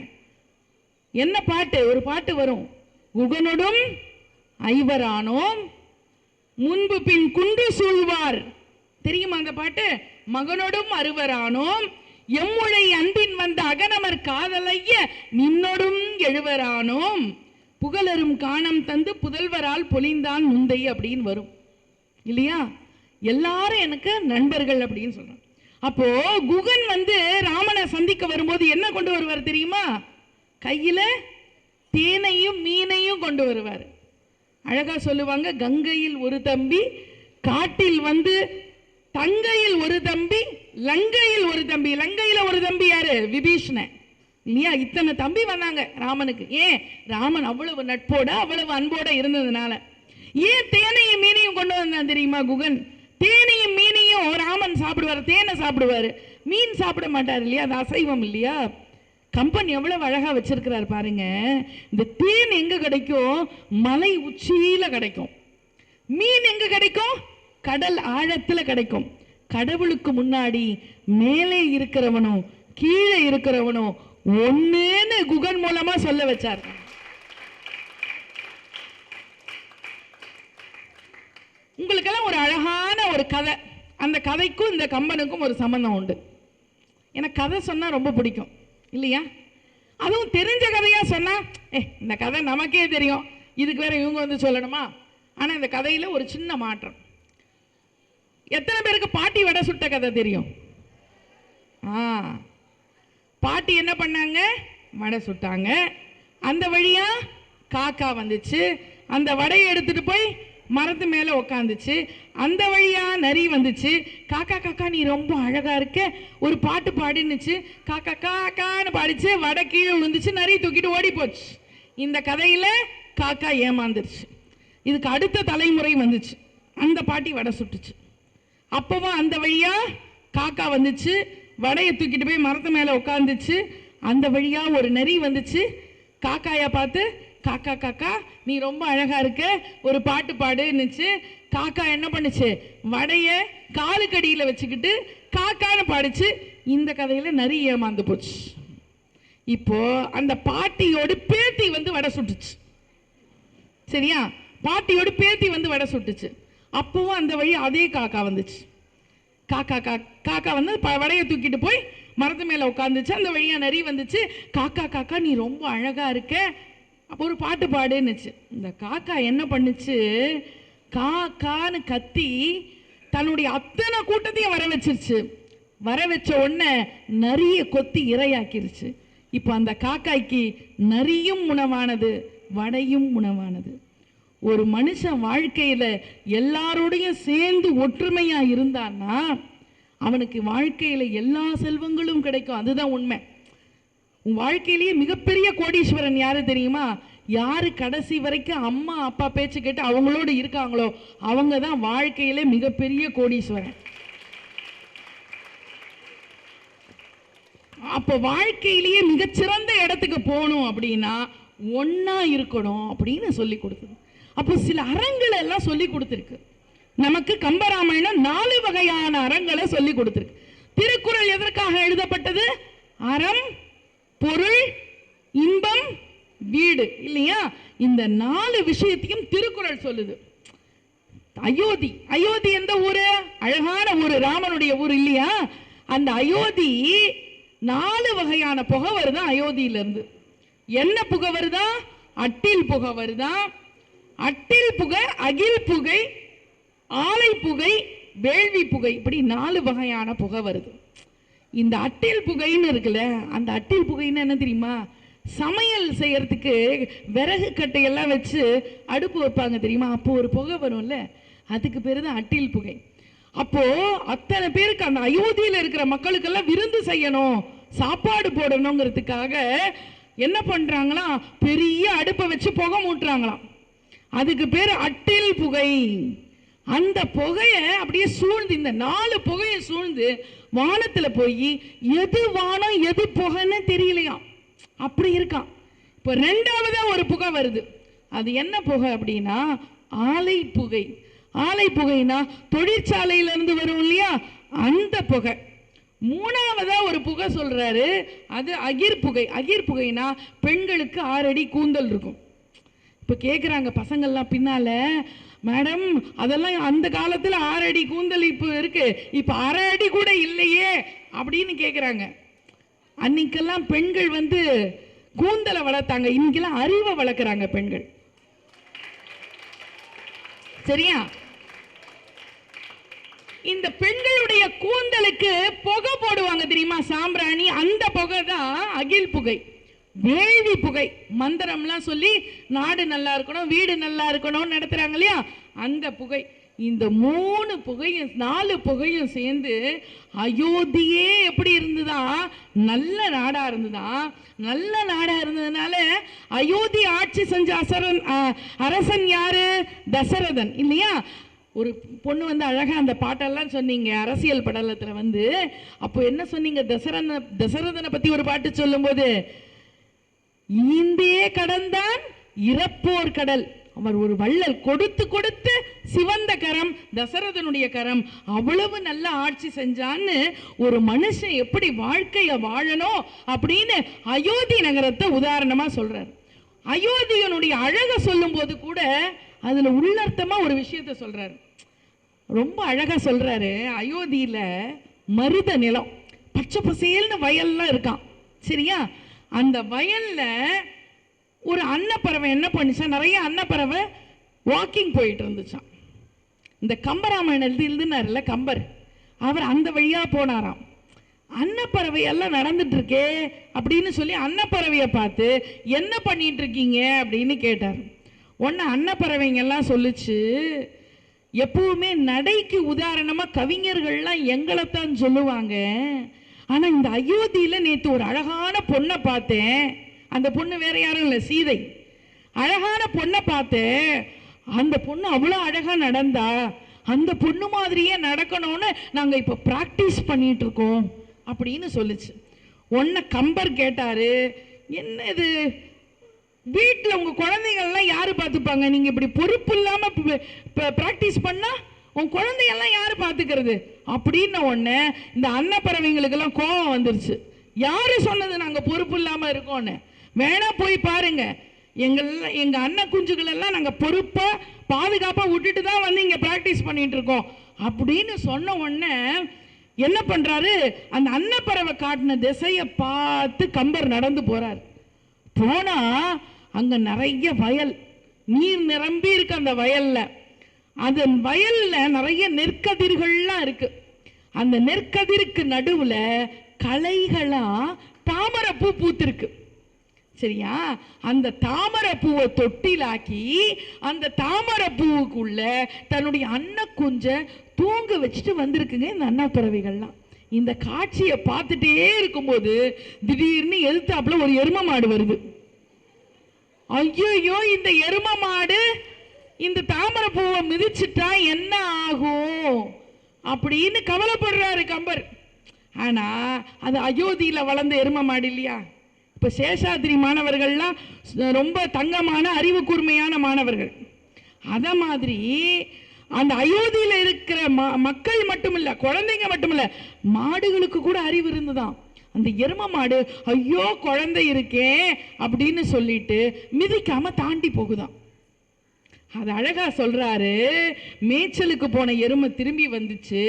என்ன பாட்டு? ஒரு பாட்டு வரும், குகனொடும் ஐவரானோம் முன்பு பின் குன்று சூழ்வார். தெரியுமா அந்த பாட்டு? மகனோடும் அறுவரானோம் எம்முழை அன்பின் வந்த அகனமர் காதலைய நின்னொடும் எழுவரானோம் புகழரும் காணம் தந்து புதல்வரால் பொலிந்தான் முந்தை அப்படின்னு வரும் இல்லையா? எல்லாரும் எனக்கு நண்பர்கள் அப்படின்னு சொல்றாங்க. அப்போ குகன் வந்து ராமனை சந்திக்க வரும்போது என்ன கொண்டு வருவார் தெரியுமா? கையில தேனையும் மீனையும் கொண்டு வருவார். அழகா சொல்லுவாங்க, கங்கையில் ஒரு தம்பி, காட்டில் வந்து தங்கையில் ஒரு தம்பி, லங்கையில் ஒரு தம்பி. லங்கையில ஒரு தம்பி யாரு? விபீஷணன் இல்லையா? இத்தனை தம்பி வந்தாங்க ராமனுக்கு. ஏன்? ராமன் அவ்வளவு நட்போட அவ்வளவு அன்போட இருந்ததுனால. ஏன் தேனையும் மீனையும் கொண்டு வந்தான் தெரியுமா குகன்? தேனையும் மீனையும் ராமன் சாப்பிடுவார், தேனை சாப்பிடுவார், மீன் சாப்பிட மாட்டார் இல்லையா? அது அசைவம் இல்லையா? கம்பன் எவ்வளவு அழகா வச்சிருக்கிறார் பாருங்க. இந்த தேன் எங்க கிடைக்கும்? மலை உச்சியில கிடைக்கும். மீன் எங்க கிடைக்கும்? கடல் ஆழத்துல கிடைக்கும். கடவுளுக்கு முன்னாடி மேலே இருக்கிறவனும் கீழே இருக்கிறவனும் ஒண்ணுன்னு குகன் மூலமா சொல்ல வச்சார். உங்களுக்கெல்லாம் ஒரு அழகான ஒரு கதை, அந்த கதைக்கும் இந்த கம்பனுக்கும் ஒரு சம்பந்தம் உண்டு. எனக்கு கதை சொன்னா ரொம்ப பிடிக்கும் இல்லையா? அதுவும் தெரிஞ்ச கதையா சொன்னா, இந்த கதை நமக்கே தெரியும், இதுக்கு வேற இவங்க வந்து சொல்லணுமா? ஆனா இந்த கதையில ஒரு சின்ன மாற்றம். எத்தனை பேருக்கு பாட்டி வடை சுட்ட கதை தெரியும்? பாட்டி என்ன பண்ணாங்க? வடை சுட்டாங்க. அந்த வழியா காக்கா வந்துச்சு, அந்த வடையை எடுத்துட்டு போய் மரத்து மேல உக்காந்துச்சு. அந்த வழியா நரி வந்துச்சு. காக்கா காக்கா நீ ரொம்ப அழகா இருக்க, ஒரு பாட்டு பாடினுச்சு. காக்கா காக்கான்னு பாடிச்சு, வடை கீழே விழுந்துச்சு, நரி தூக்கிட்டு ஓடி போச்சு. இந்த கதையில காக்கா ஏமாந்துருச்சு. இதுக்கு அடுத்த தலைமுறை வந்துச்சு, அந்த பாட்டி வடை சுட்டுச்சு. அப்பவும் அந்த வழியா காக்கா வந்துச்சு, வடையை தூக்கிட்டு போய் மரத்து மேல உட்காந்துச்சு. அந்த வழியா ஒரு நரி வந்துச்சு, காக்காயை பார்த்து காக்கா காக்கா நீ ரொம்ப அழகா இருக்க, ஒரு பாட்டு பாடுன்னுச்சு. காக்கா என்ன பண்ணுச்சு, வடைய காலுக்கடியில் வச்சுக்கிட்டு காக்கான்னு பாடிச்சு. இந்த கதையில நரி ஏமாந்து போச்சு. இப்போ அந்த பாட்டியோட பேத்தி வந்து வடை சுட்டுச்சு. சரியா, பாட்டியோட பேத்தி வந்து வடை சுட்டுச்சு. அப்பவும் அந்த வழி அதே காக்கா வந்துச்சு. காக்கா வந்து வடையை தூக்கிட்டு போய் மரத்து மேலே உட்காந்துச்சு. அந்த வழியா நரி வந்துச்சு. காக்கா காக்கா நீ ரொம்ப அழகா இருக்க, அப்போ ஒரு பாட்டு பாடுன்னுச்சு. இந்த காக்கா என்ன பண்ணுச்சு, காக்கான்னு கத்தி தன்னுடைய அத்தனை கூட்டத்தையும் வர வச்சிருச்சு. வர வச்ச உடனே நரிய கொத்தி இரையாக்கிருச்சு. இப்போ அந்த காக்காய்க்கு நரியும் உணவானது, வடையும் உணவானது. ஒரு மனுஷன் வாழ்க்கையில் எல்லாரோடையும் சேர்ந்து ஒற்றுமையா இருந்தான்னா அவனுக்கு வாழ்க்கையில் எல்லா செல்வங்களும் கிடைக்கும். அதுதான் உண்மை. உன் வாழ்க்கையிலேயே மிகப்பெரிய கோடீஸ்வரன் யாரு தெரியுமா? யாரு கடைசி வரைக்கும் அம்மா அப்பா பேச்சு கேட்டு அவங்களோட இருக்காங்களோ அவங்க தான் வாழ்க்கையில மிகப்பெரிய கோடீஸ்வரன். அப்போ வாழ்க்கையிலேயே மிகச்சிறந்த இடத்துக்கு போகணும் அப்படின்னா ஒன்னா இருக்கணும் அப்படின்னு சொல்லி கொடுத்தது. அப்போ சில அறங்களை எல்லாம் சொல்லி கொடுத்துருக்கு நமக்கு. கம்பராமாயணம் 4 வகையான அறங்களை சொல்லி கொடுத்துருக்கு. திருக்குறள் எதற்காக எழுதப்பட்டது? அறம், பொருள், இன்பம், வீடு, இல்லையா? இந்த 4 விஷயத்தையும் திருக்குறள் சொல்லுது. அயோத்தி எந்த ஊரு? அழகான ஊரு, ராமனுடைய ஊர் இல்லையா? அந்த அயோத்தி 4 வகையான புகை வருதான் அயோத்தியிலிருந்து. என்ன புகை வருதா? அட்டில் புகை வருதா. அட்டில் புகை, அகில் புகை, ஆலை புகை, வேள்வி புகை, இப்படி 4 வகையான புகை வருது. இந்த அட்டில் புகைன்னு இருக்குல்ல, அந்த அட்டில் புகைன்னு என்ன தெரியுமா? சமையல் செய்யறதுக்கு விறகு கட்டையெல்லாம் வச்சு அடுப்பு வைப்பாங்க தெரியுமா? அப்போ ஒரு புகை வரும்ல, அதுக்கு பேரு தான் அட்டில் புகை. அப்போ அத்தனை பேருக்கு அந்த அயோத்தியில் இருக்கிற மக்களுக்கெல்லாம் விருந்து செய்யணும், சாப்பாடு போடணுங்கிறதுக்காக என்ன பண்றாங்களாம், பெரிய அடுப்பை வச்சு புகை மூட்டுறாங்களாம். அதுக்கு பேரு அட்டில் புகை. அந்த புகையை அப்படியே சூழ்ந்து, இந்த 4 புகையை சூழ்ந்து வானத்துல போய் எது வானம் எது புகைன்னு தெரியலையாம், அப்படி இருக்கான். இப்போ 2வது ஒரு புகை வருது. அது என்ன புகை அப்படின்னா ஆலை புகை. ஆலை புகைனா தொழிற்சாலையிலிருந்து வரும் இல்லையா, அந்த புகை. 3வதா ஒரு புகை சொல்றாரு, அது அகிர் புகை. அகிர் புகைனா பெண்களுக்கு 6 அடி கூந்தல் இருக்கும். இப்போ கேட்குறாங்க பசங்கள்லாம் பின்னால, மேடம் அதெல்லாம் அந்த காலத்தில் 6 அடி கூந்தல் இப்போ இருக்கு, இப்போ 1/2 அடி கூட இல்லையே அப்படின்னு கேட்குறாங்க. அன்னைக்கெல்லாம் பெண்கள் வந்து கூந்தலை வளர்த்தாங்க, இன்னைக்கெல்லாம் அறிவை வளர்க்குறாங்க பெண்கள். சரியா? இந்த பெண்களுடைய கூந்தலுக்கு புகை போடுவாங்க தெரியுமா, சாம்பிராணி, அந்த புகை தான் அகில் புகை. வேள்வி புகை, மந்திரம்லாம் சொல்லி நாடு நல்லா இருக்கணும், வீடு நல்லா இருக்கணும் நடத்துறாங்க இல்லையா, அந்த புகை. இந்த 3 புகையும் 4 புகையும் சேர்ந்து அயோத்தியே எப்படி இருந்துதா, நல்ல நாடா இருந்துதா. நல்ல நாடா இருந்ததுனால அயோத்தி ஆட்சி செஞ்ச அரசன் யாரு? தசரதன் இல்லையா? ஒரு பொண்ணு வந்து அழகா அந்த பாட்டெல்லாம் சொன்னீங்க அரசியல் படலத்துல வந்து. அப்போ என்ன சொன்னீங்க? தசரதனை பத்தி ஒரு பாட்டு சொல்லும் போது, ஈந்தே கடந்தான் இறப்போர் கடல், அவர் ஒரு வள்ளல், கொடுத்து கொடுத்து சிவந்த கரம் தசரதனுடைய கரம், அவ்வளவு நல்ல ஆட்சி செஞ்சான்னு ஒரு மனுஷன் எப்படி வாழ்க்கைய வாழணும் அப்படின்னு அயோத்தி நகரத்தை உதாரணமா சொல்றார். அயோத்தியனுடைய அழக சொல்லும் போது கூட அதுல உள்ளர்த்தமா ஒரு விஷயத்த சொல்றாரு, ரொம்ப அழகா சொல்றாரு. அயோத்தியில மருத நிலம், பச்சை பசேல்னு வயல்லாம் இருக்கான். சரியா? அந்த வயல்ல ஒரு அன்னப்பறவை என்ன பண்ணுச்சா, நிறைய அன்னப்பறவை வாக்கிங் போயிட்டு இருந்துச்சான். இந்த கம்பராமாயணம் எழுதினார்ல கம்பர், அவர் அந்த வழியா போனாராம். அன்னப்பறவை எல்லாம் நடந்துட்டு இருக்கே அப்படின்னு சொல்லி அன்னப்பறவையை பார்த்து என்ன பண்ணிட்டு இருக்கீங்க அப்படின்னு கேட்டார். ஒன்று அன்னப்பறவைங்க எல்லாம் சொல்லுச்சு, எப்பவுமே நடைக்கு உதாரணமா கவிஞர்கள்லாம் எங்களைத்தான் சொல்லுவாங்க, ஆனா இந்த அயோத்தியில நேற்று ஒரு அழகான பொண்ணை பார்த்தேன். அந்த பொண்ணு வேற யாரும் இல்லை, சீதை. அழகான பொண்ணை பார்த்தேன், அந்த பொண்ணு அவ்வளோ அழகா நடந்தா, அந்த பொண்ணு மாதிரியே நடக்கணும்னு நாங்கள் இப்போ ப்ராக்டிஸ் பண்ணிட்டு இருக்கோம் அப்படின்னு சொல்லுச்சு. ஒன்ன கம்பர் கேட்டாரு, என்ன இது வீட்டில் உங்கள் குழந்தைங்கள்லாம் யார் பார்த்துப்பாங்க? நீங்கள் இப்படி பொறுப்பு இல்லாமல் ப்ராக்டிஸ் பண்ணால் உன் குழந்தையெல்லாம் யார் பார்த்துக்கிறது அப்படின்னு உடனே இந்த அன்னப்பறவைங்களுக்கெல்லாம் கோபம் வந்துருச்சு. யார் சொன்னது நாங்கள் பொறுப்பு இல்லாமல் இருக்கோன்னு? வேணா போய் பாருங்க, எங்கள் அண்ணன் குஞ்சுகளெல்லாம் நாங்கள் பொறுப்பாக பாதுகாப்பாக விட்டுட்டு தான் வந்து இங்கே ப்ராக்டிஸ் பண்ணிட்டு இருக்கோம் அப்படின்னு சொன்ன உடனே என்ன பண்ணுறாரு, அந்த அன்னப்பறவை காட்டின திசையை பார்த்து கம்பர் நடந்து போகிறார். போனால் அங்கே நிறைய வயல், நீர் நிரம்பி இருக்கு அந்த வயலில். அந்த வயலில் நிறைய நெற்கதிர்கள்லாம் இருக்கு. அந்த நெற்கதிருக்கு நடுவில் களைகளாக தாமரைப்பூ பூத்திருக்கு. சரியா? அந்த தாமரை பூவை தொட்டிலாக்கி அந்த தாமரை பூவுக்குள்ள தன்னுடைய அன்னக்குஞ்ச தூங்க வச்சுட்டு வந்திருக்குங்க இந்த அன்னப்பறவைகள்லாம். இந்த காட்சியை பார்த்துட்டே இருக்கும்போது திடீர்னு எதிர்த்தாப்புல ஒரு எரும மாடு வருது. ஐயோ, இந்த எரும மாடு இந்த தாமரை பூவை மிதிச்சுட்டா என்ன ஆகும் அப்படின்னு கவலைப்படுறாரு கம்பர். ஆனா அது அயோத்தியில வளர்ந்த எரும மாடு இல்லையா? இப்போ சேஷாத்ரி மாணவர்கள்லாம் ரொம்ப தங்கமான அறிவு கூர்மையான மாணவர்கள். அத மாதிரி அந்த அயோத்தியில் இருக்கிற மக்கள் மட்டுமில்ல, குழந்தைங்க மட்டுமில்ல, மாடுகளுக்கு கூட அறிவு இருந்துதான். அந்த எரும மாடு ஐயோ குழந்தை இருக்கே அப்படின்னு சொல்லிட்டு மிதிக்காம தாண்டி போகுதான். அது அழகா சொல்றாரு, மேய்ச்சலுக்கு போன எருமை திரும்பி வந்துச்சு.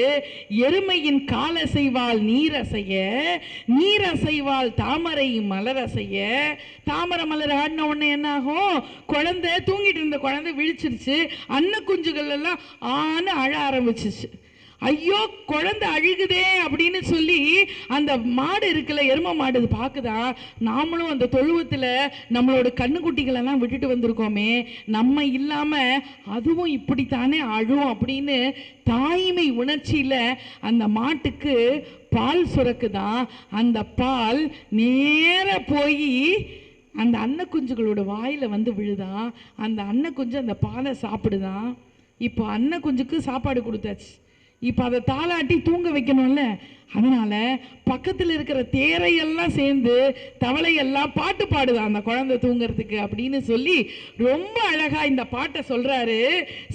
எருமையின் காலசைவால் நீரசைய, நீரசைவால் தாமரை மலரசைய. தாமரை மலர் ஆடின உடனே என்ன ஆகும்? குழந்தை தூங்கிட்டு இருந்த குழந்தை விழிச்சிருச்சு. அன்ன குஞ்சுகள் எல்லாம் ஆன்னு அழ ஆரம்பிச்சிச்சு. ஐயோ குழந்தை அழுகுதே அப்படின்னு சொல்லி அந்த மாடு இருக்குல்ல, எரும மாடு அது பார்க்குதா, நாமளும் அந்த தொழுவத்தில் நம்மளோட கண்ணுக்குட்டிகளெல்லாம் விட்டுட்டு வந்திருக்கோமே, நம்ம இல்லாமல் அதுவும் இப்படித்தானே அழும் அப்படின்னு தாய்மை உணர்ச்சியில் அந்த மாட்டுக்கு பால் சுரக்குதான். அந்த பால் நேர போய் அந்த அன்னக்குஞ்சுகளோட வாயில் வந்து விழுதான். அந்த அன்னக்குஞ்சு அந்த பாலை சாப்பிடுதான். இப்போ அன்னக்குஞ்சுக்கு சாப்பாடு கொடுத்தாச்சு, இப்போ அதை தாளாட்டி தூங்க வைக்கணும்ல. அதனால பக்கத்தில் இருக்கிற தேரையெல்லாம் சேர்ந்து தவளையெல்லாம் பாட்டு பாடுதான் அந்த குழந்தை தூங்கிறதுக்கு அப்படின்னு சொல்லி ரொம்ப அழகா இந்த பாட்டை சொல்றாரு.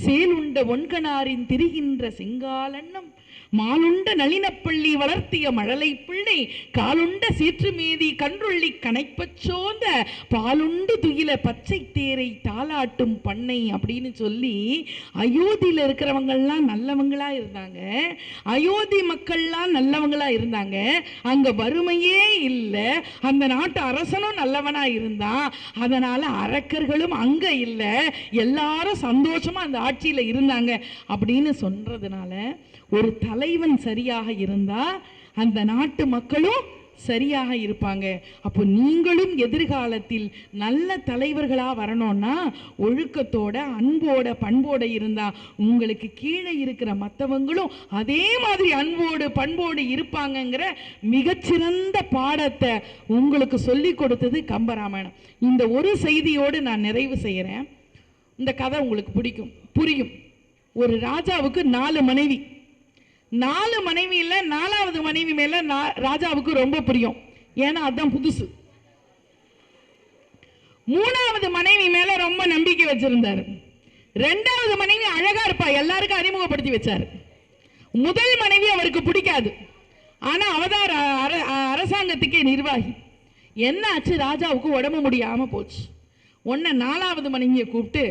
சேலுண்ட ஒன்கணாரின் திரிகின்ற செங்காலன்னம், மாலுண்ட நளினப்பள்ளி வளர்த்திய மழலை பிள்ளை, காலுண்ட சீற்றுமேதி கன்றுள்ளி கனைப்பச் சோந்த, பாலுண்டு துயில பச்சை தேரை தாளாட்டும் பண்ணை அப்படின்னு சொல்லி அயோத்தியில் இருக்கிறவங்கள்லாம் நல்லவங்களா இருந்தாங்க. அயோத்தி மக்கள்லாம் நல்லவங்களா இருந்தாங்க. அங்க வறுமையே இல்லை. அந்த நாட்டு அரசனும் நல்லவனா இருந்தான். அதனால அரக்கர்களும் அங்க இல்லை. எல்லாரும் சந்தோஷமா அந்த ஆட்சியில இருந்தாங்க அப்படின்னு சொல்றதுனால ஒரு தலைவன் சரியாக இருந்தா அந்த நாட்டு மக்களும் சரியாக இருப்பாங்க. அப்போ நீங்களும் எதிர்காலத்தில் நல்ல தலைவர்களாக வரணும்னா ஒழுக்கத்தோட அன்போட பண்போட இருந்தா உங்களுக்கு கீழே இருக்கிற மற்றவங்களும் அதே மாதிரி அன்போடு பண்போடு இருப்பாங்கங்கிற மிகச்சிறந்த பாடத்தை உங்களுக்கு சொல்லி கொடுத்தது கம்பராமாயணம். இந்த ஒரு செய்தியோடு நான் நிறைவு செய்கிறேன். இந்த கதை உங்களுக்கு புரியும். ஒரு ராஜாவுக்கு 4 மனைவி. 4 மனைவியில் 4வது மனைவி மேல ராஜாவுக்கு ரொம்ப பிரியம். ஏன்னா அதுதான் புதுசு. 3வது மனைவி மேல ரொம்ப நம்பிக்கை வச்சிருந்தாரு. 2வது மனைவி அழகா இருப்பா, எல்லாருக்கும் அறிமுகப்படுத்தி வச்சாரு. முதல் மனைவி அவருக்கு பிடிக்காது. ஆனா அவதான் அரசாங்கத்துக்கே நிர்வாகி. என்ன ஆச்சு? ராஜாவுக்கு உடம்பு முடியாம போச்சு. உன்னை 4வது மனைவியை கூப்பிட்டு,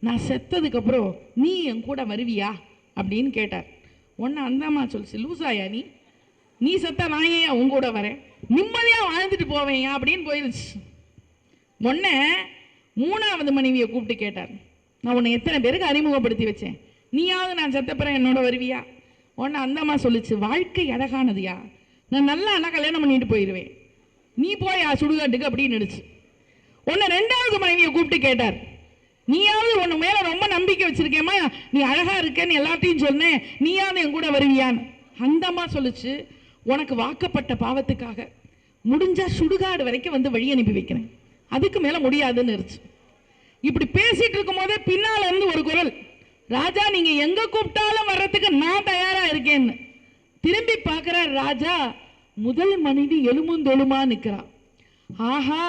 நான் செத்ததுக்கு அப்புறம் நீ என் கூட வருவியா அப்படின்னு கேட்டார். ஒன்று அந்தம்மா சொல்லிச்சு, லூசாயா நீ செத்தா நான் ஏன் உங்க கூட வரேன், நிம்மதியாக வாழ்ந்துட்டு போவேன் அப்படின்னு போயிடுச்சு. உடனே 3வது மனைவியை கூப்பிட்டு கேட்டார், நான் உன்னை எத்தனை பேருக்கு அறிமுகப்படுத்தி வச்சேன், நீயாவது நான் செத்தப்புறம் என்னோட வருவியா? உடனே அந்தம்மா சொல்லிச்சு, வாழ்க்கை அழகானதுயா, நான் நல்லா அண்ணா கல்யாணம் பண்ணிட்டு போயிடுவேன், நீ போயா சுடுகாட்டுக்கு அப்படின்னு நினைச்சு. உன்னை 2வது மனைவியை கூப்பிட்டு கேட்டார், நீயாவது உன்னை மேல ரொம்ப நம்பிக்கை வச்சிருக்கேம்மா, நீ அழகா இருக்கேன்னு எல்லாத்தையும் சொன்னேன், நீயாவது என் கூட வருவியான்னு. அந்தம்மா சொல்லிச்சு, உனக்கு வாக்கப்பட்ட பாவத்துக்காக முடிஞ்சா சுடுகாடு வரைக்கும் வந்து வழி அனுப்பி வைக்கிறேன், அதுக்கு மேல முடியாதுன்னு இருந்துச்சு. இப்படி பேசிட்டு இருக்கும் போதே பின்னால இருந்து ஒரு குரல், ராஜா நீங்க எங்க கூப்பிட்டாலும் வர்றதுக்கு நான் தயாரா இருக்கேன்னு. திரும்பி பார்க்கிறார் ராஜா, முதல் மனைவி எலும்புந்தொழுமா நிற்கிறான். ஆஹா,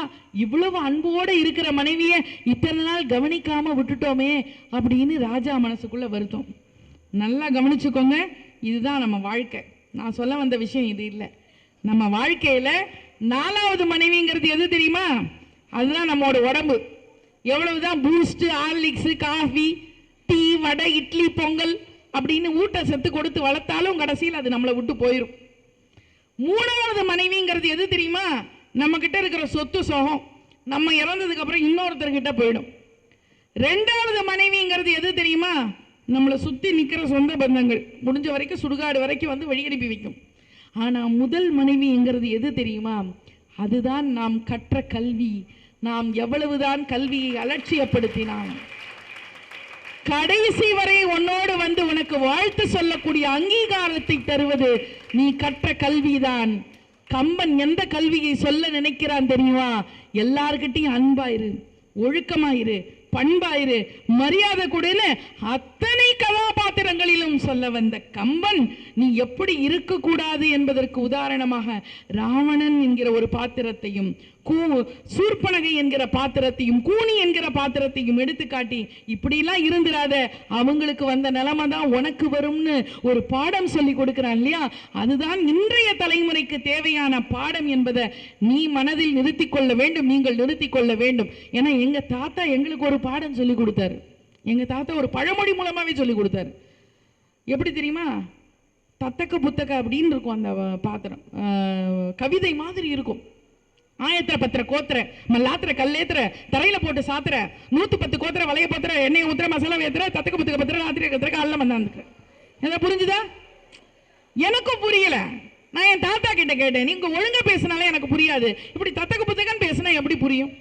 இவ்வளவு அன்போடு இருக்கிற மனைவியை இத்தனை நாள் கவனிக்காம விட்டுட்டோமே அப்படின்னு ராஜா மனசுக்குள்ள வருத்தம். நல்லா கவனிச்சுக்கோங்க, இதுதான் நம்ம வாழ்க்கை. நான் சொல்ல வந்த விஷயம் இது இல்லை. நம்ம வாழ்க்கையில 4வது மனைவிங்கிறது எது தெரியுமா? அதுதான் நம்மளோட உடம்பு. எவ்வளவுதான் பூஸ்ட், ஹார்லிக்ஸ், காஃபி, டீ, வடை, இட்லி, பொங்கல் அப்படின்னு ஊட்டச்சத்து கொடுத்து வளர்த்தாலும் கடைசியில் அது நம்மளை விட்டு போயிடும். 3வது மனைவிங்கிறது எது தெரியுமா? நம்ம கிட்ட இருக்கிற சொத்து சோகம் நம்ம இறந்ததுக்கு அப்புறம் இன்னொருத்தர்கிட்ட போயிடும். 2வது மனைவிங்கிறது எது தெரியுமா? நம்மளை சுற்றி நிற்கிற சொந்த பந்தங்கள் முடிஞ்ச வரைக்கும் சுடுகாடு வரைக்கும் வந்து வழி அனுப்பி வைக்கும். ஆனால் முதல் மனைவிங்கிறது எது தெரியுமா? அதுதான் நாம் கற்ற கல்வி. நாம் எவ்வளவுதான் கல்வியை அலட்சியப்படுத்தினான், கடைசி வரை உன்னோடு வந்து உனக்கு வாழ்த்து சொல்லக்கூடிய அங்கீகாரத்தை தருவது நீ கற்ற கல்விதான். கம்பன் எந்த கல்வியை சொல்ல நினைக்கிறான் தெரியுமா? எல்லார்கிட்டையும் அன்பாயிரு, ஒழுக்கமாயிரு, பண்பாயிரு, மரியாதை கொடுன்னு அத்தனை கதாபாத்திரங்களிலும் சொல்ல வந்த கம்பன் நீ எப்படி இருக்கக்கூடாது என்பதற்கு உதாரணமாக ராவணன் என்கிற ஒரு பாத்திரத்தையும், சூர்பனகை என்கிற பாத்திரத்தையும், கூனி என்கிற பாத்திரத்தையும் எடுத்துக்காட்டி இப்படிலாம் இருந்துடாத, அவங்களுக்கு வந்த நிலைமை தான் உனக்கு வரும்னு ஒரு பாடம் சொல்லி கொடுக்கிறான் இல்லையா? அதுதான் இன்றைய தலைமுறைக்கு தேவையான பாடம் என்பதை நீ மனதில் நிறுத்திக் கொள்ள வேண்டும், நீங்கள் நிறுத்திக் கொள்ள வேண்டும். ஏன்னா எங்க தாத்தா எங்களுக்கு ஒரு பாடம் சொல்லி கொடுத்தாரு. எங்க தாத்தா ஒரு பழமொழி மூலமாவே சொல்லி கொடுத்தாரு. எப்படி தெரியுமா? தத்தக்க புத்தக்க அப்படின்னு இருக்கும் அந்த பாத்திரம், கவிதை மாதிரி இருக்கும். ஆயத்திர பத்திர கோத்திர மல்லாத்திர கல்லேத்திர தரையில போட்டு சாத்திர 110 கோத்திர வளைய பத்திர எண்ணெய் ஊத்திர மசாலா வேத்திர தத்தக்க புத்தக பத்திர ராத்திரி கத்திர காலைல வந்தாந்துக்க. என்ன புரிஞ்சுதா? எனக்கும் புரியல. நான் என் தாத்தா கிட்ட கேட்டேன், நீங்க ஒழுங்கா பேசினாலே எனக்கு புரியாது, இப்படி தத்தக்க புத்தகன்னு பேசினா எப்படி புரியும்?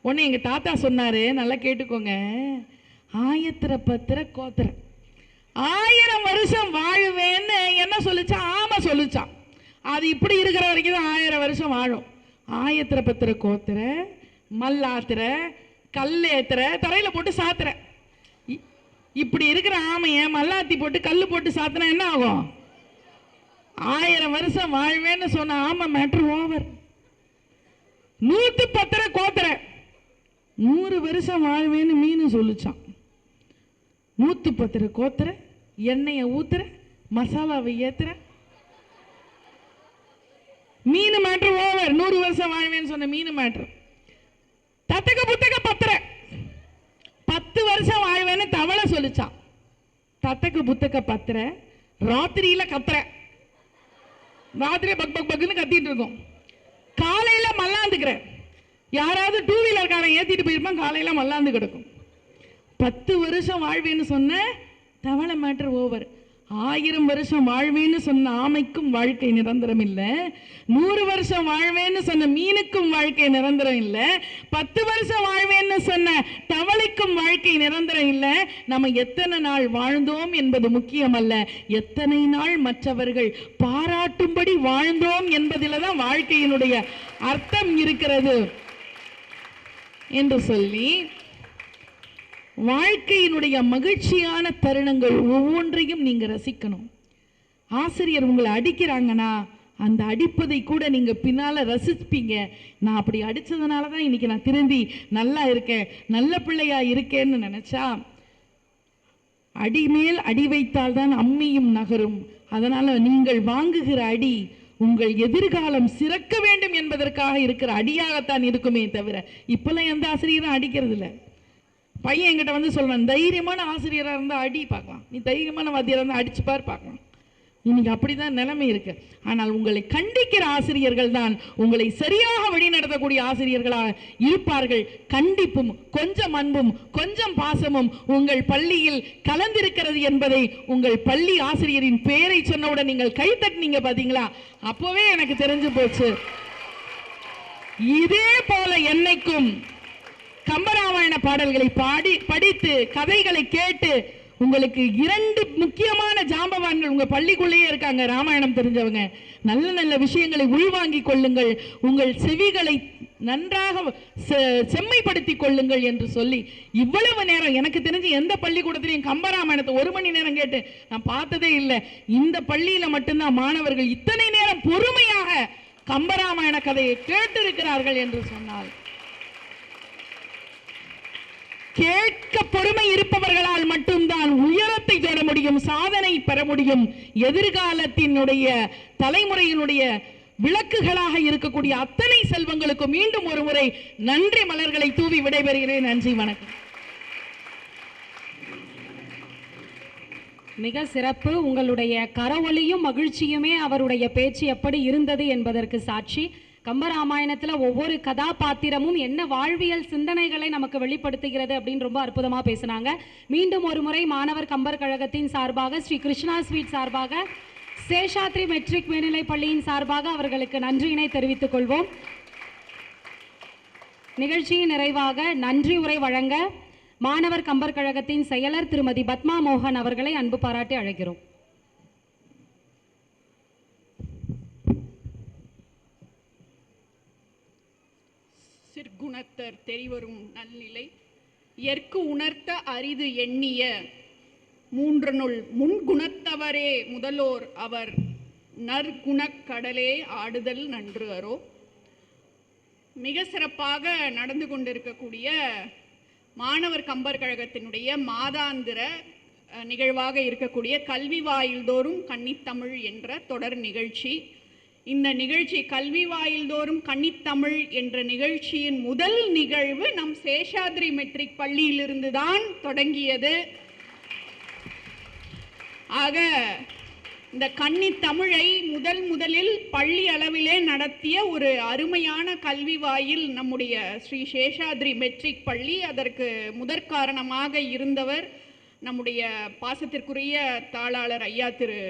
உடனே எங்க தாத்தா சொன்னாரு, நல்லா கேட்டுக்கோங்க, ஆயத்திர பத்திர கோத்திர 1000 வருஷம் வாழுவேன்னு என்ன சொல்லிச்சா? ஆமா சொல்லிச்சான். அது இப்படி இருக்கிற வரைக்கும் தான் 1000 வருஷம் வாழும். ஆயத்திர பத்திர கோத்திர மல்லாத்திர கல்லேத்திர தரையில போட்டு சாத்திர, இப்படி இருக்கிற ஆமைய மல்லாத்தி போட்டு கல்லு போட்டு சாத்தினா என்ன ஆகும்? 1000 வருஷம் வாழ்வேன்னு சொன்ன ஆமை மேட்ரு ஓவர். 110 கோத்திர 100 வருஷம் வாழ்வேன்னு மீன் சொல்லிச்சான். 110 கோத்திர எண்ணெயை ஊத்துற மசாலாவை ஏத்துற மீன் மேட்ரு ஓவர். 100 வருஷம் வாழ்வேன்னு சொன்ன மீன் மேட்ரு. தத்தக்க புத்தக பத்திர 10 வருஷம் வாழ்வேன்னு தவளை சொல்லிச்சான். தத்தக்க புத்தக பத்திர ராத்திரியில கத்துற, ராத்திரி பக் பக் பக்குன்னு கத்திட்டு இருக்கும், காலையில மல்லாந்துக்கிற. யாராவது 2 வீலர் காரை ஏத்திட்டு போயிருப்பான், காலையில மல்லாந்து கிடக்கும். 10 வருஷம் வாழ்வேன்னு சொன்ன தவளை மேட்ரு ஓவர். 1000 வருஷம் வாழ்வேன்னு சொன்ன ஆமைக்கும் வாழ்க்கை நிரந்தரம் இல்லை, 100 வருஷம் வாழ்வேன்னு சொன்ன மீனுக்கும் வாழ்க்கை நிரந்தரம் இல்லை, 10 வருஷம் வாழ்வேன்னு சொன்ன தவளைக்கும் வாழ்க்கை நிரந்தரம் இல்லை. நம்ம எத்தனை நாள் வாழ்ந்தோம் என்பது முக்கியம் அல்ல, எத்தனை நாள் மற்றவர்கள் பாராட்டும்படி வாழ்ந்தோம் என்பதில் தான் வாழ்க்கையினுடைய அர்த்தம் இருக்கிறது என்று சொல்லி வாழ்க்கையினுடைய மகிழ்ச்சியான தருணங்கள் ஒவ்வொன்றையும் நீங்க ரசிக்கணும். ஆசிரியர் உங்களை அடிக்கிறாங்கன்னா அந்த அடிப்பதை கூட நீங்க பின்னால ரசிப்பீங்க. நான் அப்படி அடிச்சதுனால தான் இன்னைக்கு நான் திருந்தி நல்லா இருக்கேன், நல்ல பிள்ளையா இருக்கேன்னு நினைச்சா, அடிமேல் அடி வைத்தால் தான் அம்மியும் நகரும். அதனால நீங்கள் வாங்குகிற அடி உங்கள் எதிர்காலம் சிறக்க வேண்டும் என்பதற்காக இருக்கிற அடியாகத்தான் இருக்குமே தவிர, இப்பெல்லாம் எந்த ஆசிரியரும் அடிக்கிறது இல்லை. பையன் என்கிட்ட வந்து சொல்றான், தைரியமான ஆசிரியராக இருந்தால் அடி பார்க்கலாம், நீ தைரியமான வாத்தியாராக இருந்தால் அடிச்சுப்பார் பார்க்கலாம். இன்னைக்கு அப்படிதான் நிலைமை இருக்கு. ஆனால் உங்களை கண்டிக்கிற ஆசிரியர்கள் தான் உங்களை சரியாக வழிநடத்தக்கூடிய ஆசிரியர்களாக இருப்பார்கள். கண்டிப்பும் கொஞ்சம் அன்பும் கொஞ்சம் பாசமும் உங்கள் பள்ளியில் கலந்திருக்கிறது என்பதை உங்கள் பள்ளி ஆசிரியரின் பெயரை சொன்னவுடன் நீங்கள் கைத்தட்டினீங்க பாத்தீங்களா? அப்போவே எனக்கு தெரிஞ்சு போச்சு. இதே போல என்னைக்கும் கம்பராமாயண பாடல்களை படித்து கதைகளை கேட்டு உங்களுக்கு 2 முக்கியமான ஜாம்பவான்கள் உங்க பள்ளிக்குள்ளேயே இருக்காங்க, ராமாயணம் தெரிஞ்சவங்க. நல்ல நல்ல விஷயங்களை உள்வாங்கிக் கொள்ளுங்கள், உங்கள் செவிகளை நன்றாக செம்மைப்படுத்திக் கொள்ளுங்கள் என்று சொல்லி இவ்வளவு நேரம் எனக்கு தெரிஞ்சு எந்த பள்ளிக்கூடத்திலையும் கம்பராமாயணத்தை 1 மணி நேரம் கேட்டு நான் பார்த்ததே இல்லை. இந்த பள்ளியில மட்டும்தான் மாணவர்கள் இத்தனை நேரம் பொறுமையாக கம்பராமாயண கதையை கேட்டிருக்கிறார்கள் என்று சொன்னால், கேட்க பொறுமை இருப்பவர்களால் மட்டும்தான் உயரத்தை தொட முடியும், சாதனை பெற முடியும். எதிர்காலத்தினுடைய தலைமுறையினுடைய விளக்குகளாக இருக்கக்கூடிய அத்தனை செல்வங்களுக்கு மீண்டும் ஒரு முறை நன்றி மலர்களை தூவி விடைபெறுகிறேன். நன்றி, வணக்கம்.
மிக சிறப்பு. உங்களுடைய கரவொலியும் மகிழ்ச்சியுமே அவருடைய பேச்சு எப்படி இருந்தது என்பதற்கு சாட்சி. கம்பராமாயணத்தில் ஒவ்வொரு கதாபாத்திரமும் என்ன வாழ்வியல் சிந்தனைகளை நமக்கு வெளிப்படுத்துகிறது அப்படின்னு ரொம்ப அற்புதமாக பேசினாங்க. மீண்டும் ஒரு முறை மாணவர் கம்பர் கழகத்தின் சார்பாக, ஸ்ரீ கிருஷ்ணா ஸ்வீட் சார்பாக, சேஷாத்ரி மெட்ரிக் மேல்நிலைப் பள்ளியின் சார்பாக அவர்களுக்கு நன்றியினை தெரிவித்துக் கொள்வோம். நிகழ்ச்சியின் நிறைவாக நன்றி உரை வழங்க மாணவர் கம்பர் கழகத்தின் செயலர் திருமதி பத்மா மோகன் அவர்களை அன்பு பாராட்டி அழைக்கிறோம்.
சிற்குணத்தர் தெரிவரும் நல்நிலை எற்கு உணர்த்த அரிது எண்ணிய மூன்றனுள் முன்குணத்தவரே முதலோர் அவர் நற்குணக் கடலே ஆடுதல் நன்று அரோ. மிக சிறப்பாக நடந்து கொண்டிருக்கக்கூடிய மாணவர் கம்பர் கழகத்தினுடைய மாதாந்திர நிகழ்வாக இருக்கக்கூடிய கல்வி வாயில்தோறும் கன்னித்தமிழ் என்ற தொடர் நிகழ்ச்சி. இந்த நிகழ்ச்சி கல்வி வாயில்தோறும் கன்னித்தமிழ் என்ற நிகழ்ச்சியின் முதல் நிகழ்வு நம் சேஷாத்ரி மெட்ரிக் பள்ளியிலிருந்து தான் தொடங்கியது. ஆக இந்த கன்னித்தமிழை முதலில் பள்ளி அளவிலே நடத்திய ஒரு அருமையான கல்வி வாயில் நம்முடைய ஸ்ரீ சேஷாத்ரி மெட்ரிக் பள்ளி. அதற்கு முதற்காரணமாக இருந்தவர் நம்முடைய பாசத்திற்குரிய தாளாளர் ஐயா திரு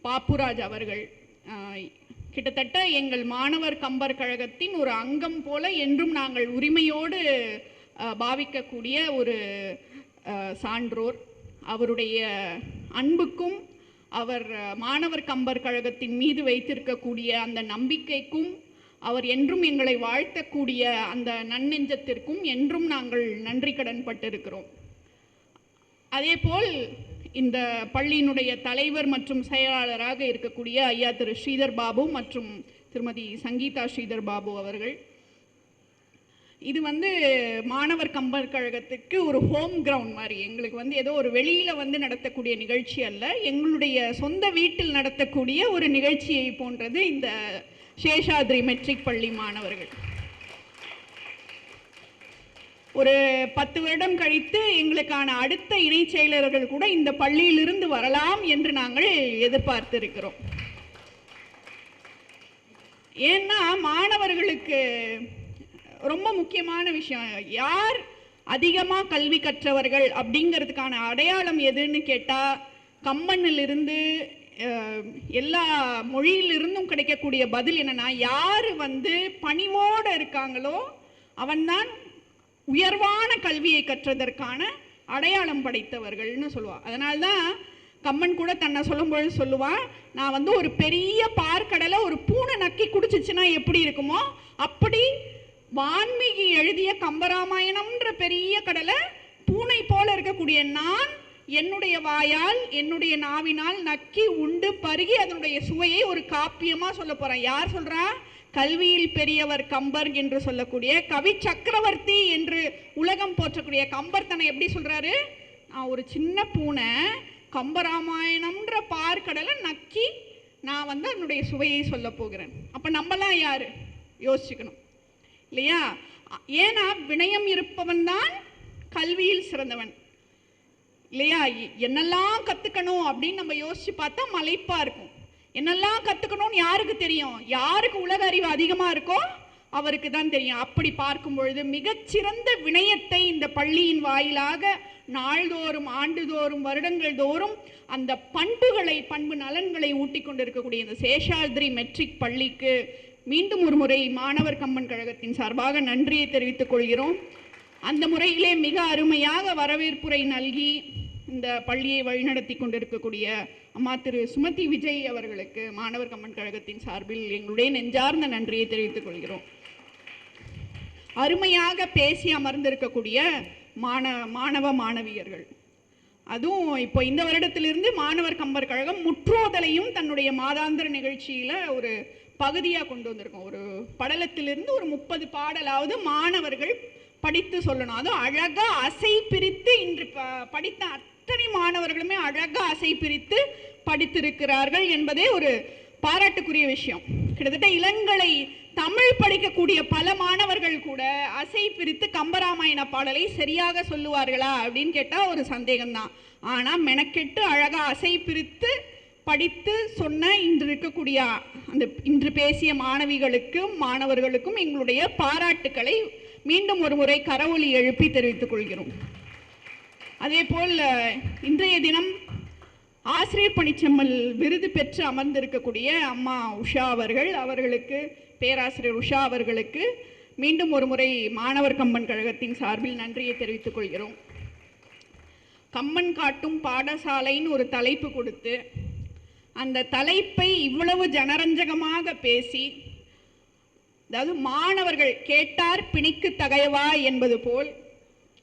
பாப்புராஜ் அவர்கள். கிட்டத்தட்ட எங்கள் மாணவர் கம்பர் கழகத்தின் ஒரு அங்கம் போல என்றும் நாங்கள் உரிமையோடு பாவிக்கக்கூடிய ஒரு சான்றோர். அவருடைய அன்புக்கும் அவர் மாணவர் கம்பர் கழகத்தின் மீது வைத்திருக்கக்கூடிய அந்த நம்பிக்கைக்கும், அவர் என்றும் எங்களை வாழ்த்தக்கூடிய அந்த நன்னெஞ்சத்திற்கும் என்றும் நாங்கள் நன்றி கடன் பட்டிருக்கிறோம். அதேபோல் இந்த பள்ளியினுடைய தலைவர் மற்றும் செயலாளராக இருக்கக்கூடிய ஐயா திரு ஸ்ரீதர் பாபு மற்றும் திருமதி சங்கீதா ஸ்ரீதர் பாபு அவர்கள், இது மாணவர் கம்பர் கழகத்துக்கு ஒரு ஹோம் கிரவுண்ட் மாதிரி. எங்களுக்கு ஏதோ ஒரு வெளியில் நடத்தக்கூடிய நிகழ்ச்சி அல்ல, எங்களுடைய சொந்த வீட்டில் நடத்தக்கூடிய ஒரு நிகழ்ச்சியை போன்றது இந்த சேஷாத்ரி மெட்ரிக் பள்ளி மாணவர்கள். ஒரு 10 வருடம் கழித்து எங்களுக்கான அடுத்த இணை செயலர்கள் கூட இந்த பள்ளியிலிருந்து வரலாம் என்று நாங்கள் எதிர்பார்த்திருக்கிறோம். ஏன்னா மாணவர்களுக்கு ரொம்ப முக்கியமான விஷயம், யார் அதிகமாக கல்வி கற்றவர்கள் அப்படிங்கிறதுக்கான அடையாளம் எதுன்னு கேட்டால், கம்பனிலிருந்து எல்லா மொழியிலிருந்தும் கிடைக்கக்கூடிய பதில் என்னன்னா, யார் பணிவோடு இருக்காங்களோ அவன்தான் உயர்வான கல்வியை கற்றதற்கான அடையாளம் படைத்தவர்கள்னு சொல்லுவாள். அதனால்தான் கம்மன் கூட தன்னை சொல்லும்பொழுது சொல்லுவான், நான் ஒரு பெரிய பார்க்கடலை ஒரு பூனை நக்கி குடிச்சிச்சுன்னா எப்படி இருக்குமோ அப்படி வான்மீகி எழுதிய கம்பராமாயணம்ன்ற பெரிய கடலை பூனை போல இருக்கக்கூடிய நான் என்னுடைய வாயால் என்னுடைய நாவினால் நக்கி உண்டு பருகி அதனுடைய சுவையை ஒரு காப்பியமா சொல்ல போறேன். யார் சொல்றா? கல்வியில் பெரியவர் கம்பர் என்று சொல்லக்கூடிய கவி சக்கரவர்த்தி என்று உலகம் போற்றக்கூடிய கம்பர் தன்னை எப்படி சொல்றாரு? நான் ஒரு சின்ன பூனை கம்பராமாயணம்ன்ற பார்க்கடலை நக்கி நான் அதனுடைய சுவையை சொல்ல போகிறேன். அப்ப நம்மலாம் யாரு யோசிச்சுக்கணும் இல்லையா? ஏன்னா வினயம் இருப்பவன் தான் கல்வியில் சிறந்தவன் இல்லையா? என்னெல்லாம் கத்துக்கணும் அப்படின்னு நம்ம யோசிச்சு பார்த்தா மலைப்பா இருக்கும். என்னெல்லாம் கத்துக்கணும்னு யாருக்கு தெரியும்? யாருக்கு உலக அறிவு அதிகமா இருக்கோ அவருக்கு தான் தெரியும். அப்படி பார்க்கும் பொழுது மிகச்சிறந்த வினயத்தை இந்த பள்ளியின் வாயிலாக நாள்தோறும் ஆண்டுதோறும் வருடங்கள் தோறும் அந்த பண்பு நலன்களை ஊட்டி கொண்டிருக்கக்கூடிய இந்த சேஷாத்ரி மெட்ரிக் பள்ளிக்கு மீண்டும் ஒரு முறை மாணவர் கம்பன் கழகத்தின் சார்பாக நன்றியை தெரிவித்துக் கொள்கிறோம். அந்த முறையிலே மிக அருமையாக வரவேற்புரை நல்கி இந்த பள்ளியை வழிநடத்தி கொண்டிருக்கக்கூடிய அம்மா திரு சுமதி விஜய் அவர்களுக்கு மாணவர் கம்பன் கழகத்தின் சார்பில் எங்களுடைய நெஞ்சார்ந்த நன்றியை தெரிவித்துக் கொள்கிறோம். அருமையாக பேசி அமர்ந்திருக்கக்கூடிய மாணவ மாணவியர்கள், அதுவும் இப்போ இந்த வருடத்திலிருந்து மாணவர் கம்பர் கழகம் முற்றோதலையும் தன்னுடைய மாதாந்திர நிகழ்ச்சியில் ஒரு பகுதியாக கொண்டு வந்திருக்கோம். ஒரு படலத்திலிருந்து ஒரு 30 பாடலாவது மாணவர்கள் படித்து சொல்லணும். அதுவும் அழகாக அசை பிரித்து இன்று படித்த அத்தனை மாணவர்களுமே அழகாக அசை பிரித்து படித்திருக்கிறார்கள் என்பதே ஒரு பாராட்டுக்குரிய விஷயம். கிட்டத்தட்ட இளங்கலை தமிழ் படிக்கக்கூடிய பல மாணவர்கள் கூட அசை பிரித்து கம்பராமாயண பாடலை சரியாக சொல்லுவார்களா அப்படின்னு கேட்டால் ஒரு சந்தேகம்தான். ஆனால் மெனக்கெட்டு அழகாக அசை பிரித்து படித்து சொன்ன இன்று இருக்கக்கூடிய இன்று பேசிய மாணவிகளுக்கும் மாணவர்களுக்கும் எங்களுடைய பாராட்டுக்களை மீண்டும் ஒரு முறை கரவொலி எழுப்பி தெரிவித்துக் கொள்கிறோம். அதேபோல் இன்றைய தினம் ஆசிரியர் பணிச்செம்மல் விருது பெற்று அமர்ந்திருக்கக்கூடிய அம்மா உஷா அவர்களுக்கு பேராசிரியர் உஷா அவர்களுக்கு மீண்டும் ஒரு முறை மாணவர் கம்பன் கழகத்தின் சார்பில் நன்றியை தெரிவித்துக் கொள்கிறோம். கம்பன் காட்டும் பாடசாலைன்னு ஒரு தலைப்பு கொடுத்து அந்த தலைப்பை இவ்வளவு ஜனரஞ்சகமாக பேசி, அதாவது மாணவர்கள் கேட்டார் பிணிக்கு தகையவா என்பது போல்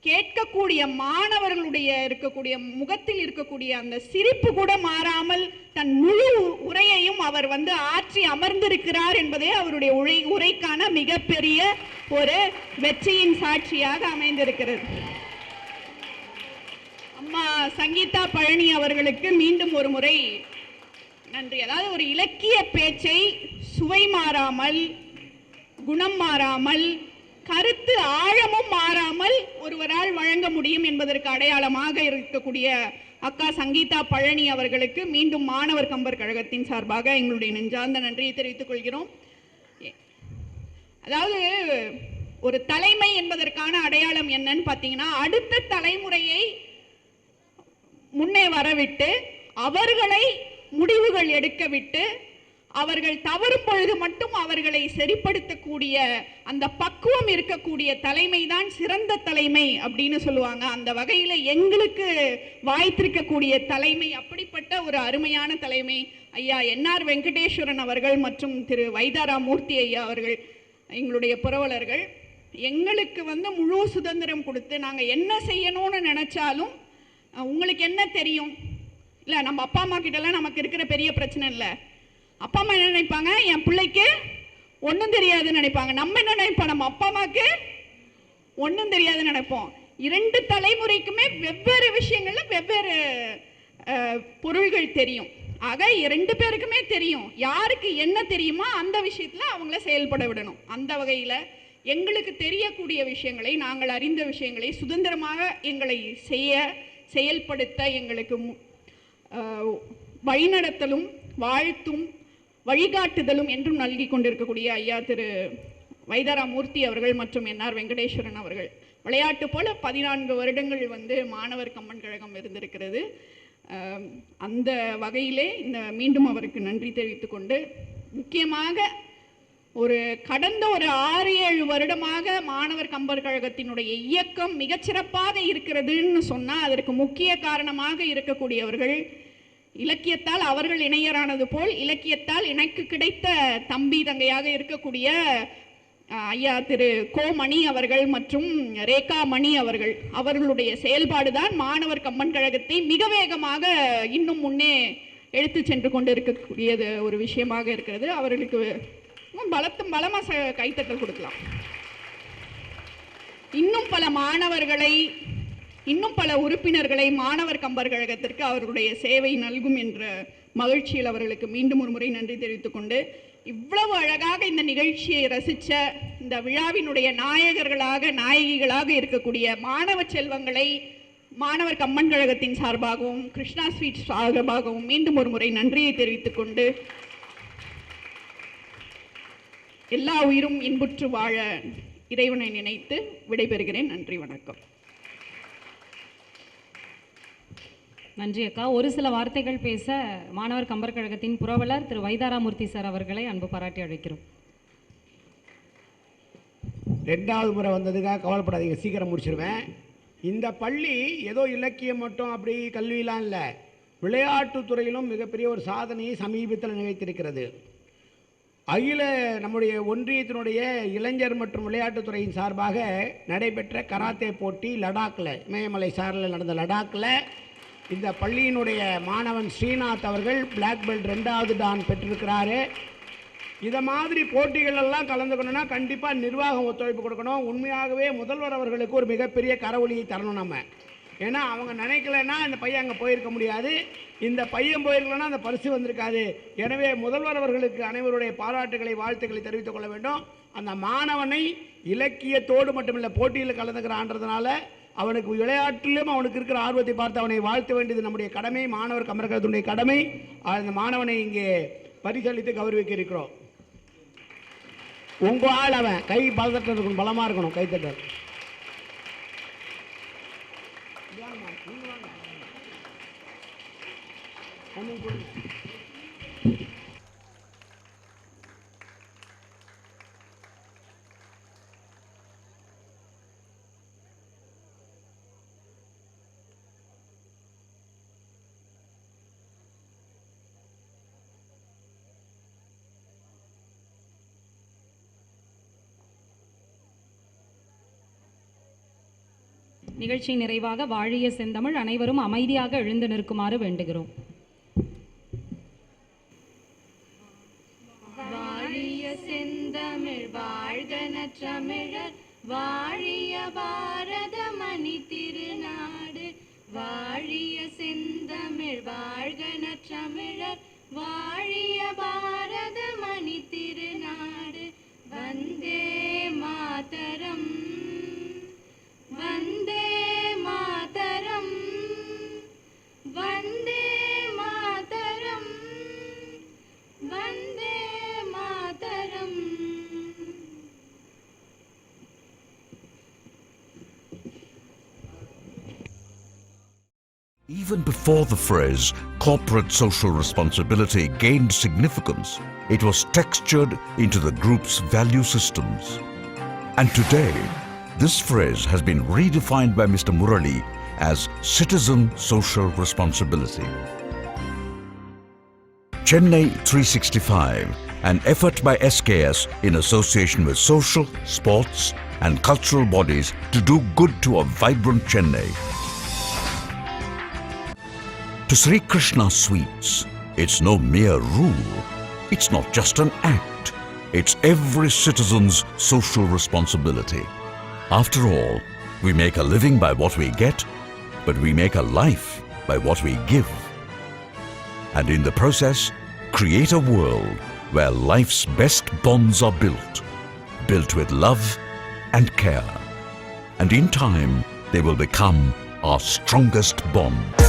கேட்கக்கூடிய மாணவர்களுடைய இருக்கக்கூடிய முகத்தில் இருக்கக்கூடிய அந்த சிரிப்பு கூட மாறாமல் தன் முழு உரையையும் அவர் ஆற்றி அமர்ந்திருக்கிறார் என்பதே அவருடைய உரைக்கான மிகப்பெரிய ஒரு வெற்றியின் சாட்சியாக அமைந்திருக்கிறது. அம்மா சங்கீதா பழனி அவர்களுக்கு மீண்டும் ஒரு முறை நன்றி. அதாவது ஒரு இலக்கிய பேச்சை சுவை மாறாமல், குணம் மாறாமல், கருத்து ஆழமும் மாறாமல் ஒருவரால் வழங்க முடியும் என்பதற்கு அடையாளமாக இருக்கக்கூடிய அக்கா சங்கீதா பழனி அவர்களுக்கு மீண்டும் மாணவர் கம்பர் கழகத்தின் சார்பாக எங்களுடைய நெஞ்சார்ந்த நன்றியை தெரிவித்துக் கொள்கிறோம். அதாவது ஒரு தலைமை என்பதற்கான அடையாளம் என்னன்னு பார்த்தீங்கன்னா, அடுத்த தலைமுறையை முன்னே வரவிட்டு அவர்களை முடிவுகள் எடுக்க விட்டு அவர்கள் தவறும் பொழுது மட்டும் அவர்களை சரிப்படுத்தக்கூடிய அந்த பக்குவம் இருக்கக்கூடிய தலைமை தான் சிறந்த தலைமை அப்படின்னு சொல்லுவாங்க. அந்த வகையில் எங்களுக்கு வாய்த்திருக்கக்கூடிய தலைமை அப்படிப்பட்ட ஒரு அருமையான தலைமை ஐயா என்ஆர் வெங்கடேஸ்வரன் அவர்கள் மற்றும் திரு வைதாரா மூர்த்தி ஐயா அவர்கள், எங்களுடைய புரவலர்கள். எங்களுக்கு முழு சுதந்திரம் கொடுத்து நாங்கள் என்ன செய்யணும்னு நினச்சாலும் உங்களுக்கு என்ன தெரியும் இல்லை, நம்ம அப்பா அம்மா கிட்டலாம் நமக்கு இருக்கிற பெரிய பிரச்சனை இல்லை. அப்பா அம்மா என்ன நினைப்பாங்க, என் பிள்ளைக்கு ஒன்றும் தெரியாதுன்னு நினைப்பாங்க. நம்ம என்ன நினைப்போம், நம்ம அப்பா அம்மாவுக்கு ஒன்றும் தெரியாதுன்னு நினைப்போம். 2 தலைமுறைக்குமே வெவ்வேறு விஷயங்கள்ல வெவ்வேறு பொருள்கள் தெரியும். ஆக 2 பேருக்குமே தெரியும் யாருக்கு என்ன தெரியுமோ அந்த விஷயத்தில் அவங்கள செயல்பட விடணும். அந்த வகையில் எங்களுக்கு தெரியக்கூடிய விஷயங்களை, நாங்கள் அறிந்த விஷயங்களை சுதந்திரமாக எங்களை செயல்படுத்த எங்களுக்கு வழிநடத்தலும் வாழ்த்தும் வழிகாட்டுதலும் என்றும் நல்கி கொண்டிருக்கக்கூடிய ஐயா திரு வைதாரா மூர்த்தி அவர்கள் மற்றும் என்ஆர் வெங்கடேஸ்வரன் அவர்கள். விளையாட்டு போல 14 வருடங்கள் மாணவர் கம்பன் கழகம் இருந்திருக்கிறது. அந்த வகையிலே மீண்டும் அவருக்கு நன்றி தெரிவித்துக் கொண்டு, முக்கியமாக கடந்த ஒரு 6-7 வருடமாக மாணவர் கம்பர் கழகத்தினுடைய இயக்கம் மிகச்சிறப்பாக இருக்கிறதுன்னு சொன்னால் அதற்கு முக்கிய காரணமாக இருக்கக்கூடியவர்கள் இலக்கியத்தால் அவர்கள் இணையரானது போல் இலக்கியத்தால் எனக்கு கிடைத்த தம்பி தங்கையாக இருக்கக்கூடிய ஐயா திரு கோமணி அவர்கள் மற்றும் ரேகா மணி அவர்களுடைய செயல்பாடுதான் மாணவர் கம்பன் கழகத்தை மிக வேகமாக இன்னும் முன்னே எடுத்து சென்று கொண்டு இருக்கக்கூடியது ஒரு விஷயமாக இருக்கிறது. அவர்களுக்கு பலமாக கைத்தட்டல் கொடுக்கலாம். இன்னும் பல மாணவர்களை, இன்னும் பல உறுப்பினர்களை மாணவர் கம்பர் கழகத்திற்கு அவர்களுடைய சேவை நல்கும் என்ற மகிழ்ச்சியில் அவர்களுக்கு மீண்டும் ஒரு முறை நன்றி தெரிவித்துக் கொண்டு, இவ்வளவு அழகாக இந்த நிகழ்ச்சியை ரசித்த இந்த விழாவினுடைய நாயகிகளாக இருக்கக்கூடிய மாணவ செல்வங்களை மாணவர் கம்பன் கழகத்தின் சார்பாகவும் கிருஷ்ணா ஸ்வீட்ஸ் சார்பாகவும் மீண்டும் ஒரு முறை நன்றியை தெரிவித்துக் கொண்டு, எல்லா உயிரும் இன்புற்று வாழ இறைவனை நினைத்து விடைபெறுகிறேன். நன்றி, வணக்கம்.
நன்றி அக்கா. ஒரு சில வார்த்தைகள் பேச மாணவர் கம்பர் கழகத்தின் புரவலர் திரு வைதாராமூர்த்தி சார் அவர்களை அன்பு பாராட்டி அழைக்கிறோம்.
2வது முறை வந்ததுக்காக கவலைப்படாதீங்க, சீக்கிரம் முடிச்சிருவேன். இந்த பள்ளி ஏதோ இலக்கியம் மட்டும் அப்படி கல்வியெலாம் இல்லை, விளையாட்டுத்துறையிலும் மிகப்பெரிய ஒரு சாதனையை சமீபத்தில் நிகழ்த்தியிருக்கிறது. நம்முடைய ஒன்றியத்தினுடைய இளைஞர் மற்றும் விளையாட்டுத்துறையின் சார்பாக நடைபெற்ற கராத்தே போட்டி லடாக்கில், இமயமலை சாரலில் நடந்த லடாக்கில் இந்த பள்ளியினுடைய மாணவன் ஸ்ரீநாத் அவர்கள் பிளாக் பெல்ட் 2வது டான் பெற்றிருக்கிறாரு. இதை மாதிரி போட்டிகள் எல்லாம் கலந்துக்கணும்னா கண்டிப்பாக நிர்வாகம் ஒத்துழைப்பு கொடுக்கணும். உண்மையாகவே முதல்வர் அவர்களுக்கு ஒரு மிகப்பெரிய கரவொலியை தரணும் நம்ம. ஏன்னா அவங்க நினைக்கலன்னா இந்த பையன் அங்கே போயிருக்க முடியாது, இந்த பையன் போயிருக்கலன்னா அந்த பரிசு வந்திருக்காது. எனவே முதல்வர் அவர்களுக்கு அனைவருடைய பாராட்டுகளை வாழ்த்துக்களை தெரிவித்துக் கொள்ள வேண்டும். அந்த மாணவனை இலக்கியத்தோடு மட்டுமில்லை போட்டியில் கலந்துக்கிறான்றதுனால அவனுக்கு விளையாட்டிலும் அவனுக்கு இருக்கிற ஆர்வத்தை பார்த்து அவனை வாழ்த்த வேண்டியது நம்முடைய கடமை, மாணவர் கமரகத்துடைய கடமை. அந்த மாணவனை இங்கே பரிசளித்து கௌரவிக்க இருக்கிறோம். உங்க ஆள் அவன் கை பலத்தட்ட இருக்கணும், பலமா இருக்கணும் கைத்தட்டல்.
நிகழ்ச்சி நிறைவாக வாழிய செந்தமிழ் அனைவரும் அமைதியாக எழுந்து நிற்குமாறு வேண்டுகிறோம்.
வாழிய செந்தமிழ் வாழ்க நற்றமிழர், வாழிய பாரத மணி திருநாடு. வாழிய செந்தமிழ் வாழ்க நற்றமிழர், வாழிய பாரத மணி திருநாடு. Vande Mataram, Vande Mataram, Vande Mataram, Vande Mataram.
Even before the phrase corporate social responsibility gained significance, it was textured into the group's value systems. And today, this phrase has been redefined by Mr. Murali as citizen social responsibility. Chennai 365, an effort by SKS in association with social, sports and cultural bodies to do good to a vibrant Chennai. To Sri Krishna Sweets, it's no mere rule. It's not just an act. It's every citizen's social responsibility. After all, we make a living by what we get, but we make a life by what we give. And in the process, create a world where life's best bonds are built with love and care. And in time, they will become our strongest bond.